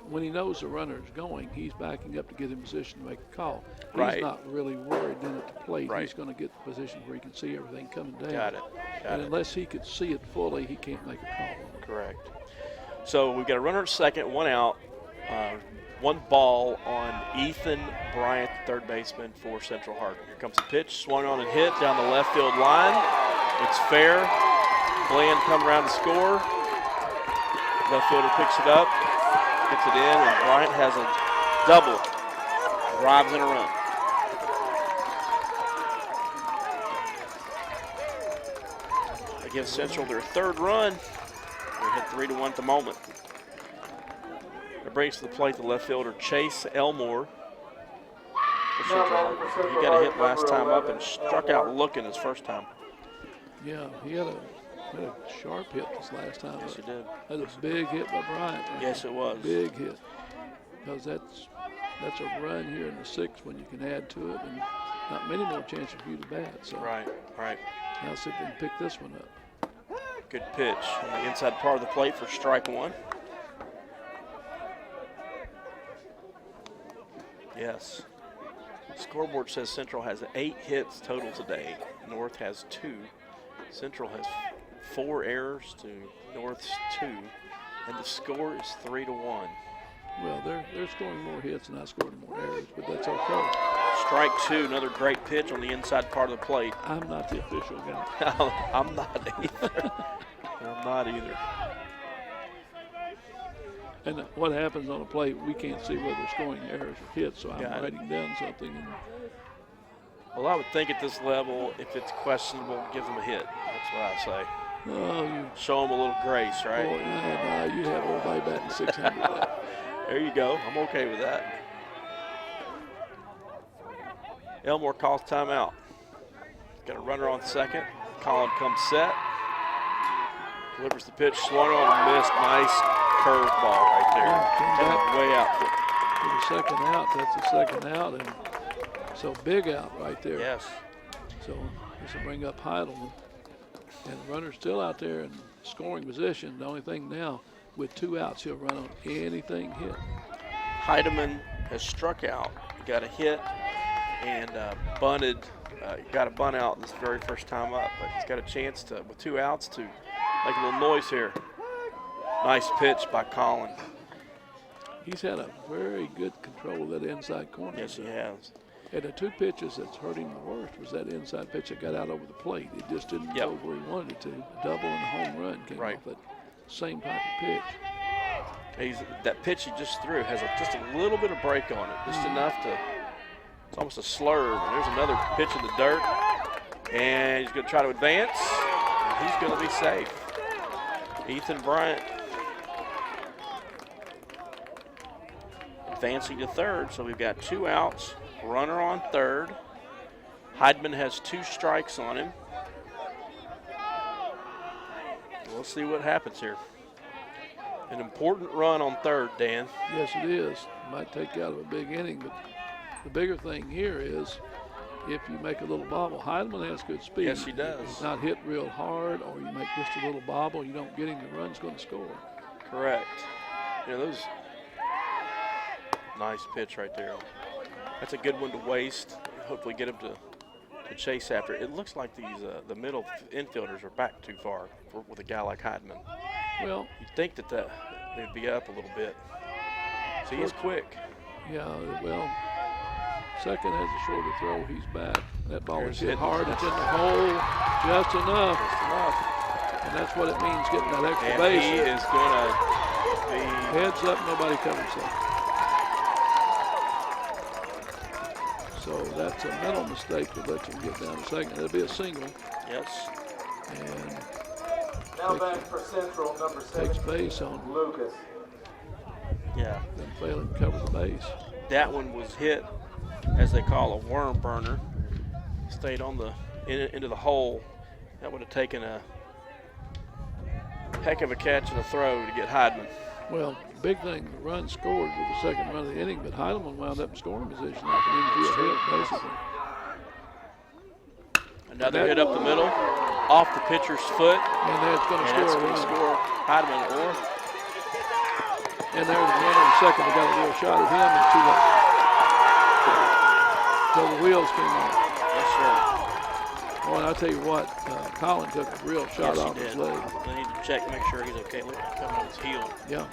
[SPEAKER 1] when he knows the runner is going, he's backing up to get in position to make a call. He's
[SPEAKER 2] Right.
[SPEAKER 1] not really worried in at the plate.
[SPEAKER 2] Right.
[SPEAKER 1] He's going to get the position where he can see everything coming down.
[SPEAKER 2] Got it. Got
[SPEAKER 1] And
[SPEAKER 2] it.
[SPEAKER 1] unless he could see it fully, he can't make a call on it.
[SPEAKER 2] Correct. So we've got a runner at second, one out, one ball on Ethan Bryant, third baseman for Central Hardin. Here comes the pitch, swung on and hit down the left field line. It's fair. Bland come around to score. Left fielder picks it up, gets it in, and Bryant has a double. Drives and a run. That gives Central their third run. They hit 3-1 at the moment. It brings to the plate the left fielder Chase Elmore. He got a hit last time up and struck out looking his first time.
[SPEAKER 1] Yeah, he had a sharp hit this last time.
[SPEAKER 2] Yes, he did.
[SPEAKER 1] That was a big hit by Bryant.
[SPEAKER 2] Yes, it was.
[SPEAKER 1] Big hit. Because that's a run here in the sixth when you can add to it, and not many more chances for you to bat. So
[SPEAKER 2] Right.
[SPEAKER 1] now see if we can pick this one up.
[SPEAKER 2] Good pitch on the inside part of the plate for strike one. Yes. Scoreboard says Central has 8 hits total today. North has 2. Central has 4 errors to North's 2, and the score is 3-1.
[SPEAKER 1] Well, they're scoring more hits and I scored more errors, but that's okay.
[SPEAKER 2] Strike 2, another great pitch on the inside part of the plate.
[SPEAKER 1] I'm not the official guy.
[SPEAKER 2] I'm not either. I'm not either.
[SPEAKER 1] And what happens on a plate, we can't see whether they're scoring errors or hits, so I'm writing down something.
[SPEAKER 2] Well, I would think at this level, if it's questionable, give them a hit. That's what I say.
[SPEAKER 1] Oh, you
[SPEAKER 2] show them a little grace, right?
[SPEAKER 1] Boy, no, you have everybody batting 600.
[SPEAKER 2] There you go. I'm okay with that. Elmore calls timeout. Got a runner on second. Colin comes set. Delivers the pitch, swung on and missed. Nice curveball right there.
[SPEAKER 1] Yeah,
[SPEAKER 2] way out.
[SPEAKER 1] For the second out, that's the second out, and so big out right there.
[SPEAKER 2] Yes.
[SPEAKER 1] So this will bring up Heidelman, and the runner's still out there in scoring position. The only thing now, with 2 outs, he'll run on anything hit.
[SPEAKER 2] Heidemann has struck out, got a hit, and bunted. Got a bunt out this very first time up, but he's got a chance to, with 2 outs, to make a little noise here. Nice pitch by Colin.
[SPEAKER 1] He's had a very good control of that inside corner.
[SPEAKER 2] Yes, he has.
[SPEAKER 1] And the 2 pitches that's hurt him the worst was that inside pitch that got out over the plate. It just didn't go where he wanted it to. A double and a home run came off that same type of pitch.
[SPEAKER 2] That pitch he just threw has just a little bit of break on it, just enough to, it's almost a slurve. And there's another pitch in the dirt, and he's going to try to advance, and he's going to be safe. Ethan Bryant advancing to third, so we've got 2 outs, runner on third. Heidemann has 2 strikes on him. We'll see what happens here. An important run on third, Dan.
[SPEAKER 1] Yes, it is. Might take you out of a big inning, but the bigger thing here is if you make a little bobble. Heidemann has good speed.
[SPEAKER 2] Yes, he does.
[SPEAKER 1] He's not hit real hard, or you make just a little bobble, you don't get him, the run's going to score.
[SPEAKER 2] Correct. You know, those nice pitch right there. That's a good one to waste. Hopefully get him to chase after. It looks like these the middle infielders are back too far with a guy like Heidemann.
[SPEAKER 1] Well,
[SPEAKER 2] you'd think that they'd be up a little bit. So he is quick.
[SPEAKER 1] Yeah, well, second has a shorter throw. He's back. That ball is hit hard. It's in the hole just enough. And that's what it means, getting that extra base.
[SPEAKER 2] He is going to be
[SPEAKER 1] heads up, nobody covers that. So that's a mental mistake to let you get down to second. It'll be a single.
[SPEAKER 2] Yes.
[SPEAKER 1] And
[SPEAKER 3] now back for Central, number 7.
[SPEAKER 1] Takes base on
[SPEAKER 3] Lucas.
[SPEAKER 2] Yeah.
[SPEAKER 1] Then failing to cover the base.
[SPEAKER 2] That one was hit, as they call a worm burner. Stayed on into the hole. That would have taken a heck of a catch and a throw to get Heidemann.
[SPEAKER 1] Well, big thing, the run scored with the second run of the inning, but Heidemann wound up in scoring position after an infield hit, basically.
[SPEAKER 2] Another hit up the middle, off the pitcher's foot.
[SPEAKER 1] And that's going to
[SPEAKER 2] score Heidemann or.
[SPEAKER 1] And there's the runner in second. They got a real shot at him and 2 left. So the wheels came off.
[SPEAKER 2] Yes, sir.
[SPEAKER 1] Oh, and I'll tell you what, Colin took a real shot off his leg.
[SPEAKER 2] They need to check, make sure he's okay. Look at coming on his heel.
[SPEAKER 1] Yeah.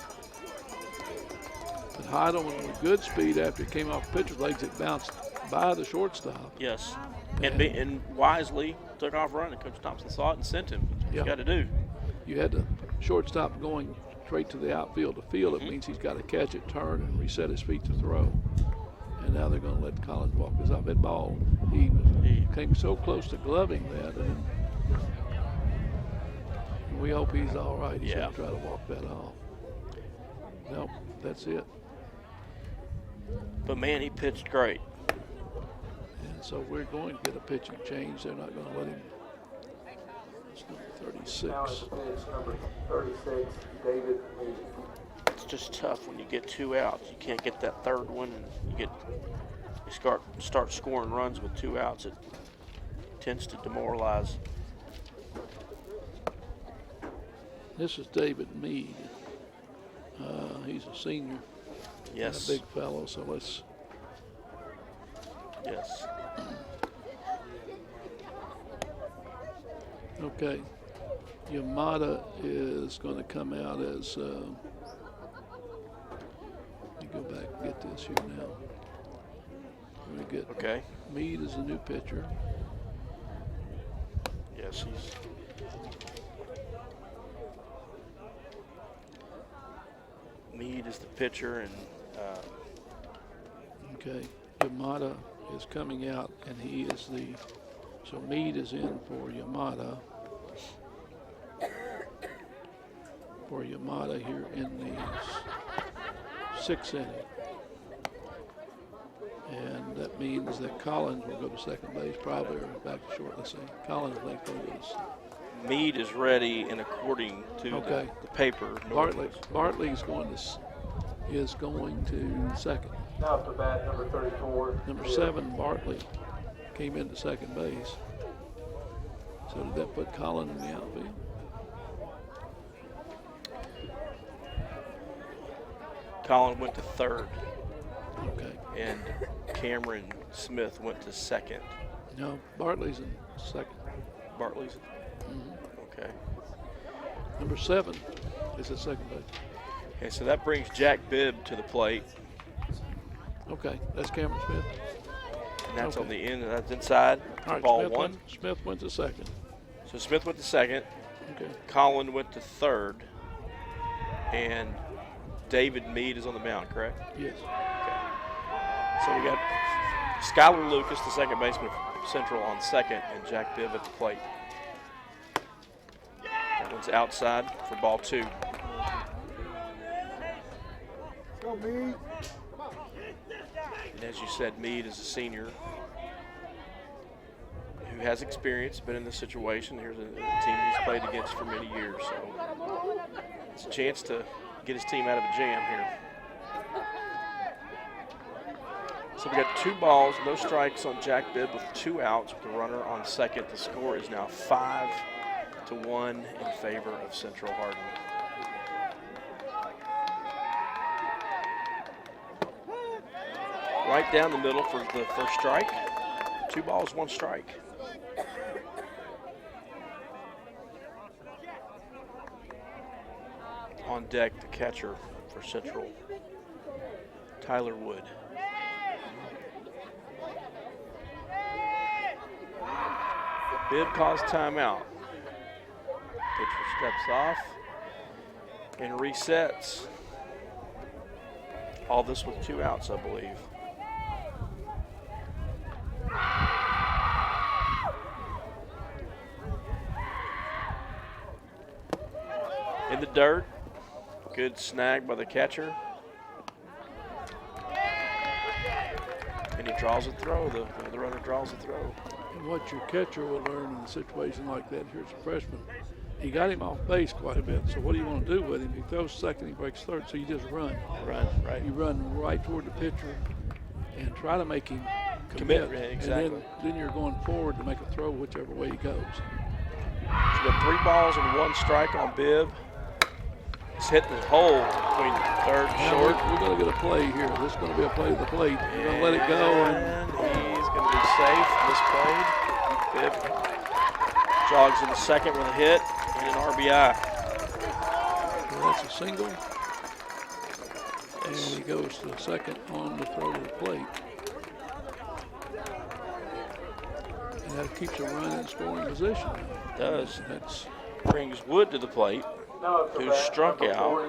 [SPEAKER 1] But Heidelman with good speed after he came off the pitcher's legs, it bounced by the shortstop.
[SPEAKER 2] Yes. And wisely took off running. Coach Thompson saw it and sent him. That's what you got to do.
[SPEAKER 1] You had the shortstop going straight to the outfield to field. It means he's got to catch it, turn, and reset his feet to throw. And now they're going to let Collins walk this off. That ball, he came so close to gloving that. And we hope he's all right. He's going to try to walk that off. Nope, that's it.
[SPEAKER 2] But, man, he pitched great.
[SPEAKER 1] And so we're going to get a pitching change. They're not going to let him. It's number 36.
[SPEAKER 3] Now it's pitch number 36, David Mead.
[SPEAKER 2] It's just tough when you get 2 outs. You can't get that third one, and you start scoring runs with 2 outs. It tends to demoralize.
[SPEAKER 1] This is David Mead. He's a senior.
[SPEAKER 2] Yes.
[SPEAKER 1] A big fellow, so let's.
[SPEAKER 2] Yes.
[SPEAKER 1] Okay. Yamada is going to come out as. Let me go back and get this here now. We're going to get.
[SPEAKER 2] Okay.
[SPEAKER 1] Mead is a new pitcher.
[SPEAKER 2] Yes, he's. Mead is the pitcher, and
[SPEAKER 1] okay, Yamada is coming out, and he is the. So Mead is in for Yamada. For Yamada here in the 6th inning, and that means that Collins will go to second base, probably, or back to short. Let's see. Collins may go to.
[SPEAKER 2] Mead is ready, and according to the paper,
[SPEAKER 1] Bartley is going to second.
[SPEAKER 3] Now up to bat, number 34.
[SPEAKER 1] Number 7, Bartley, came into second base. So did that put Collins in the outfield?
[SPEAKER 2] Colin went to third.
[SPEAKER 1] Okay.
[SPEAKER 2] And Cameron Smith went to second.
[SPEAKER 1] No, Bartley's in second.
[SPEAKER 2] Bartley's? Okay.
[SPEAKER 1] Number 7 is at second base.
[SPEAKER 2] Okay, so that brings Jack Bibb to the plate.
[SPEAKER 1] Okay, that's Cameron Smith.
[SPEAKER 2] And that's on the end, that's inside.
[SPEAKER 1] All right,
[SPEAKER 2] Ball 1.
[SPEAKER 1] Smith went to second.
[SPEAKER 2] So Smith went to second.
[SPEAKER 1] Okay.
[SPEAKER 2] Colin went to third. And David Mead is on the mound, correct?
[SPEAKER 1] Yes.
[SPEAKER 2] Okay. So we got Skylar Lucas, the second baseman for Central, on second, and Jack Bibb at the plate. That one's outside for ball 2.
[SPEAKER 3] Go Mead.
[SPEAKER 2] And as you said, Mead is a senior who has experience, been in this situation. Here's a team he's played against for many years. So it's a chance to get his team out of a jam here. So we got 2 balls, no strikes on Jack Bibb with 2 outs with a runner on second. The score is now 5-1 in favor of Central Hardin. Right down the middle for the first strike. 2 balls, 1 strike. On deck, the catcher for Central, Tyler Wood. Bibb calls timeout. Pitcher steps off and resets. All this with 2 outs, I believe. In the dirt. Good snag by the catcher. And he draws a throw. The runner draws a throw.
[SPEAKER 1] And what your catcher will learn in a situation like that, here's a freshman, he got him off base quite a bit. So what do you want to do with him? He throws second, he breaks third, so you just run.
[SPEAKER 2] Run, right.
[SPEAKER 1] You run right toward the pitcher and try to make him
[SPEAKER 2] Commit, yeah, exactly.
[SPEAKER 1] And then you're going forward to make a throw whichever way he goes.
[SPEAKER 2] So we got 3 balls and 1 strike on Bibb. He's hitting the hole between third and short.
[SPEAKER 1] We're going to get a play here. This is going to be a play to the plate. We're going to let it go.
[SPEAKER 2] And he's going to be safe. Misplayed. Bibb jogs into second with a hit and an RBI.
[SPEAKER 1] Well, that's a single. And he goes to second on the throw to the plate. And that keeps a run in scoring position.
[SPEAKER 2] It does.
[SPEAKER 1] That's
[SPEAKER 2] brings Wood to the plate, who's struck out.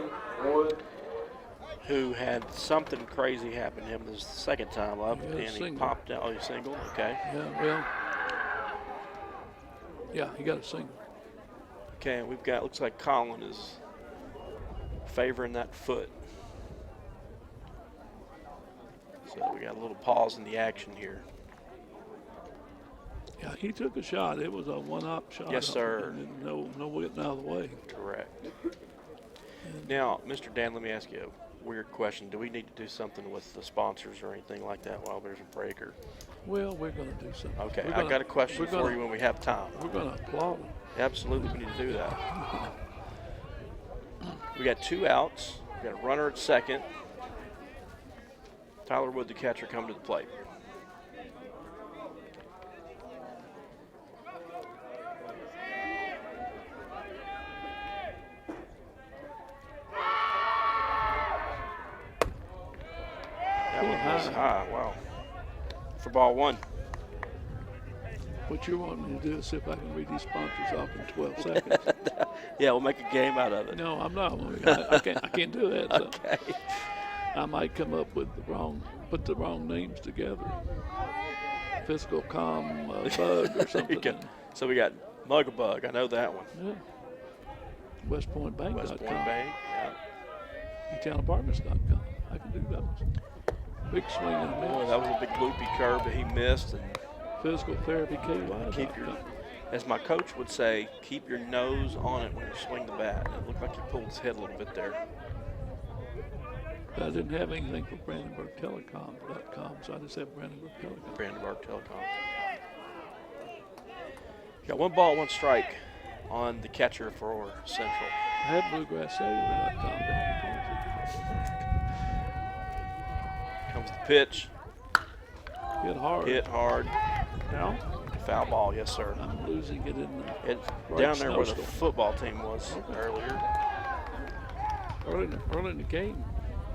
[SPEAKER 2] who had something crazy happen to him the second time up,
[SPEAKER 1] He had a
[SPEAKER 2] and he
[SPEAKER 1] single.
[SPEAKER 2] popped out. Oh, he singled. Okay.
[SPEAKER 1] Yeah, well, yeah, he got a single.
[SPEAKER 2] Okay, and we've got, looks like Colin is favoring that foot. So we got a little pause in the action here.
[SPEAKER 1] Yeah, he took a shot. It was a one-up shot.
[SPEAKER 2] Yes, sir.
[SPEAKER 1] And no getting out of the way.
[SPEAKER 2] Correct. Now, Mr. Dan, let me ask you a weird question. Do we need to do something with the sponsors or anything like that while there's a break? Or?
[SPEAKER 1] Well, we're going to do something.
[SPEAKER 2] Okay,
[SPEAKER 1] We're
[SPEAKER 2] I
[SPEAKER 1] gonna-
[SPEAKER 2] got a question
[SPEAKER 1] we're
[SPEAKER 2] for
[SPEAKER 1] gonna-
[SPEAKER 2] you when we have time.
[SPEAKER 1] We're going to applaud him.
[SPEAKER 2] Absolutely, we need to do that. We got 2 outs. We got a runner at second. Tyler Wood, the catcher, come to the plate. That one was high, wow. For ball 1.
[SPEAKER 1] What you want me to do is see if I can read these sponsors off in 12 seconds.
[SPEAKER 2] Yeah, we'll make a game out of it.
[SPEAKER 1] No, I'm not. I can't do that. So
[SPEAKER 2] Okay.
[SPEAKER 1] I might come up with put the wrong names together. Fiscal Com Bug or
[SPEAKER 2] There you
[SPEAKER 1] something.
[SPEAKER 2] go. So we got Mugabug, I know that one.
[SPEAKER 1] Yeah. WestPointBank.com.
[SPEAKER 2] West Point Bank, yeah.
[SPEAKER 1] eTownApartments.com. I can do those. Big swing and a
[SPEAKER 2] Boy,
[SPEAKER 1] miss.
[SPEAKER 2] that was a big loopy curve that he missed. And
[SPEAKER 1] Physical Therapy
[SPEAKER 2] keep your,
[SPEAKER 1] KY.com.
[SPEAKER 2] as my coach would say, keep your nose on it when you swing the bat. It looked like he pulled his head a little bit there.
[SPEAKER 1] I didn't have anything for BrandenburgTelecom.com, so I just have Brandenburg Telecom.
[SPEAKER 2] Brandenburg Telecom. Got 1 ball, 1 strike on the catcher for Central.
[SPEAKER 1] I had BluegrassCellular.com down.
[SPEAKER 2] Comes the pitch,
[SPEAKER 1] Hit hard.
[SPEAKER 2] hit hard,
[SPEAKER 1] Now
[SPEAKER 2] foul ball, yes sir.
[SPEAKER 1] I'm losing it in the
[SPEAKER 2] It's
[SPEAKER 1] right
[SPEAKER 2] down there where the
[SPEAKER 1] snowstorm.
[SPEAKER 2] football team was earlier.
[SPEAKER 1] Early in the game,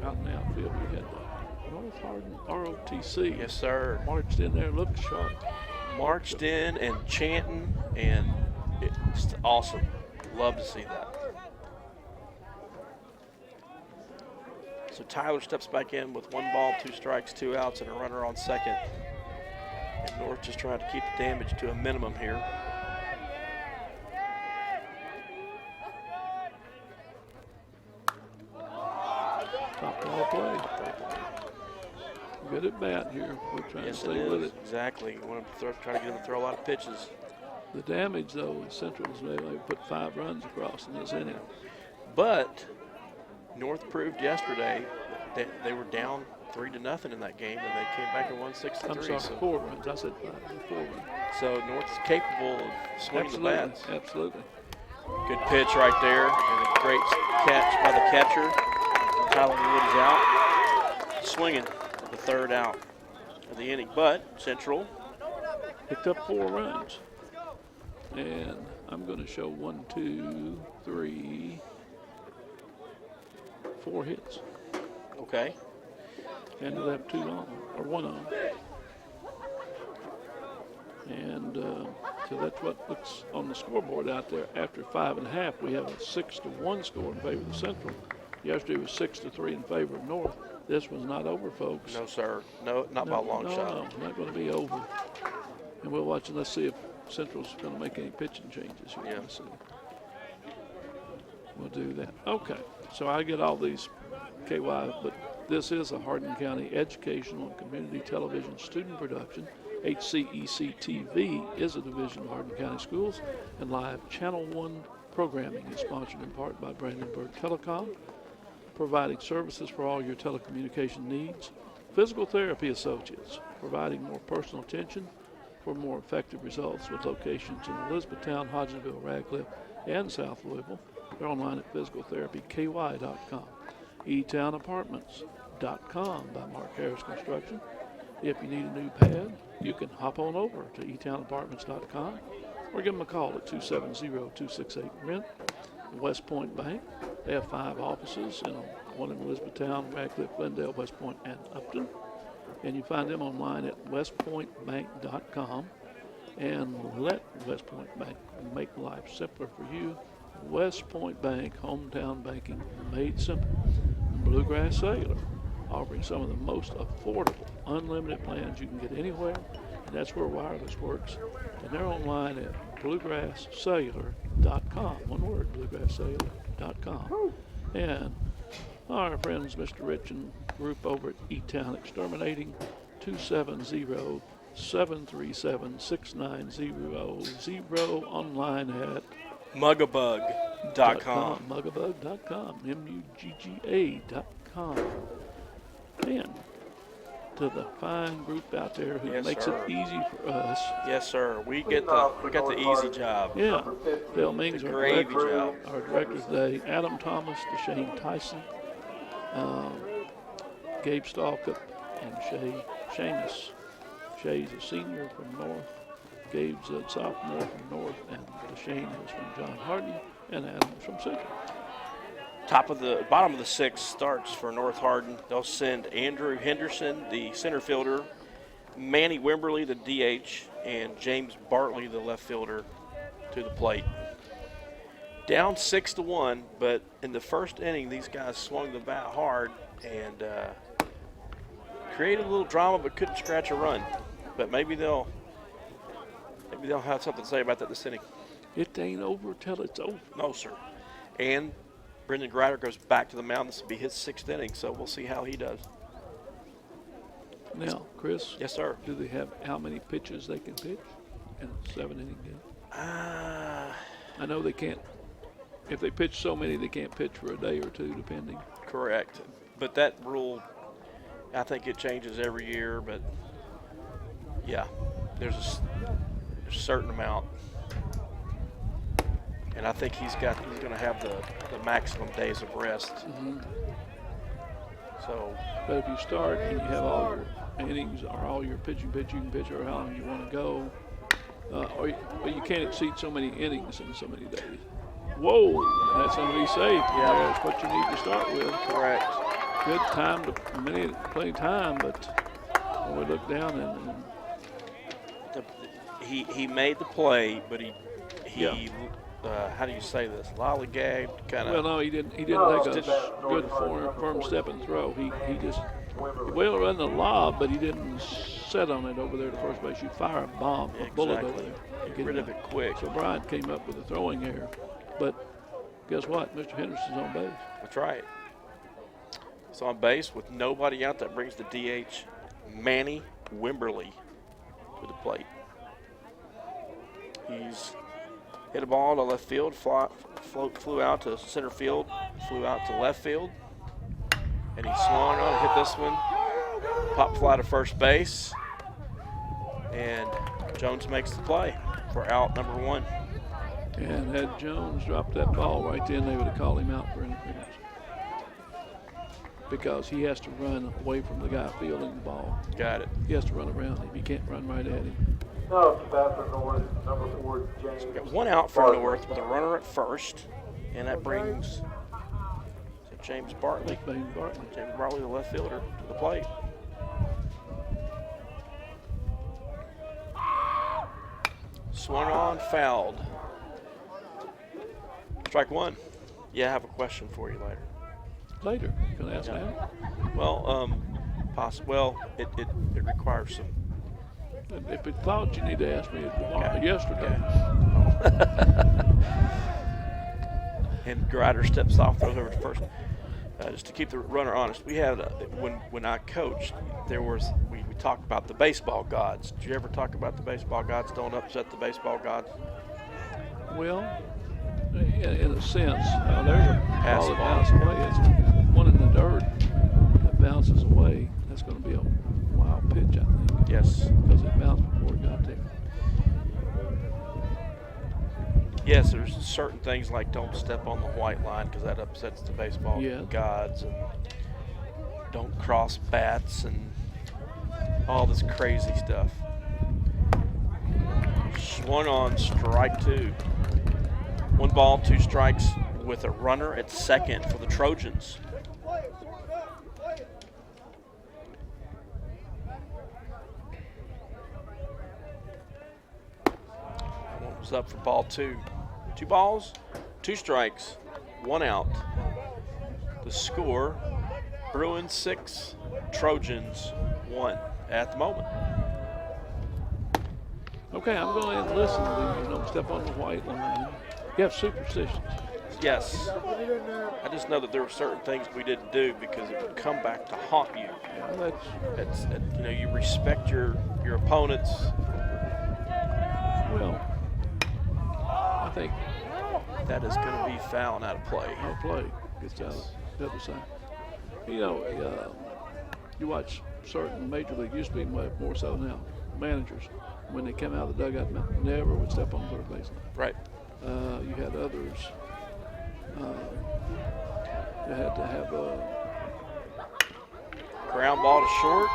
[SPEAKER 1] out in the outfield, we had the North Hardin ROTC.
[SPEAKER 2] Yes sir.
[SPEAKER 1] Marched in there, looked sharp.
[SPEAKER 2] Marched in and chanting, and it's awesome. Love to see that. So Tyler steps back in with 1 ball, 2 strikes, 2 outs, and a runner on second. And North just trying to keep the damage to a minimum here.
[SPEAKER 1] Top ball play. Good at bat here. We're trying
[SPEAKER 2] Yes,
[SPEAKER 1] to
[SPEAKER 2] it
[SPEAKER 1] stay with
[SPEAKER 2] is.
[SPEAKER 1] it.
[SPEAKER 2] Exactly. You want to try to get him to throw a lot of pitches.
[SPEAKER 1] The damage, though, is Central's they put 5 runs across in this inning.
[SPEAKER 2] But North proved yesterday that they were down 3-0 in that game, and they came back and won 6-3.
[SPEAKER 1] I'm sorry, 4 runs. I said 5. 4 runs.
[SPEAKER 2] So North is capable of swinging the bats.
[SPEAKER 1] Absolutely.
[SPEAKER 2] Good pitch right there, and a great catch by the catcher. Tyler Wood is out, swinging the 3rd out of the inning. But Central,
[SPEAKER 1] Picked up 4 runs. And I'm going to show 1, 2, 3, 4 hits.
[SPEAKER 2] okay,
[SPEAKER 1] And they'll have 2 on, or 1 on. And so that's what looks on the scoreboard out there. After 5 1/2, we have a 6-1 score in favor of the Central. Yesterday was 6-3 in favor of North. This one's not over, folks.
[SPEAKER 2] no sir, no, not by a long shot.
[SPEAKER 1] No, not going to be over. And we'll watch and let's see if Central's going to make any pitching changes here.
[SPEAKER 2] Yeah.
[SPEAKER 1] Let's see. We'll do that. Okay, so I get all these KY, but this is a Hardin County educational and community television student production. HCEC-TV is a division of Hardin County Schools, and live Channel 1 programming is sponsored in part by Brandenburg Telecom, providing services for all your telecommunication needs. Physical Therapy Associates, providing more personal attention for more effective results with locations in Elizabethtown, Hodgenville, Radcliffe, and South Louisville. They're online at physicaltherapyky.com. eTownApartments.com by Mark Harris Construction. If you need a new pad, you can hop on over to eTownApartments.com or give them a call at 270-268-RENT. West Point Bank, they have 5 offices, one in Elizabethtown, Radcliffe, Glendale, West Point, and Upton. And you find them online at westpointbank.com. And let West Point Bank make life simpler for you. West Point Bank, hometown banking made simple. Bluegrass Cellular, offering some of the most affordable, unlimited plans you can get anywhere, and that's where wireless works. And they're online at bluegrasscellular.com. One word, bluegrasscellular.com. And our friends, Mr. Rich and group over at E-Town Exterminating, 270-737-6900, online at
[SPEAKER 2] Mugabug.com.
[SPEAKER 1] Mugabug.com, MUGGA.com. And to the fine group out there who
[SPEAKER 2] Yes,
[SPEAKER 1] makes
[SPEAKER 2] sir.
[SPEAKER 1] it easy for us.
[SPEAKER 2] Yes, sir. We got the easy job.
[SPEAKER 1] Yeah, Bill Mings,
[SPEAKER 2] The
[SPEAKER 1] our
[SPEAKER 2] gravy
[SPEAKER 1] director,
[SPEAKER 2] job.
[SPEAKER 1] our director today, Adam Thomas, DeShane Tyson, Gabe Stalkup, and Seamus. Shay's a senior from North, Gabe's a sophomore from North, and DeShane is from John Hardin, and Adam's from Central.
[SPEAKER 2] Bottom of the sixth starts for North Hardin. They'll send Andrew Henderson, the center fielder, Manny Wimberly, the DH, and James Bartley, the left fielder, to the plate. Down 6-1, but in the first inning, these guys swung the bat hard and created a little drama, but couldn't scratch a run. But maybe they'll have something to say about that this inning.
[SPEAKER 1] It ain't over till it's over.
[SPEAKER 2] No, sir. And Brendan Grider goes back to the mound. This will be his 6th inning, so we'll see how he does.
[SPEAKER 1] Now, Chris,
[SPEAKER 2] Yes, sir.
[SPEAKER 1] do they have how many pitches they can pitch in a 7-inning game? I know they can't. If they pitch so many, they can't pitch for a day or two, depending.
[SPEAKER 2] Correct. But that rule, I think it changes every year. But yeah, there's a certain amount, and I think he's going to have the maximum days of rest.
[SPEAKER 1] Mm-hmm.
[SPEAKER 2] So,
[SPEAKER 1] But if you start and you have all your innings or all your pitch, you can pitch or how long you want to go, but you can't exceed so many innings in so many days. Whoa, that's going to be safe.
[SPEAKER 2] Yeah.
[SPEAKER 1] That's what you need to start with.
[SPEAKER 2] correct.
[SPEAKER 1] Good time to plenty time, but when we look down and
[SPEAKER 2] He made the play, but he
[SPEAKER 1] Yeah.
[SPEAKER 2] how do you say this? Lollygagged, kind of.
[SPEAKER 1] well, no, he didn't take a good firm step and throw. He just well run the lob, but he didn't set on it over there to first base. You fire a bomb, a bullet over there. You
[SPEAKER 2] Get rid of it quick.
[SPEAKER 1] So Bryant came up with a throwing error, but guess what? Mr. Henderson's on base.
[SPEAKER 2] That's right. He's on base with nobody out. That brings the DH, Manny Wimberly, to the plate. He's hit a ball to left field, flew out to center field, flew out to left field, and he swung on and hit this one. Pop fly to first base, and Jones makes the play for out number 1.
[SPEAKER 1] And had Jones dropped that ball right then, they would have called him out for interference. Because he has to run away from the guy fielding the ball.
[SPEAKER 2] Got it.
[SPEAKER 1] He has to run around him. He can't run right at him.
[SPEAKER 3] No, it's back for North, number 4, James.
[SPEAKER 2] Got one out for North with a runner at first, and that brings James Bartley.
[SPEAKER 1] James Bartley.
[SPEAKER 2] James Bartley, the left fielder, to the plate. Swung on, fouled. Strike 1. Yeah, I have a question for you later.
[SPEAKER 1] Later. Can I ask
[SPEAKER 2] Yeah.
[SPEAKER 1] now?
[SPEAKER 2] Well, it requires some.
[SPEAKER 1] If it thought you need to ask me yesterday.
[SPEAKER 2] And Grider steps off, throws over to first. Just to keep the runner honest, we had when I coached, we talked about the baseball gods. Did you ever talk about the baseball gods? Don't upset the baseball gods.
[SPEAKER 1] Well, in a sense, there's a
[SPEAKER 2] Pass
[SPEAKER 1] ball that
[SPEAKER 2] ball.
[SPEAKER 1] bounces away. It's one in the dirt that bounces away. That's going to be a wild pitch, I think.
[SPEAKER 2] Yes.
[SPEAKER 1] Because it bounced before it got there.
[SPEAKER 2] Yes, there's certain things like don't step on the white line because that upsets the baseball
[SPEAKER 1] Yeah.
[SPEAKER 2] gods, and don't cross bats and all this crazy stuff. Swung on, strike 2. 1 ball, 2 strikes with a runner at second for the Trojans. One was up for ball 2. 2 balls, 2 strikes, 1 out. The score, Bruins 6, Trojans 1 at the moment.
[SPEAKER 1] Okay, I'm going to listen to these. Step on the white line. You have superstitions.
[SPEAKER 2] Yes. I just know that there were certain things we didn't do because it would come back to haunt you.
[SPEAKER 1] Yeah,
[SPEAKER 2] It's you respect your opponents.
[SPEAKER 1] well, I think
[SPEAKER 2] That is going to be foul out of play.
[SPEAKER 1] no play gets out of the other side. You watch certain major league, used to be more so now, managers, when they came out of the dugout, never would step on third baseline.
[SPEAKER 2] Right.
[SPEAKER 1] You had others that had to have
[SPEAKER 2] Ground ball to short.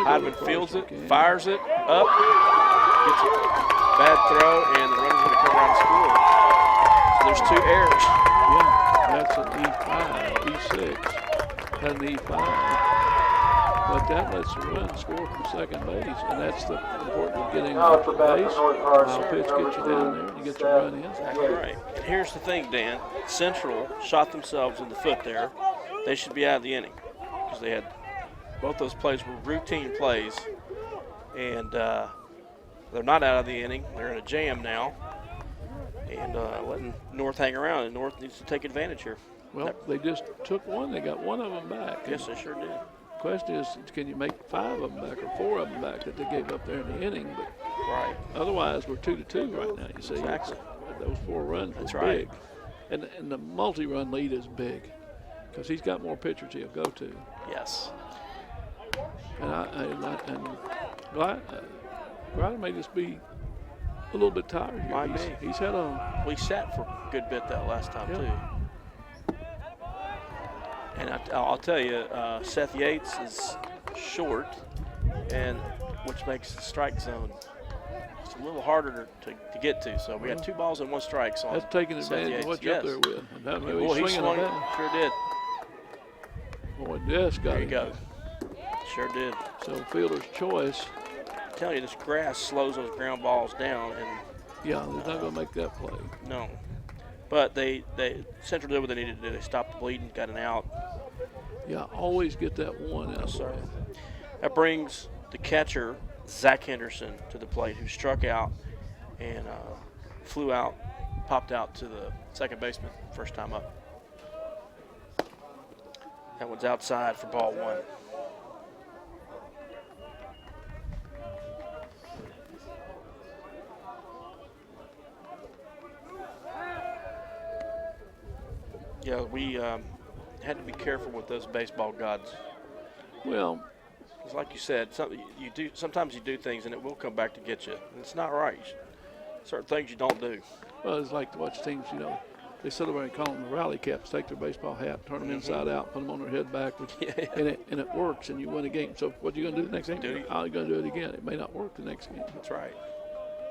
[SPEAKER 2] Hardin fields it, fires it up, gets a bad throw, and the runner's going to come around and score. So there's 2 errors.
[SPEAKER 1] Yeah, that's an E5, E6, and an E5. But that lets the run score from second base, and that's the important of getting up to base. Wild pitch gets you down there, and you get your run in.
[SPEAKER 2] Exactly right. And here's the thing, Dan. Central shot themselves in the foot there. They should be out of the inning because they had both those plays were routine plays, and they're not out of the inning. They're in a jam now, and letting North hang around, and North needs to take advantage here.
[SPEAKER 1] Well, they just took one. They got one of them back.
[SPEAKER 2] Yes, they sure did.
[SPEAKER 1] The question is, can you make 5 of them back or 4 of them back that they gave up there in the inning? But
[SPEAKER 2] Right.
[SPEAKER 1] otherwise, we're 2-2 right now. You see,
[SPEAKER 2] Exactly.
[SPEAKER 1] Those 4 runs
[SPEAKER 2] That's
[SPEAKER 1] were
[SPEAKER 2] right.
[SPEAKER 1] big, and the multi-run lead is big because he's got more pitchers he'll go to.
[SPEAKER 2] Yes.
[SPEAKER 1] And Ryder may just be a little bit tired here.
[SPEAKER 2] Might be.
[SPEAKER 1] He's had a
[SPEAKER 2] We sat for a good bit that last time,
[SPEAKER 1] Yeah.
[SPEAKER 2] too. And I'll tell you, Seth Yates is short, and which makes the strike zone it's a little harder to get to. So we had 2 balls and 1 strike. So
[SPEAKER 1] that's taking
[SPEAKER 2] Seth
[SPEAKER 1] advantage
[SPEAKER 2] Yates.
[SPEAKER 1] of what you're
[SPEAKER 2] Yes.
[SPEAKER 1] up there with. And that way
[SPEAKER 2] Well,
[SPEAKER 1] he's
[SPEAKER 2] he
[SPEAKER 1] swinging
[SPEAKER 2] swung
[SPEAKER 1] at
[SPEAKER 2] it.
[SPEAKER 1] that.
[SPEAKER 2] Sure did.
[SPEAKER 1] Boy, yes, got
[SPEAKER 2] There you
[SPEAKER 1] him.
[SPEAKER 2] go. Sure did.
[SPEAKER 1] So fielder's choice.
[SPEAKER 2] I'm telling you, this grass slows those ground balls down, and
[SPEAKER 1] Yeah, they're not going to make that play.
[SPEAKER 2] no. But they Central did what they needed to do. They stopped the bleeding, got an out.
[SPEAKER 1] Yeah, always get that one out.
[SPEAKER 2] Yes, sir. That brings the catcher, Zach Henderson, to the plate, who struck out and flew out, popped out to the second baseman first time up. That one's outside for ball 1. Yeah, we had to be careful with those baseball gods.
[SPEAKER 1] Well,
[SPEAKER 2] Because like you said, sometimes you do things and it will come back to get you. And it's not right. Certain things you don't do.
[SPEAKER 1] well, it's like to watch teams, they sit over and call them the rally caps, take their baseball hat, turn them inside out, put them on their head backwards, and it works, and you win a game. So what are you going to do the next game?
[SPEAKER 2] Do it.
[SPEAKER 1] How are you going to do it again? It may not work the next game,
[SPEAKER 2] That's right.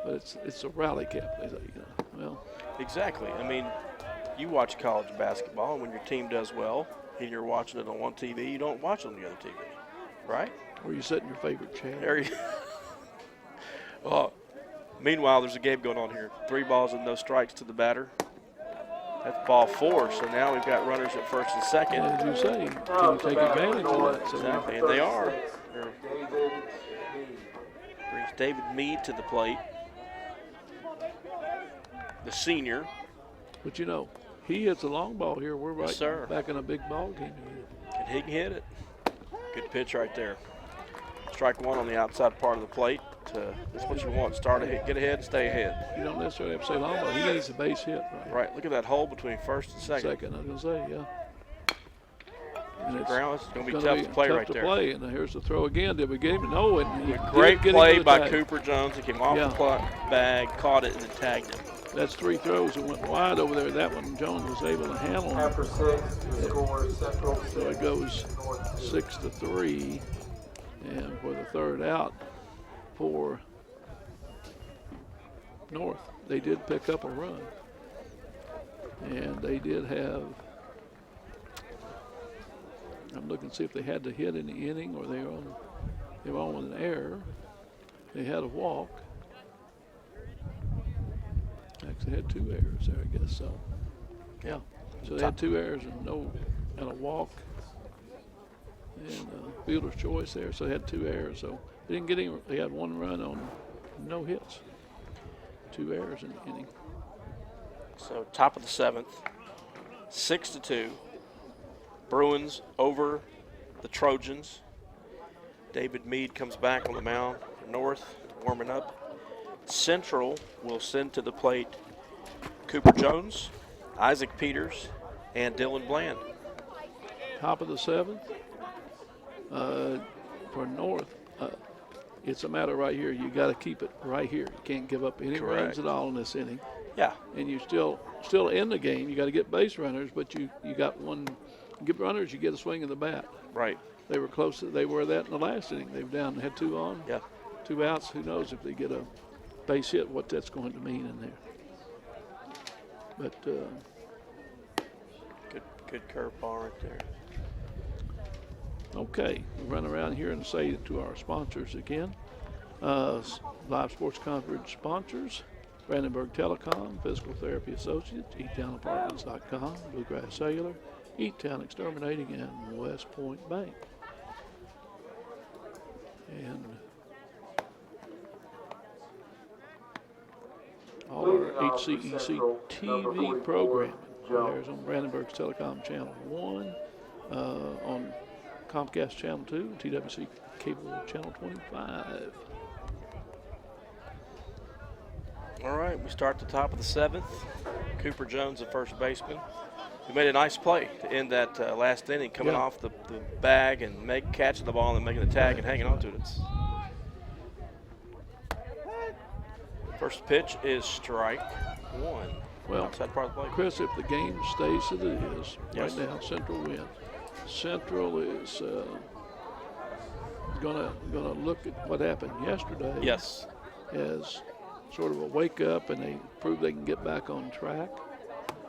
[SPEAKER 1] but it's a rally cap. They say, well,
[SPEAKER 2] Exactly. I mean, you watch college basketball, and when your team does well and you're watching it on one TV, you don't watch it on the other TV, right?
[SPEAKER 1] or you sit in your favorite chair.
[SPEAKER 2] There you Well, meanwhile, there's a game going on here. 3 balls and no strikes to the batter. That's ball 4, so now we've got runners at first and second.
[SPEAKER 1] And as you say, can you take advantage of that? So
[SPEAKER 2] Exactly, and they are.
[SPEAKER 3] David Meade.
[SPEAKER 2] Brings David Meade to the plate, the senior.
[SPEAKER 1] But he hits a long ball here. We're right
[SPEAKER 2] sir.
[SPEAKER 1] back in a big ball game.
[SPEAKER 2] And he can hit it. Good pitch right there. Strike 1 on the outside part of the plate. That's what you want. Start ahead, get ahead, stay ahead.
[SPEAKER 1] You don't necessarily have to say long ball. He needs a base hit.
[SPEAKER 2] Right. Look at that hole between first and second.
[SPEAKER 1] Second, I was going to say, yeah. And
[SPEAKER 2] Ground. It's going to be
[SPEAKER 1] gonna
[SPEAKER 2] tough to play right there.
[SPEAKER 1] Play. And here's the throw again. Did we get him? No. And he
[SPEAKER 2] Great
[SPEAKER 1] did get
[SPEAKER 2] play
[SPEAKER 1] him to the
[SPEAKER 2] by
[SPEAKER 1] tag.
[SPEAKER 2] Cooper Jones. He came off
[SPEAKER 1] Yeah.
[SPEAKER 2] the bag, caught it, and then tagged him.
[SPEAKER 1] That's 3 throws that went wide over there. That one Jones was able to handle.
[SPEAKER 3] After 6, the score Central 6.
[SPEAKER 1] So it goes
[SPEAKER 3] North
[SPEAKER 1] 6-3, and for the third out for North, they did pick up a run, and they did have. I'm looking to see if they had to hit in the inning or they were on with an error. They had a walk. Actually, had 2 errors there, I guess. So, yeah. So they had 2 errors and a walk. and fielder's choice there, so they had 2 errors. So they didn't get any. They had 1 run on no hits, 2 errors in the inning.
[SPEAKER 2] So top of the 7th, 6-2. Bruins over the Trojans. David Mead comes back on the mound for North, warming up. Central will send to the plate Cooper Jones, Isaac Peters, and Dylan Bland.
[SPEAKER 1] Top of the 7th. For North, it's a matter right here. You got to keep it right here. You can't give up any
[SPEAKER 2] Correct.
[SPEAKER 1] runs at all in this inning.
[SPEAKER 2] Yeah.
[SPEAKER 1] And you still in the game. You got to get base runners, but you got one. Get runners, you get a swing of the bat.
[SPEAKER 2] Right.
[SPEAKER 1] They were close. They were that in the last inning. They were down, had 2 on.
[SPEAKER 2] Yeah.
[SPEAKER 1] 2 outs. Who knows if they get a base hit, what that's going to mean in there. But
[SPEAKER 2] Good curveball right there.
[SPEAKER 1] okay, we'll run around here and say it to our sponsors again. Live Sports Conference sponsors: Brandenburg Telecom, Physical Therapy Associates, EatTownApartments.com, Bluegrass Cellular, Eat Town Exterminating, and West Point Bank. And all our HCEC-TV programming airs on Brandenburg's Telecom Channel 1, on Comcast Channel 2, TWC Cable Channel 25.
[SPEAKER 2] All right, we start at the top of the 7th. Cooper Jones, the first baseman, who made a nice play to end that last inning, coming off the bag and catching the ball and making the tag and hanging on to it. First pitch is strike 1.
[SPEAKER 1] Well,
[SPEAKER 2] outside part of the plate.
[SPEAKER 1] Chris, if the game stays as it is,
[SPEAKER 2] Yes.
[SPEAKER 1] right now, Central wins. Central is gonna look at what happened yesterday.
[SPEAKER 2] Yes.
[SPEAKER 1] As sort of a wake up, and they prove they can get back on track.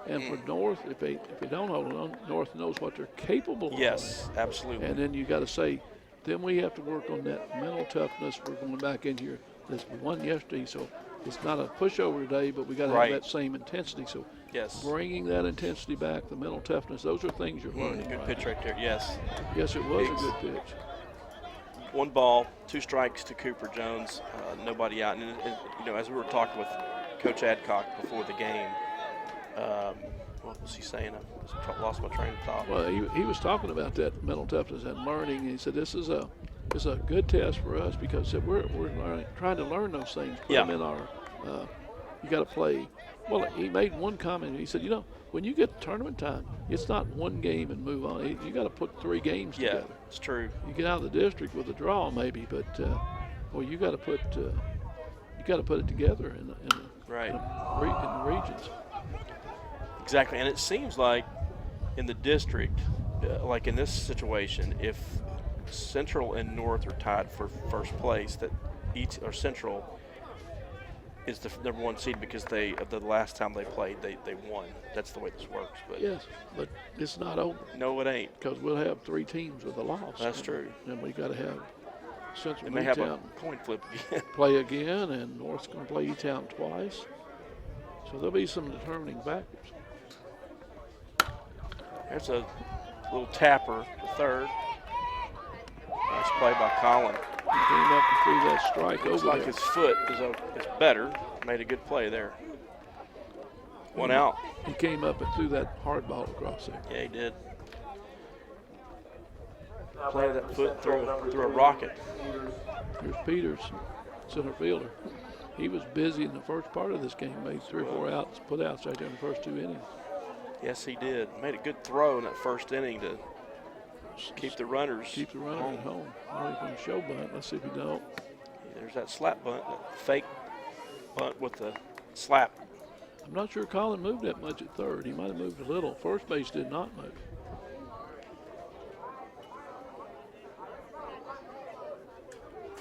[SPEAKER 1] And for North, if they don't hold on, North knows what they're capable of.
[SPEAKER 2] Yes, absolutely.
[SPEAKER 1] And then you got to say, then we have to work on that mental toughness. We're going back in here. We won yesterday, so it's not a pushover today, but we got to
[SPEAKER 2] Right.
[SPEAKER 1] have that same intensity. So
[SPEAKER 2] Yes.
[SPEAKER 1] bringing that intensity back, the mental toughness, those are things you're learning.
[SPEAKER 2] Good
[SPEAKER 1] right
[SPEAKER 2] pitch right there. Yes.
[SPEAKER 1] Yes, it was
[SPEAKER 2] Biggs.
[SPEAKER 1] a good pitch.
[SPEAKER 2] 1 ball, 2 strikes to Cooper Jones, nobody out. And, as we were talking with Coach Adcock before the game, what was he saying? I lost my train of thought.
[SPEAKER 1] Well, he was talking about that mental toughness and learning. And he said this is a good test for us because we're trying to learn those things. Put them in our. You got to play. Well, he made one comment. He said, when you get tournament time, it's not one game and move on. You got to put 3 games together.
[SPEAKER 2] Yeah, it's true.
[SPEAKER 1] You get out of the district with a draw maybe, but you got to put it together in the regions.
[SPEAKER 2] Exactly, and it seems like in the district, like in this situation, if Central and North are tied for first place, that Central is the number 1 seed because the last time they played, they won. That's the way this works. But
[SPEAKER 1] yes, but it's not over.
[SPEAKER 2] No, it ain't.
[SPEAKER 1] Because we'll have 3 teams with a loss.
[SPEAKER 2] That's true.
[SPEAKER 1] And we got to have Central
[SPEAKER 2] They may have a coin flip again.
[SPEAKER 1] play again, and North's going to play E-Town twice. So there'll be some determining factors.
[SPEAKER 2] There's a little tapper to third. Nice play by Colin.
[SPEAKER 1] He came up and threw that strike
[SPEAKER 2] Looks
[SPEAKER 1] over
[SPEAKER 2] like
[SPEAKER 1] there.
[SPEAKER 2] his foot is better. Made a good play there. 1 out.
[SPEAKER 1] He came up and threw that hard ball across there.
[SPEAKER 2] Yeah, he did. Play that foot through a rocket.
[SPEAKER 1] Here's Peters, center fielder. He was busy in the first part of this game. Made 3 or 4 outs, put outs right there in the first 2 innings.
[SPEAKER 2] Yes, he did. Made a good throw in that first inning to keep the runners
[SPEAKER 1] at home. I think on the show bunt. Let's see if he don't.
[SPEAKER 2] There's that slap bunt, that fake bunt with the slap.
[SPEAKER 1] I'm not sure Colin moved that much at third. He might have moved a little. First base did not move.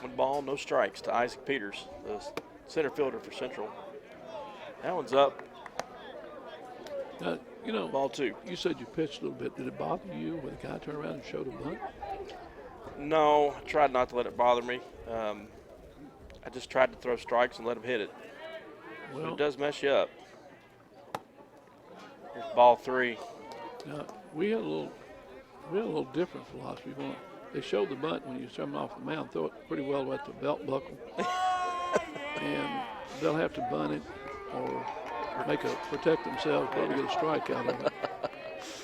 [SPEAKER 2] One ball, no strikes to Isaac Peters, the center fielder for Central. That one's up.
[SPEAKER 1] Now,
[SPEAKER 2] Ball 2.
[SPEAKER 1] You said you pitched a little bit. Did it bother you when the guy turned around and showed a bunt?
[SPEAKER 2] No, I tried not to let it bother me. I just tried to throw strikes and let him hit it.
[SPEAKER 1] Well,
[SPEAKER 2] But it does mess you up. Here's ball 3.
[SPEAKER 1] now, we had a little different philosophy. they showed the bunt when you're coming off the mound, throw it pretty well at the belt buckle. And they'll have to bunt it or protect themselves, probably get a strike out of it.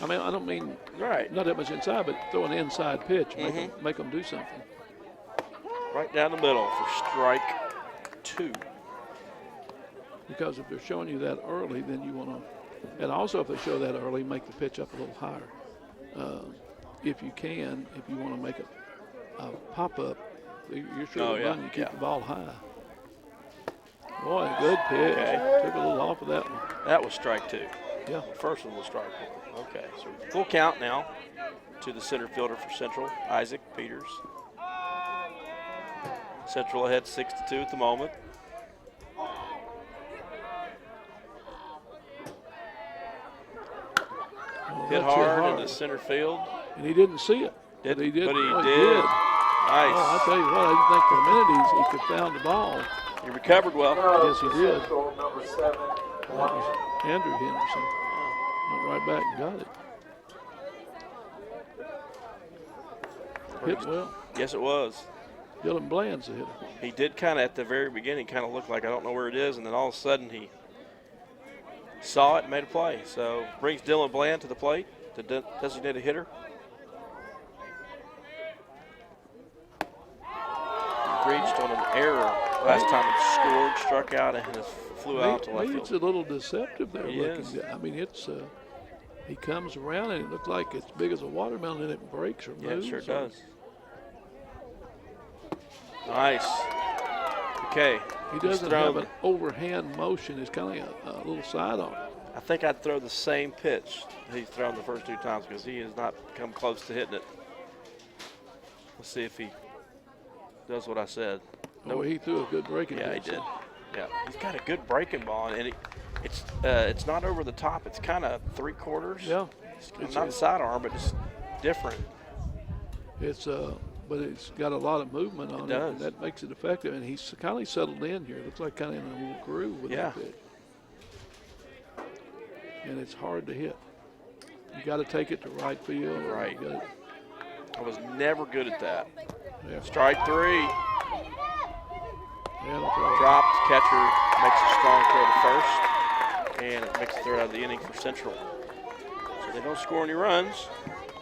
[SPEAKER 1] I mean, I don't mean not that much inside, but throw an inside pitch, make them do something.
[SPEAKER 2] Right down the middle for strike 2.
[SPEAKER 1] Because if they're showing you that early, then you want to, and also if they show that early, make the pitch up a little higher. If you want to make a pop-up, you're sure to run, you keep the ball high. Boy, good pitch.
[SPEAKER 2] Okay.
[SPEAKER 1] Took a little off of that one.
[SPEAKER 2] That was strike 2.
[SPEAKER 1] Yeah.
[SPEAKER 2] First one was strike 1. Okay, so full count now to the center fielder for Central, Isaac Peters. Central ahead 6-2 at the moment. Hit hard into center field.
[SPEAKER 1] And he didn't see it.
[SPEAKER 2] But he
[SPEAKER 1] did.
[SPEAKER 2] did.
[SPEAKER 1] Nice. Oh, I tell you what, I didn't think for a minute he could found the ball.
[SPEAKER 2] He recovered well.
[SPEAKER 1] Yes, he did.
[SPEAKER 3] Number 7,
[SPEAKER 1] That was Andrew Henderson. Went right back and got it. Hit well.
[SPEAKER 2] Yes, it was.
[SPEAKER 1] Dylan Bland's the hitter.
[SPEAKER 2] He did kind of at the very beginning kind of look like I don't know where it is, and then all of a sudden he saw it and made a play. So brings Dylan Bland to the plate, the designated hitter. He reached on an error last time he scored, struck out, and it flew out to left
[SPEAKER 1] Maybe it's
[SPEAKER 2] field.
[SPEAKER 1] a little deceptive there
[SPEAKER 2] He
[SPEAKER 1] looking.
[SPEAKER 2] is.
[SPEAKER 1] I mean, it's he comes around and it looks like it's big as a watermelon and it breaks or moves.
[SPEAKER 2] Yeah, it sure does. Nice. Okay.
[SPEAKER 1] He doesn't have an overhand motion. It's kind of a little side arm.
[SPEAKER 2] I think I'd throw the same pitch that he's thrown the first 2 times because he has not come close to hitting it. Let's see if he does what I said.
[SPEAKER 1] Oh, he threw a good breaking
[SPEAKER 2] Yeah, he
[SPEAKER 1] pitch.
[SPEAKER 2] did. Yeah, he's got a good breaking ball, and it's not over the top. It's kind of 3/4.
[SPEAKER 1] Yeah.
[SPEAKER 2] It's not a sidearm, but it's different.
[SPEAKER 1] It's but it's got a lot of movement on it, and that makes it effective. And he's kind of settled in here. It looks like kind of in a little groove with that pitch. And it's hard to hit. You got to take it to right field.
[SPEAKER 2] Right. I was never good at that.
[SPEAKER 1] Yeah.
[SPEAKER 2] Strike 3.
[SPEAKER 1] Yeah, that's right.
[SPEAKER 2] Dropped. Catcher makes a strong throw to first, and it makes the third out of the inning for Central. So they don't score any runs.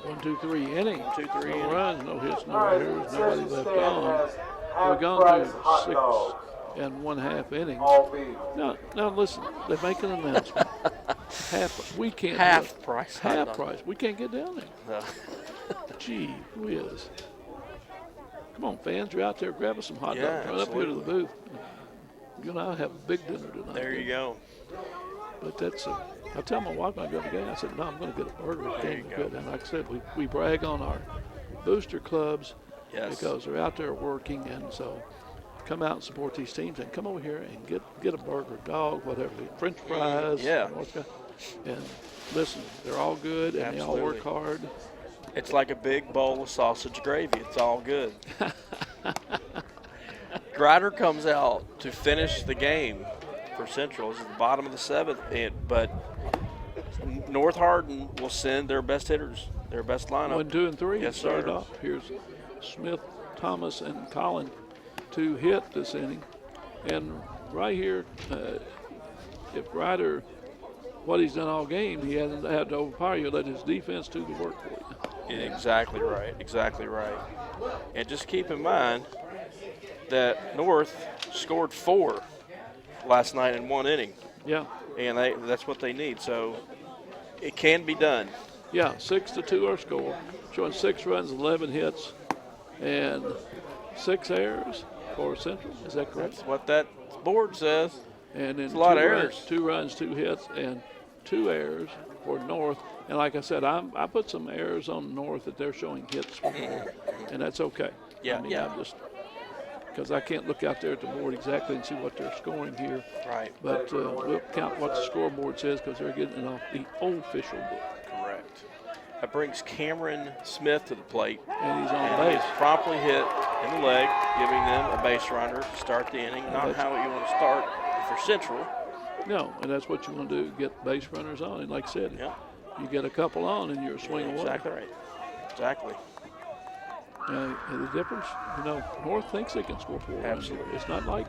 [SPEAKER 1] 1, 2, 3 inning.
[SPEAKER 2] 1, 2, 3
[SPEAKER 1] No
[SPEAKER 2] inning.
[SPEAKER 1] runs, no hits, no
[SPEAKER 3] All right,
[SPEAKER 1] errors,
[SPEAKER 3] the
[SPEAKER 1] nobody
[SPEAKER 3] concession
[SPEAKER 1] left
[SPEAKER 3] stand
[SPEAKER 1] on.
[SPEAKER 3] has
[SPEAKER 1] We've gone
[SPEAKER 3] half-price
[SPEAKER 1] through
[SPEAKER 3] hot
[SPEAKER 1] 6
[SPEAKER 3] dogs,
[SPEAKER 1] 1/2 innings.
[SPEAKER 3] all beef.
[SPEAKER 1] Now listen, they make an announcement. We can't do it.
[SPEAKER 2] Half price.
[SPEAKER 1] Half price. We can't get down there.
[SPEAKER 2] No.
[SPEAKER 1] Gee whiz. Come on, fans, you're out there, grab us some hot
[SPEAKER 2] Yeah,
[SPEAKER 1] dogs. Run up here to the
[SPEAKER 2] absolutely.
[SPEAKER 1] booth. You and I have a big dinner tonight.
[SPEAKER 2] There you go.
[SPEAKER 1] But that's I tell my wife when I go to the game, I said, no, I'm going to get a burger. The
[SPEAKER 2] There
[SPEAKER 1] game
[SPEAKER 2] you
[SPEAKER 1] is
[SPEAKER 2] go.
[SPEAKER 1] good. And like I said, we brag on our booster clubs
[SPEAKER 2] Yes.
[SPEAKER 1] because they're out there working. And so come out and support these teams and come over here and get a burger, dog, whatever, French fries.
[SPEAKER 2] Yeah.
[SPEAKER 1] And listen, they're all good and they all work
[SPEAKER 2] Absolutely.
[SPEAKER 1] hard.
[SPEAKER 2] It's like a big bowl of sausage gravy. It's all good. Grider comes out to finish the game for Central. This is the bottom of the 7th, but North Hardin will send their best hitters, their best lineup.
[SPEAKER 1] 1, 2, and 3.
[SPEAKER 2] Yes,
[SPEAKER 1] Start
[SPEAKER 2] sir.
[SPEAKER 1] off. Here's Smith, Thomas, and Collin to hit this inning. And right here, if Ryder, what he's done all game, he hasn't had to overpower you. Let his defense do the work for you.
[SPEAKER 2] Exactly right. Exactly right. And just keep in mind that North scored 4 last night in 1 inning,
[SPEAKER 1] Yeah.
[SPEAKER 2] and that's what they need. So it can be done.
[SPEAKER 1] Yeah, 6-2 our score. Showing 6 runs, 11 hits, and 6 errors for Central. Is that correct?
[SPEAKER 2] That's what that board says.
[SPEAKER 1] And then
[SPEAKER 2] It's a lot of
[SPEAKER 1] 2 runs,
[SPEAKER 2] errors.
[SPEAKER 1] 2 runs, 2 hits, and 2 errors for North. And like I said, I put some errors on North that they're showing hits for North, and that's okay.
[SPEAKER 2] Yeah,
[SPEAKER 1] I mean,
[SPEAKER 2] yeah.
[SPEAKER 1] I'm just because I can't look out there at the board exactly and see what they're scoring here.
[SPEAKER 2] Right.
[SPEAKER 1] But we'll count what the scoreboard says because they're getting it off the official book.
[SPEAKER 2] Correct. That brings Cameron Smith to the plate.
[SPEAKER 1] And he's on
[SPEAKER 2] And
[SPEAKER 1] base.
[SPEAKER 2] he's promptly hit in the leg, giving them a base runner to start the inning. Not how you want to start for Central.
[SPEAKER 1] No, and that's what you want to do, get base runners on. And like I said,
[SPEAKER 2] Yeah.
[SPEAKER 1] you get a couple on and you're a swing away.
[SPEAKER 2] Exactly right. Exactly.
[SPEAKER 1] The difference, North thinks they can score 4 runs.
[SPEAKER 2] Absolutely.
[SPEAKER 1] It's not like,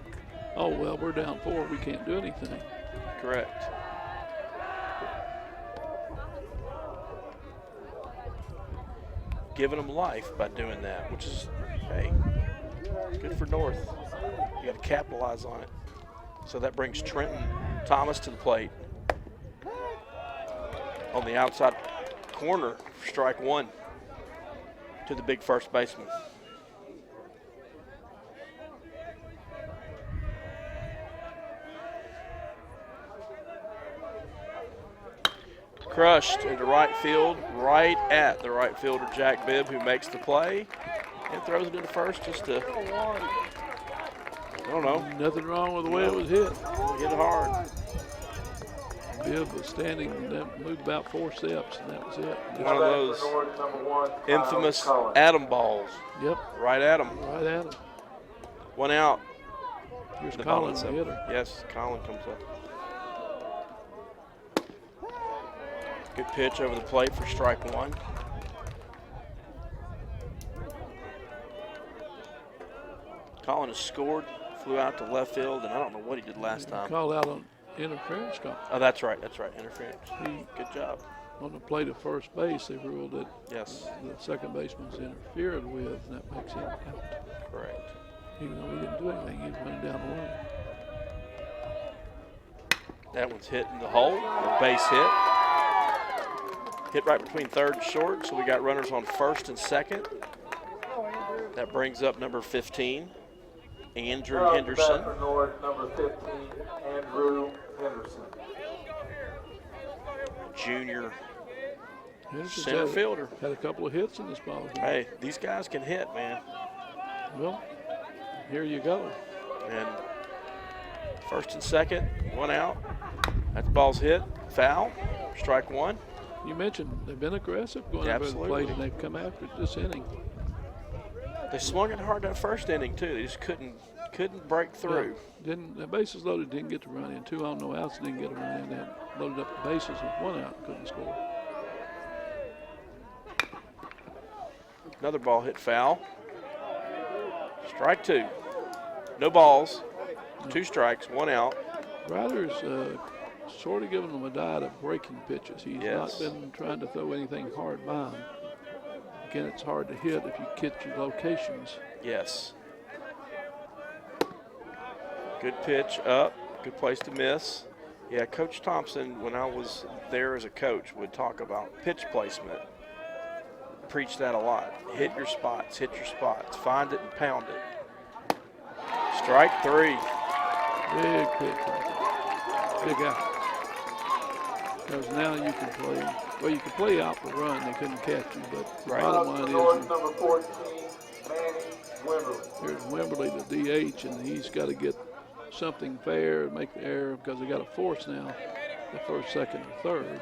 [SPEAKER 1] oh, well, we're down 4, we can't do anything.
[SPEAKER 2] Correct. Giving them life by doing that, which is, hey, good for North. You got to capitalize on it. So that brings Trenton Thomas to the plate. On the outside corner, strike 1 to the big first baseman. Crushed into right field, right at the right fielder, Jack Bibb, who makes the play and throws it into first just to, I don't know.
[SPEAKER 1] Nothing wrong with the way it was hit.
[SPEAKER 2] Hit it hard.
[SPEAKER 1] Bibb was standing and then moved about 4 steps, and that was it.
[SPEAKER 2] One of those infamous Adam balls.
[SPEAKER 1] Yep.
[SPEAKER 2] Right at him.
[SPEAKER 1] Right at him.
[SPEAKER 2] 1 out.
[SPEAKER 1] Here's
[SPEAKER 2] The
[SPEAKER 1] Collins,
[SPEAKER 2] ball
[SPEAKER 1] the
[SPEAKER 2] is up.
[SPEAKER 1] hitter.
[SPEAKER 2] Yes, Colin comes up. Good pitch over the plate for strike 1. Colin has scored, flew out to left field, and I don't know what he did last time.
[SPEAKER 1] Called out on interference call.
[SPEAKER 2] Oh, that's right, interference.
[SPEAKER 1] He,
[SPEAKER 2] Good job.
[SPEAKER 1] on the plate of first base, they ruled that
[SPEAKER 2] Yes,
[SPEAKER 1] the second baseman's interfered with, and that makes him out.
[SPEAKER 2] correct.
[SPEAKER 1] Even though he didn't do anything, he was running down the line.
[SPEAKER 2] That one's hit in the hole, a base hit. Hit right between third and short, so we got runners on first and second. That brings up number 15, Andrew Henderson.
[SPEAKER 3] For North, number 15, Andrew Henderson.
[SPEAKER 2] Junior
[SPEAKER 1] Henderson's
[SPEAKER 2] center fielder.
[SPEAKER 1] Had a couple of hits in this ball game.
[SPEAKER 2] Hey, these guys can hit, man.
[SPEAKER 1] Well, here you go.
[SPEAKER 2] And first and second, 1 out. That ball's hit, foul, strike 1.
[SPEAKER 1] You mentioned they've been aggressive going over the
[SPEAKER 2] Absolutely.
[SPEAKER 1] plate, and they've come after it this inning.
[SPEAKER 2] They swung it hard that first inning too. They just couldn't break through.
[SPEAKER 1] Didn't the bases loaded? Didn't get to run in. 2 on, no outs. Didn't get a run in. They had loaded up the bases with 1 out. Couldn't score.
[SPEAKER 2] Another ball hit foul. Strike 2. No balls. 2 strikes, 1 out.
[SPEAKER 1] Ryder's sort of giving them a diet of breaking pitches. He's
[SPEAKER 2] Yes.
[SPEAKER 1] not been trying to throw anything hard by him. Again, it's hard to hit if you get your locations.
[SPEAKER 2] Yes. Good pitch up. Good place to miss. Yeah, Coach Thompson, when I was there as a coach, would talk about pitch placement. Preach that a lot. Hit your spots. Find it and pound it. Strike 3.
[SPEAKER 1] Big pitch. Big out. Because now you can play. Well, you can play out the run. They couldn't catch you, but the
[SPEAKER 2] Right.
[SPEAKER 1] bottom
[SPEAKER 3] For
[SPEAKER 1] line
[SPEAKER 3] North,
[SPEAKER 1] is
[SPEAKER 3] number 14, Manny Wimberly.
[SPEAKER 1] here's Wimberly, the DH, and he's got to get something fair and make the error because they got to force now the first, second, and third.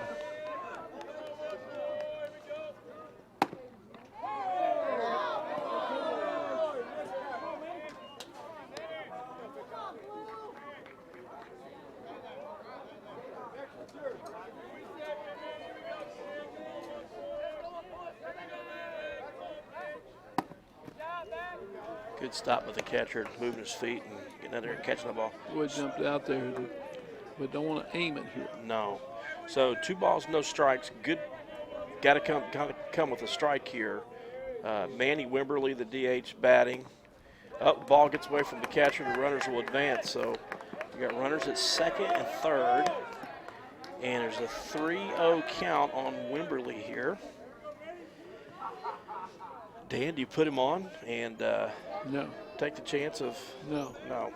[SPEAKER 2] Good stop with the catcher, moving his feet and getting out there and catching the ball.
[SPEAKER 1] Boy jumped out there, but don't want to aim it here.
[SPEAKER 2] No. So 2 balls, no strikes. Good. Got to come with a strike here. Manny Wimberly, the DH, batting. Up, ball gets away from the catcher. The runners will advance. So we got runners at second and third, and there's a 3-0 count on Wimberly here. Dan, do you put him on and
[SPEAKER 1] No,
[SPEAKER 2] take the chance of?
[SPEAKER 1] no.
[SPEAKER 2] No.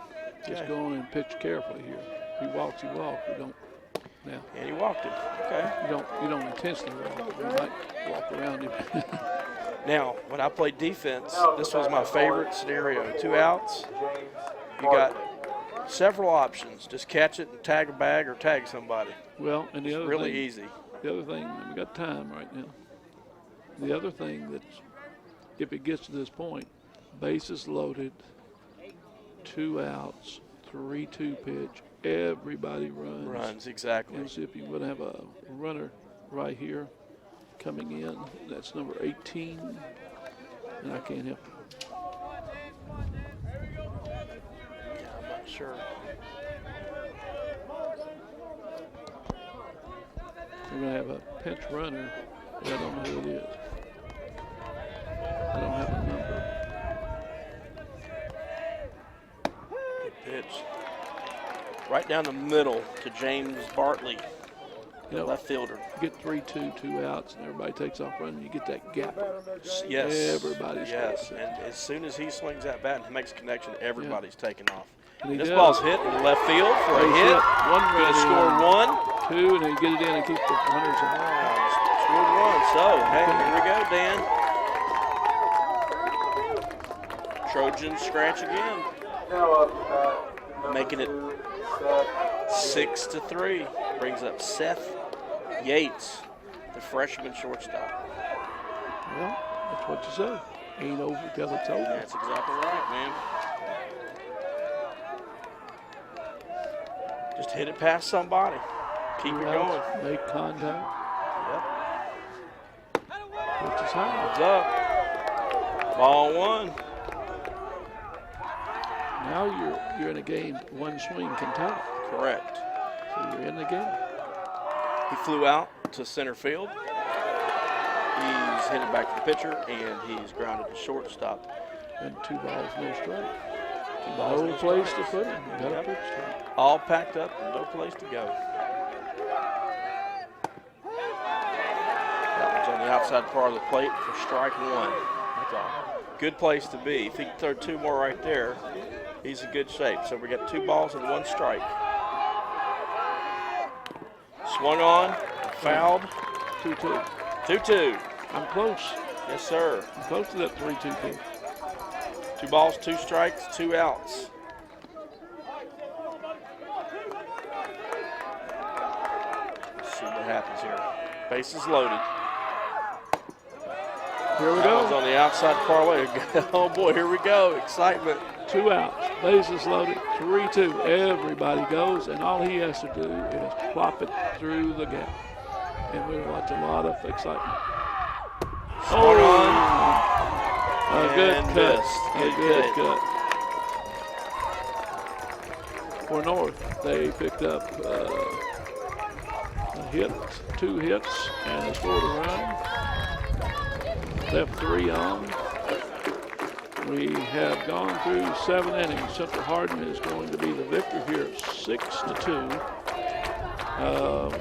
[SPEAKER 1] Just
[SPEAKER 2] Okay.
[SPEAKER 1] go on and pitch carefully here. If he walks, he walks. You don't. Now,
[SPEAKER 2] And he walked him. Okay.
[SPEAKER 1] you don't intentionally walk. You might walk around him.
[SPEAKER 2] Now, when I played defense, this was my favorite scenario. 2 outs. You got several options. Just catch it and tag a bag or tag somebody.
[SPEAKER 1] Well, and the
[SPEAKER 2] It's
[SPEAKER 1] other
[SPEAKER 2] really
[SPEAKER 1] thing,
[SPEAKER 2] easy.
[SPEAKER 1] the other thing, we got time right now. The other thing that's, if it gets to this point, bases loaded, 2 outs, 3-2 pitch, everybody runs.
[SPEAKER 2] Runs, exactly.
[SPEAKER 1] And see if you would have a runner right here coming in. That's number 18. and I can't help it.
[SPEAKER 2] Yeah, I'm not sure.
[SPEAKER 1] We're going to have a pinch runner, but I don't know who it is. I don't have a number.
[SPEAKER 2] Good pitch. Right down the middle to James Bartley,
[SPEAKER 1] You know,
[SPEAKER 2] left fielder.
[SPEAKER 1] you get 3-2, 2 outs, and everybody takes off running. You get that gap.
[SPEAKER 2] Yes.
[SPEAKER 1] Everybody's
[SPEAKER 2] Yes.
[SPEAKER 1] taking
[SPEAKER 2] And as soon as he swings that bat and makes a connection, everybody's taking off.
[SPEAKER 1] And he
[SPEAKER 2] This
[SPEAKER 1] does.
[SPEAKER 2] ball's hit in left field for a
[SPEAKER 1] He's
[SPEAKER 2] hit.
[SPEAKER 1] One
[SPEAKER 2] Going
[SPEAKER 1] run
[SPEAKER 2] to score
[SPEAKER 1] in,
[SPEAKER 2] 1.
[SPEAKER 1] 2, and then get it in and keep the runners out.
[SPEAKER 2] Scored 1. So, hey, here we go, Dan. Trojans scratch again.
[SPEAKER 3] Now up at
[SPEAKER 2] Making it 6-3. Brings up Seth Yates, the freshman shortstop.
[SPEAKER 1] Well, that's what you say. Ain't over till it's over.
[SPEAKER 2] That's exactly right, man. Just hit it past somebody. Keep it
[SPEAKER 1] 2
[SPEAKER 2] going.
[SPEAKER 1] outs, make contact,
[SPEAKER 2] Yep.
[SPEAKER 1] which is high.
[SPEAKER 2] Heads up. Ball 1.
[SPEAKER 1] Now you're in a game. One swing can tie it.
[SPEAKER 2] Correct.
[SPEAKER 1] So you're in the game.
[SPEAKER 2] He flew out to center field. He's hit it back to the pitcher, and he's grounded to shortstop.
[SPEAKER 1] And 2 balls, no strike.
[SPEAKER 2] balls,
[SPEAKER 1] No
[SPEAKER 2] no
[SPEAKER 1] place
[SPEAKER 2] strikes.
[SPEAKER 1] to put him. Got
[SPEAKER 2] Yep.
[SPEAKER 1] a pitch to him.
[SPEAKER 2] All packed up and no place to go. That one's on the outside part of the plate for strike 1. That's a good place to be. If he can throw 2 more right there, he's in good shape. So we got 2 balls and 1 strike. Swung on, fouled.
[SPEAKER 1] 2-2.
[SPEAKER 2] 2-2.
[SPEAKER 1] I'm close.
[SPEAKER 2] Yes, sir.
[SPEAKER 1] I'm close to that 3-2 pitch.
[SPEAKER 2] 2 balls, 2 strikes, 2 outs. Let's see what happens here. Bases loaded.
[SPEAKER 1] Here we
[SPEAKER 2] That one's
[SPEAKER 1] go.
[SPEAKER 2] on the outside parlay. Oh boy, here we go. Excitement.
[SPEAKER 1] 2 outs. Bases loaded. 3-2. Everybody goes, and all he has to do is plop it through the gap. And we'll watch a lot of excitement.
[SPEAKER 2] Swung on.
[SPEAKER 1] A good
[SPEAKER 2] And
[SPEAKER 1] cut.
[SPEAKER 2] missed.
[SPEAKER 1] A
[SPEAKER 2] Good
[SPEAKER 1] good
[SPEAKER 2] hit.
[SPEAKER 1] cut. For North, they picked up a hit, 2 hits, and they scored a run. Left 3 on. We have gone through 7 innings. Central Hardin is going to be the victor here, 6-2.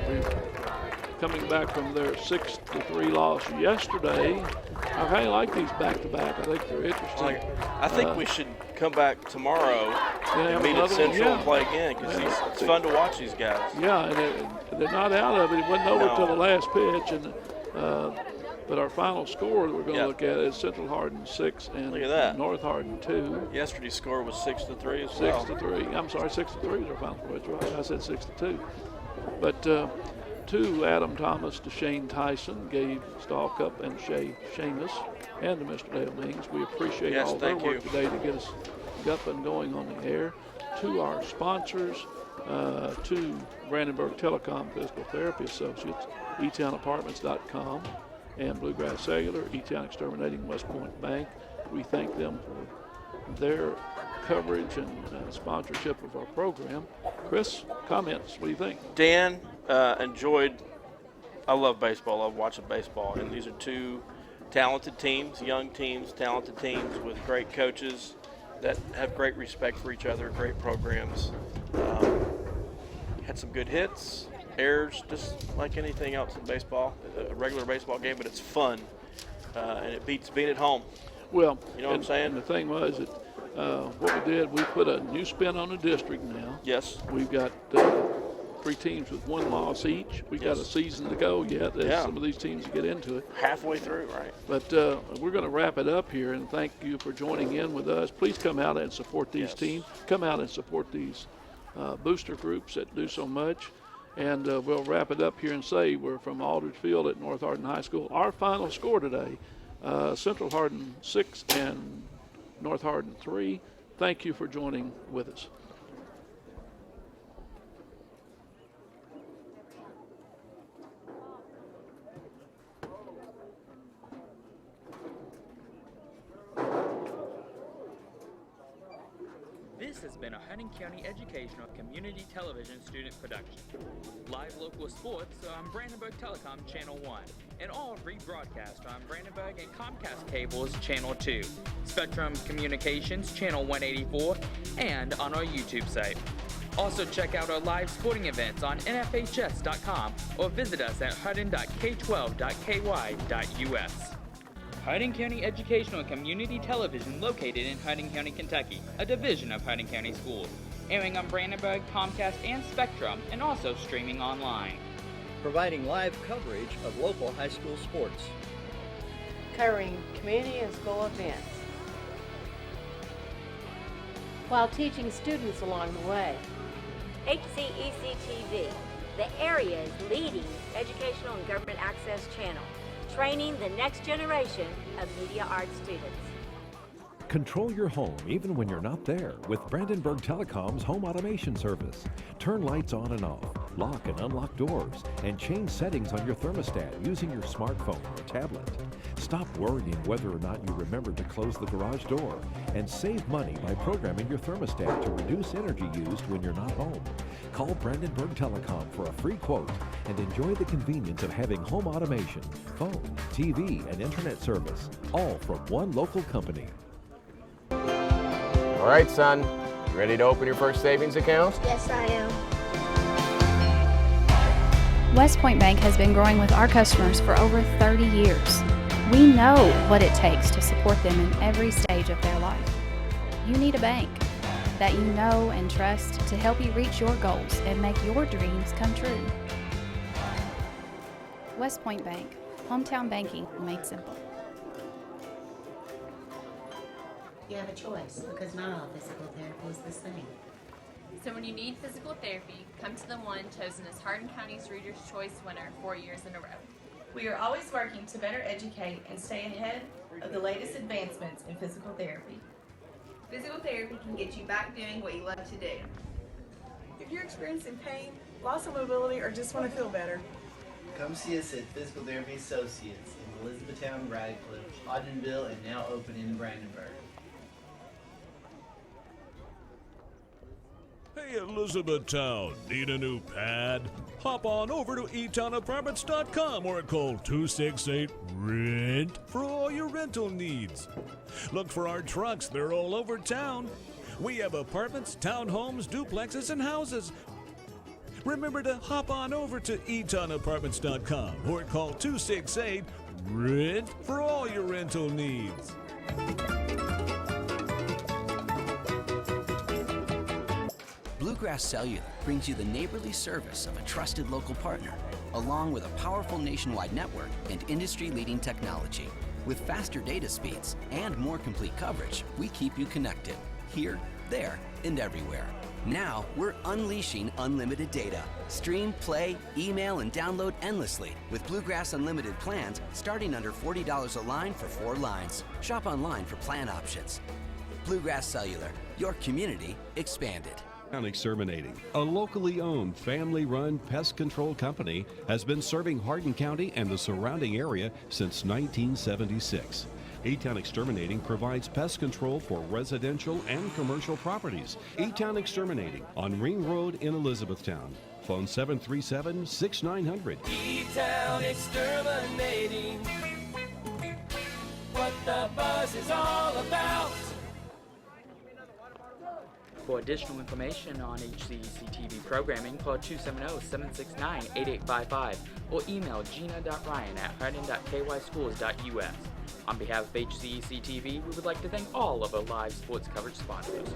[SPEAKER 1] We're coming back from their 6-3 loss yesterday. I kind of like these back-to-back. I think they're interesting.
[SPEAKER 2] I think we should come back tomorrow
[SPEAKER 1] have
[SPEAKER 2] and meet at
[SPEAKER 1] another one,
[SPEAKER 2] Central
[SPEAKER 1] yeah.
[SPEAKER 2] and play again because
[SPEAKER 1] Yeah.
[SPEAKER 2] it's fun to watch these guys.
[SPEAKER 1] Yeah, and they're not out of it. It wasn't over
[SPEAKER 2] No.
[SPEAKER 1] until the last pitch, and but our final score that we're going to
[SPEAKER 2] Yeah.
[SPEAKER 1] look at is Central Hardin 6 and
[SPEAKER 2] Look at that.
[SPEAKER 1] North Hardin 2.
[SPEAKER 2] Yesterday's score was 6-3 as well.
[SPEAKER 1] 6-3. I'm sorry, 6-3 was our final score. That's right. I said 6-2. But to Adam Thomas, to Shane Tyson, Gabe Stallcup, and Shay Seamus, and to Mr. Dale Mings, we appreciate
[SPEAKER 2] Yes,
[SPEAKER 1] all their
[SPEAKER 2] thank
[SPEAKER 1] work
[SPEAKER 2] you.
[SPEAKER 1] today to get us up and going on the air. To our sponsors, to Brandenburg Telecom Physical Therapy Associates, eTownApartments.com, and Bluegrass Cellular, eTown Exterminating West Point Bank. We thank them for their coverage and sponsorship of our program. Chris, comments, what do you think?
[SPEAKER 2] Dan, enjoyed. I love baseball. I love watching baseball. And these are 2 talented teams, young teams, talented teams with great coaches that have great respect for each other, great programs. Had some good hits, errors, just like anything else in baseball, a regular baseball game, but it's fun. And it beats being at home.
[SPEAKER 1] Well,
[SPEAKER 2] You know what I'm saying?
[SPEAKER 1] And the thing was that what we did, we put a new spin on the district now.
[SPEAKER 2] Yes.
[SPEAKER 1] We've got 3 teams with 1 loss each. We've got a
[SPEAKER 2] Yes.
[SPEAKER 1] season to go yet as
[SPEAKER 2] Yeah.
[SPEAKER 1] some of these teams get into it.
[SPEAKER 2] Halfway through, right?
[SPEAKER 1] But we're going to wrap it up here, and thank you for joining in with us. Please come out and support these
[SPEAKER 2] Yes.
[SPEAKER 1] teams. Come out and support these booster groups that do so much. And we'll wrap it up here and say we're from Aldridge Field at North Hardin High School. Our final score today, Central Hardin 6 and North Hardin 3. Thank you for joining with us.
[SPEAKER 4] This has been a Hardin County Educational Community Television student production. Live local sports on Brandenburg Telecom Channel 1, and all rebroadcast on Brandenburg and Comcast Cables Channel 2, Spectrum Communications Channel 184, and on our YouTube site. Also check out our live sporting events on nfhs.com or visit us at hardin.k12.ky.us. Hardin County Educational and Community Television, located in Hardin County, Kentucky, a division of Hardin County Schools, airing on Brandenburg, Comcast, and Spectrum, and also streaming online.
[SPEAKER 5] Providing live coverage of local high school sports.
[SPEAKER 6] Covering community and school events, while teaching students along the way.
[SPEAKER 7] HCEC-TV, the area's leading educational and government access channel, training the next generation of media arts students.
[SPEAKER 8] Control your home even when you're not there with Brandenburg Telecom's home automation service. Turn lights on and off, lock and unlock doors, and change settings on your thermostat using your smartphone or tablet. Stop worrying whether or not you remembered to close the garage door, and save money by programming your thermostat to reduce energy used when you're not home. Call Brandenburg Telecom for a free quote and enjoy the convenience of having home automation, phone, TV, and internet service, all from one local company.
[SPEAKER 9] All right, son, you ready to open your first savings account?
[SPEAKER 10] Yes, I am.
[SPEAKER 11] West Point Bank has been growing with our customers for over 30 years. We know what it takes to support them in every stage of their life. You need a bank that you know and trust to help you reach your goals and make your dreams come true. West Point Bank, hometown banking made simple.
[SPEAKER 12] You have a choice because not all physical therapy is the same.
[SPEAKER 13] So when you need physical therapy, come to the one chosen as Hardin County's Reader's Choice winner 4 years in a row.
[SPEAKER 14] We are always working to better educate and stay ahead of the latest advancements in physical therapy.
[SPEAKER 15] Physical therapy can get you back doing what you love to do.
[SPEAKER 16] If you're experiencing pain, loss of mobility, or just want to feel better,
[SPEAKER 17] come see us at Physical Therapy Associates in Elizabethtown, Radcliffe, Hodgenville, and now open in Brandenburg.
[SPEAKER 18] Hey, Elizabethtown, need a new pad? Hop on over to eTownApartments.com or call 268-RENT for all your rental needs. Look for our trucks, they're all over town. We have apartments, townhomes, duplexes, and houses. Remember to hop on over to eTownApartments.com or call 268-RENT for all your rental needs.
[SPEAKER 19] Bluegrass Cellular brings you the neighborly service of a trusted local partner, along with a powerful nationwide network and industry-leading technology. With faster data speeds and more complete coverage, we keep you connected, here, there, and everywhere. Now, we're unleashing unlimited data. Stream, play, email, and download endlessly with Bluegrass Unlimited plans starting under $40 a line for 4 lines. Shop online for plan options. Bluegrass Cellular, your community expanded.
[SPEAKER 20] Exterminating, a locally owned, family-run pest control company, has been serving Hardin County and the surrounding area since 1976. E-Town Exterminating provides pest control for residential and commercial properties. E-Town Exterminating on Ring Road in Elizabethtown. Phone 737-6900.
[SPEAKER 21] E-Town Exterminating, what the buzz is all about.
[SPEAKER 4] For additional information on HCEC-TV programming, call 270-769-8855 or email gina.ryan@hardin.kyschools.us. On behalf of HCEC-TV, we would like to thank all of our live sports coverage sponsors.